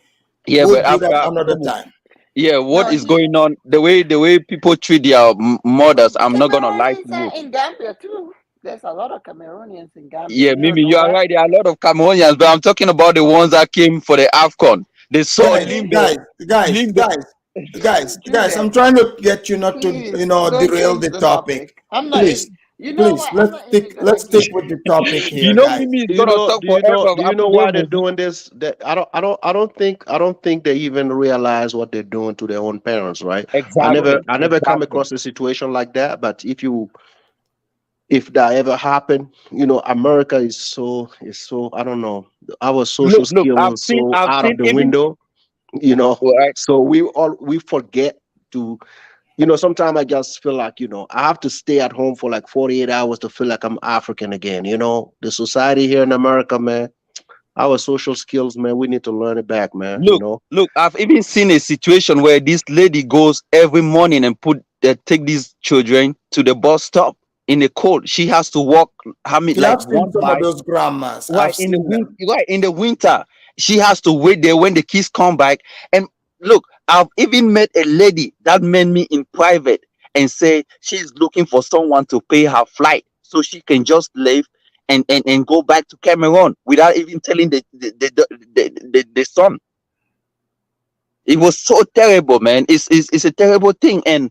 yeah, We'll but do that another Africa, time. yeah, what No, is going on? The way people treat their mothers, I'm not gonna lie to Cameroonians you. are in Gambia too. There's a lot of Cameroonians in Gambia. Yeah, You don't Mimi, know you are that? right. There are a lot of Cameroonians, but I'm talking about the ones that came for the AFCON. They saw Guys, Limbe, guys, guys, Limbe. guys, guys. I'm Jude, trying to get you not to, please don't derail change the the topic. topic. I'm not Please, even. You know what? I'm not even gonna let's give. stick with the topic You here, know, guys. Mimi is gonna talk forever of Do you know why they're Africanism. doing this? That I don't think they even realize what they're doing to their own parents, right? Exactly, I never come exactly. across a situation like that. But if that ever happened, America is so I don't know. Our social Look, skills I've is seen, so I've out seen of the even window. you know. Right. So we forget to, sometimes I just feel like, I have to stay at home for like 48 hours to feel like I'm African again. The society here in America, man, our social skills, man, we need to learn it back, man. Look, I've even seen a situation where this lady goes every morning and take these children to the bus stop in the cold. She has to walk, Yeah, like I've seen one some of mile. those grandmas. Right I've in the seen them. right in the winter, she has to wait there when the kids come back. And look, I've even met a lady that met me in private and say she's looking for someone to pay her flight so she can just leave and go back to Cameroon without even telling the son. It was so terrible, man. It's a terrible thing, and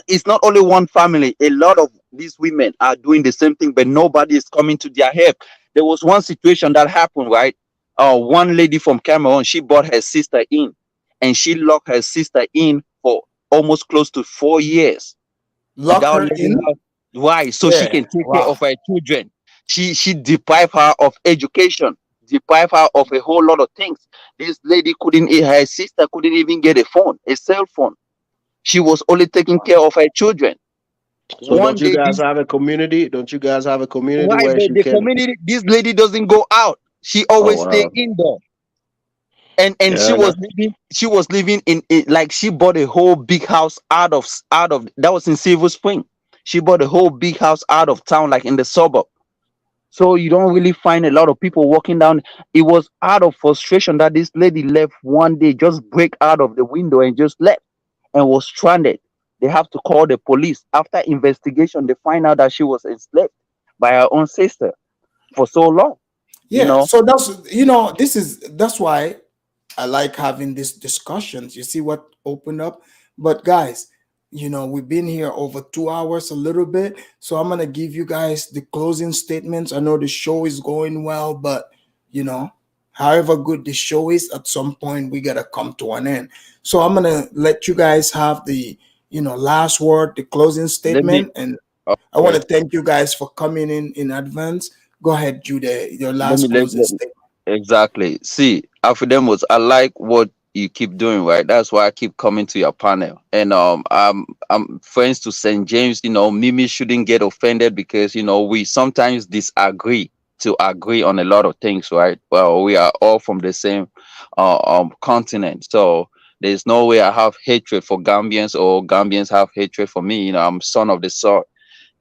it's not only one family. A lot of these women are doing the same thing, but nobody is coming to their help. There was one situation that happened, right? One lady from Cameroon, she brought her sister in, and she locked her sister in for almost close to 4 years Lock without her letting in. her. Why? So she Yeah. can take care Wow. of her children. She deprived her of education, deprived her of a whole lot of things. This lady her sister couldn't even get a cell phone. She was only taking care of her children. So don't One you day, guys have a community? Don't you guys have a community why where she the can? community? This lady doesn't go out. She Oh always stay wow. indoor. And Yeah, no. she was living in it, like she bought a whole big house out of that was in Silver Spring. She bought a whole big house out of town, like in the suburb. So you don't really find a lot of people walking down. It was out of frustration that this lady left one day, just break out of the window and just left and was stranded. They have to call the police. After investigation, they find out that she was enslaved by her own sister for so long. You Yeah. know, So that's why I like having these discussions. You see what opened up? But guys, we've been here over 2 hours, a little bit. So I'm gonna give you guys the closing statements. I know the show is going well, but you know, however good the show is, at some point we gotta come to an end. So I'm gonna let you guys have the last word, the closing let me. statement, and I want Okay, to thank you guys for coming in advance. Go ahead, Jude, your let me last let, closing let statement. exactly. See, Afridamus, I like what you keep doing, right? That's why I keep coming to your panel. And I'm friends to St. James. Mimi shouldn't get offended because we sometimes disagree to agree on a lot of things, right? Well, we are all from the same continent, so there's no way I have hatred for Gambians or Gambians have hatred for me. I'm son of the soil,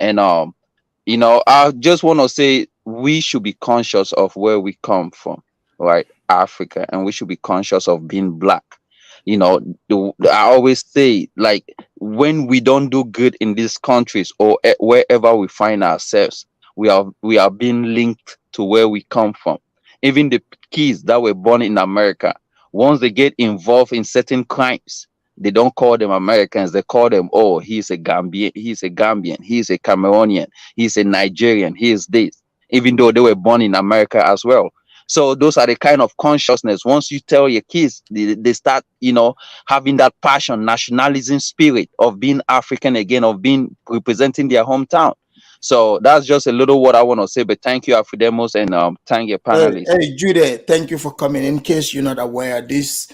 and I just want to say we should be conscious of where we come from, right? Africa, and we should be conscious of being black. I always say, like, when we don't do good in these countries or wherever we find ourselves, we are being linked to where we come from. Even the kids that were born in America, once they get involved in certain crimes, they don't call them Americans. They call them, oh, he's a Gambian, he's a Cameroonian, he's a Nigerian, he is this, even though they were born in America as well. So those are the kind of consciousness. Once you tell your kids, they start, having that passion, nationalism spirit of being African again, of being representing their hometown. So that's just a little what I want to say. But thank you, Afridemos, and thank your panelists. Hey, Jude, thank you for coming. In case you're not aware, this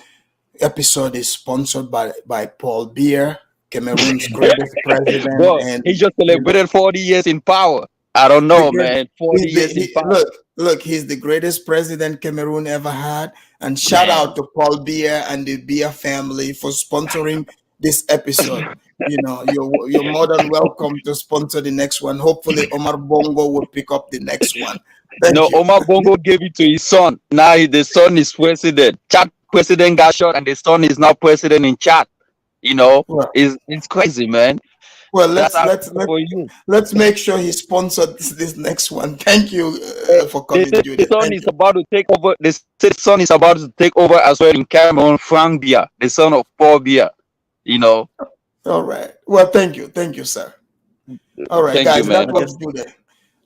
episode is sponsored by Paul Biya, Cameroon's greatest president, Bro, and he just you know celebrated 40 years in power. I don't the know, great. man. 40 years in power, Look, he's the greatest president Cameroon ever had. And shout man. out to Paul Biya and the Biya family for sponsoring this episode. You're more than welcome to sponsor the next one. Hopefully, Omar Bongo will pick up the next one. Thank No, you. Omar Bongo gave it to his son. Now the son is president. Chad president got shot, and the son is now president in Chad. Well, It's crazy, man. well, That's let's let's Africa let for you. let's make sure he sponsors this next one. Thank you for They coming, say the Judith. son Thank is you. about to take over. They say the son is about to take over as well in Cameroon. Frank Bia, the son of Paul Bia. You know. All right. Well, thank you, sir. All right, Thank you, guys, that man. was Judith.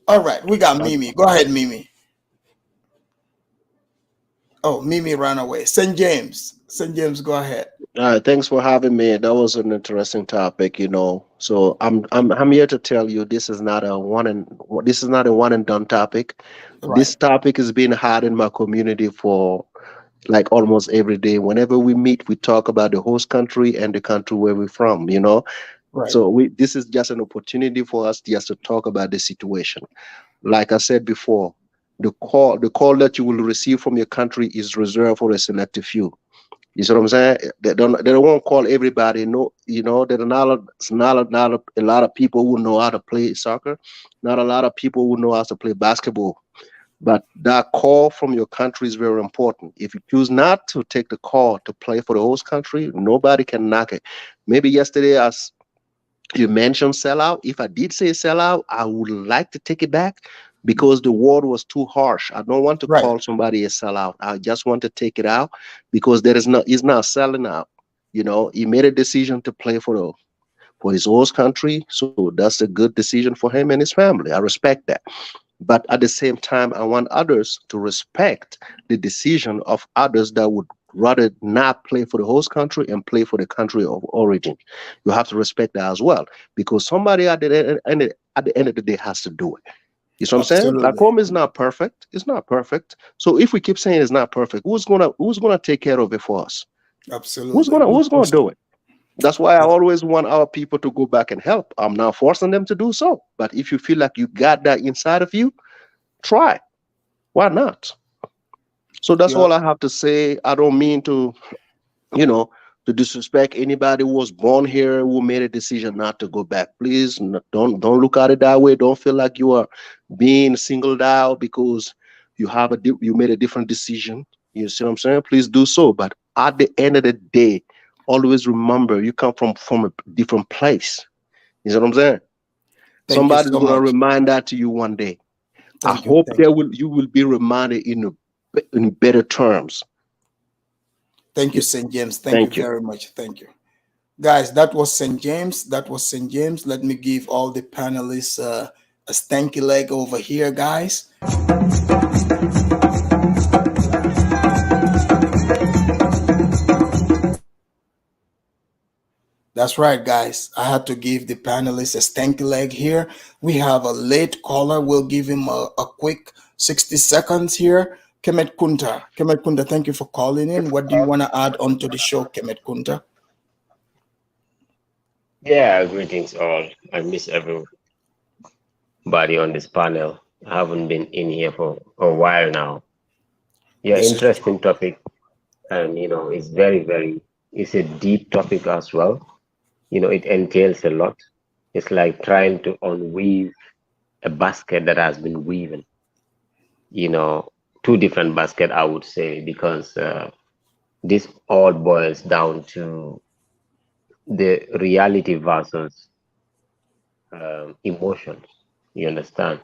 All right, we got Mimi. Go ahead, Mimi. Oh, Mimi ran away. St. James. St. James, go ahead. Thanks for having me. That was an interesting topic, So I'm here to tell you this is not a one and done topic. Right. This topic is being had in my community for like almost every day. Whenever we meet, we talk about the host country and the country where we're from, you know. Right. So this is just an opportunity for us just to talk about the situation. Like I said before, the call that you will receive from your country is reserved for a selective few. You see what I'm saying? They don't won't call everybody. No, you know, there are not a lot of people who know how to play soccer, not a lot of people who know how to play basketball. But that call from your country is very important. If you choose not to take the call to play for the host country, nobody can knock it. Maybe yesterday, as you mentioned sellout, if I did say sellout, I would like to take it back because the word was too harsh. I don't want to Right. call somebody a sellout. I just want to take it out because he's not selling out. You know, he made a decision to play for his host country, so that's a good decision for him and his family. I respect that. But at the same time, I want others to respect the decision of others that would rather not play for the host country and play for the country of origin. You have to respect that as well, because somebody at the end of the day has to do it. You know what I'm saying? Like Absolutely. home is not perfect. It's not perfect. So if we keep saying it's not perfect, who's gonna take care of it for us? Absolutely. Who's gonna Because do it? That's why I always want our people to go back and help. I'm not forcing them to do so. But if you feel like you got that inside of you, try. Why not? So that's you're all I have to say. I don't mean to, you know, to disrespect anybody who was born here who made a decision not to go back. Please don't look at it that way. Don't feel like you are being singled out because you made a different decision. You see what I'm saying? Please do so. But at the end of the day, always remember you come from a different place. You see what I'm saying? thank you Somebody's so gonna much. remind that to you one day. I Thank you. hope Thank you. you will be reminded in better terms. Thank you, St. James. Thank you Thank you. very much. Thank you. Guys, that was St. James. That was St. James. Let me give all the panelists a stanky leg over here, guys. That's right, guys. I had to give the panelists a stanky leg here. We have a late caller. We'll give him a quick 60 seconds here. Kemet Kunta. Kemet Kunta, thank you for calling in. What do you want to add onto the show, Kemet Kunta? Yeah, greetings all. I miss everybody on this panel. I haven't been in here for a while now. Yeah, This is interesting topic, and it's it's a deep topic as well. It entails a lot. It's like trying to unweave a basket that has been weaving. You know, two different basket, I would say, because this all boils down to the reality versus emotions. You understand?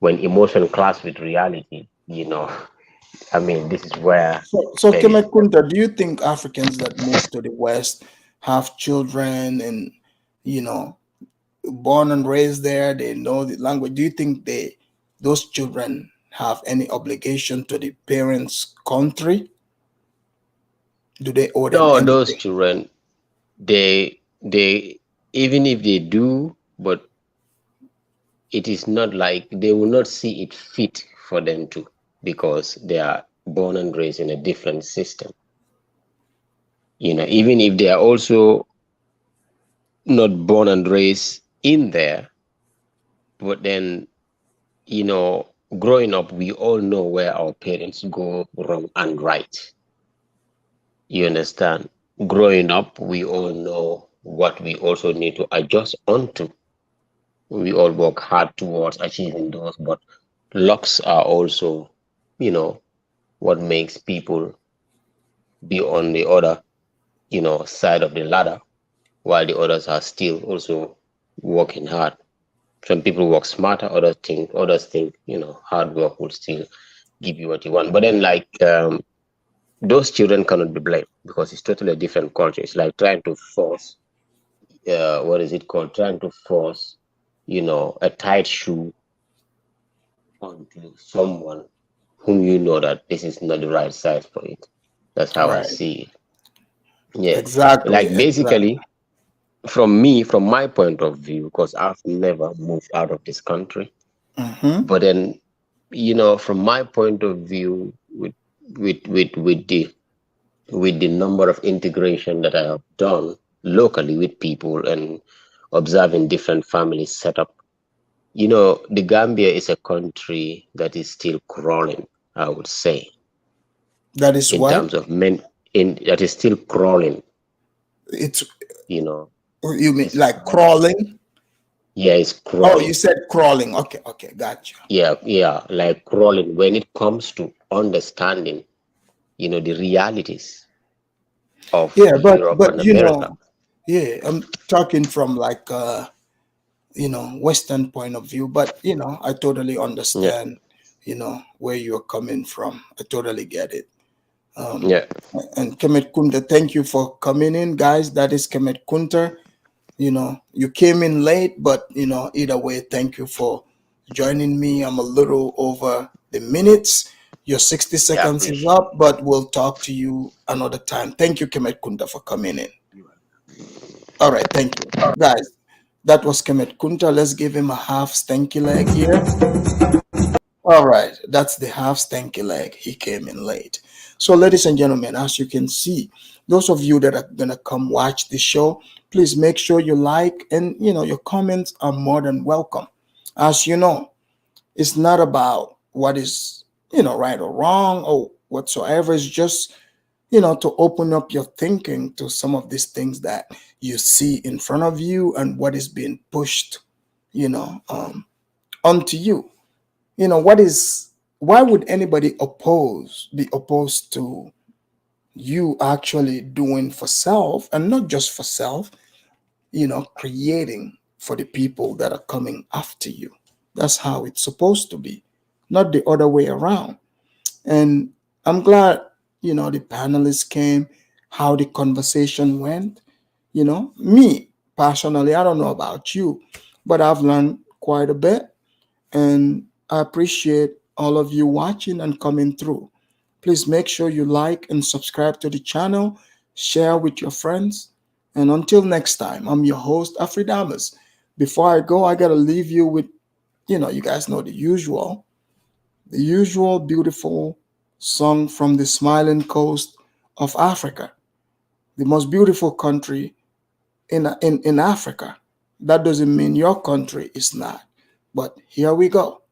When emotion clash with reality, I mean, this is where so there is. Kemet Kunta, do you think Africans that move to the West have children and you know born and raised there, they know the language? Do you think those children have any obligation to the parents' country? Do they owe them No, those anything? children, they even if they do, but it is not like they will not see it fit for them to, because they are born and raised in a different system. Even if they are also not born and raised in there, but then you know, growing up, we all know where our parents go wrong and right. You understand? Growing up, we all know what we also need to adjust onto. We all work hard towards achieving those, but locks are also, what makes people be on the other, side of the ladder, while the others are still also working hard. Some people work smarter, others think, hard work will still give you what you want. But then, like, those children cannot be blamed because it's totally a different culture. It's like trying to force, what is it called? Trying to force, a tight shoe onto someone whom you know that this is not the right size for it. That's how I Right. see it. Yeah. Exactly. Like Exactly. basically, from my point of view, because I've never moved out of this country, Mm-hmm. but then, from my point of view, with with the number of integration that I have done locally with people and observing different families set up, the Gambia is a country that is still crawling, I would say, That is in what? terms of men, in that is still crawling, It's, you know, you mean it's like crawling. crawling? Yeah, it's Oh, you crawling. said crawling. Okay, okay, gotcha. Yeah, like crawling when it comes to understanding, the realities of Yeah, Europe but and America. yeah, I'm talking from like Western point of view, but I totally Yeah, understand, where you're coming from. I totally get it. Um, yeah. and Kemet Kunta, thank you for coming in, guys. That is Kemet Kunta. You came in late, but either way, thank you for joining me. I'm a little over the minutes. Your 60 Yeah, I seconds is appreciate. up, but we'll talk to you another time. Thank you, Kemet Kunta, for coming in. All right, thank you. Guys, that was Kemet Kunta. Let's give him a half stanky leg here. All right, that's the half stanky leg. He came in late. So, ladies and gentlemen, as you can see, those of you that are gonna come watch the show, please make sure you like, and your comments are more than welcome. As you know, it's not about what is right or wrong or whatsoever. It's just to open up your thinking to some of these things that you see in front of you and what is being pushed, you know, um, onto you. Why would anybody be opposed to you actually doing for self, and not just for self, creating for the people that are coming after you? That's how it's supposed to be, not the other way around. And I'm glad, the panelists came, how the conversation went. Me personally, I don't know about you, but I've learned quite a bit. And I appreciate all of you watching and coming through. Please make sure you like and subscribe to the channel, share with your friends. And until next time, I'm your host, Afridamus. Before I go, I got to leave you with, you guys know the usual beautiful song from the smiling coast of Africa, the most beautiful country in Africa. That doesn't mean your country is not. But here we go.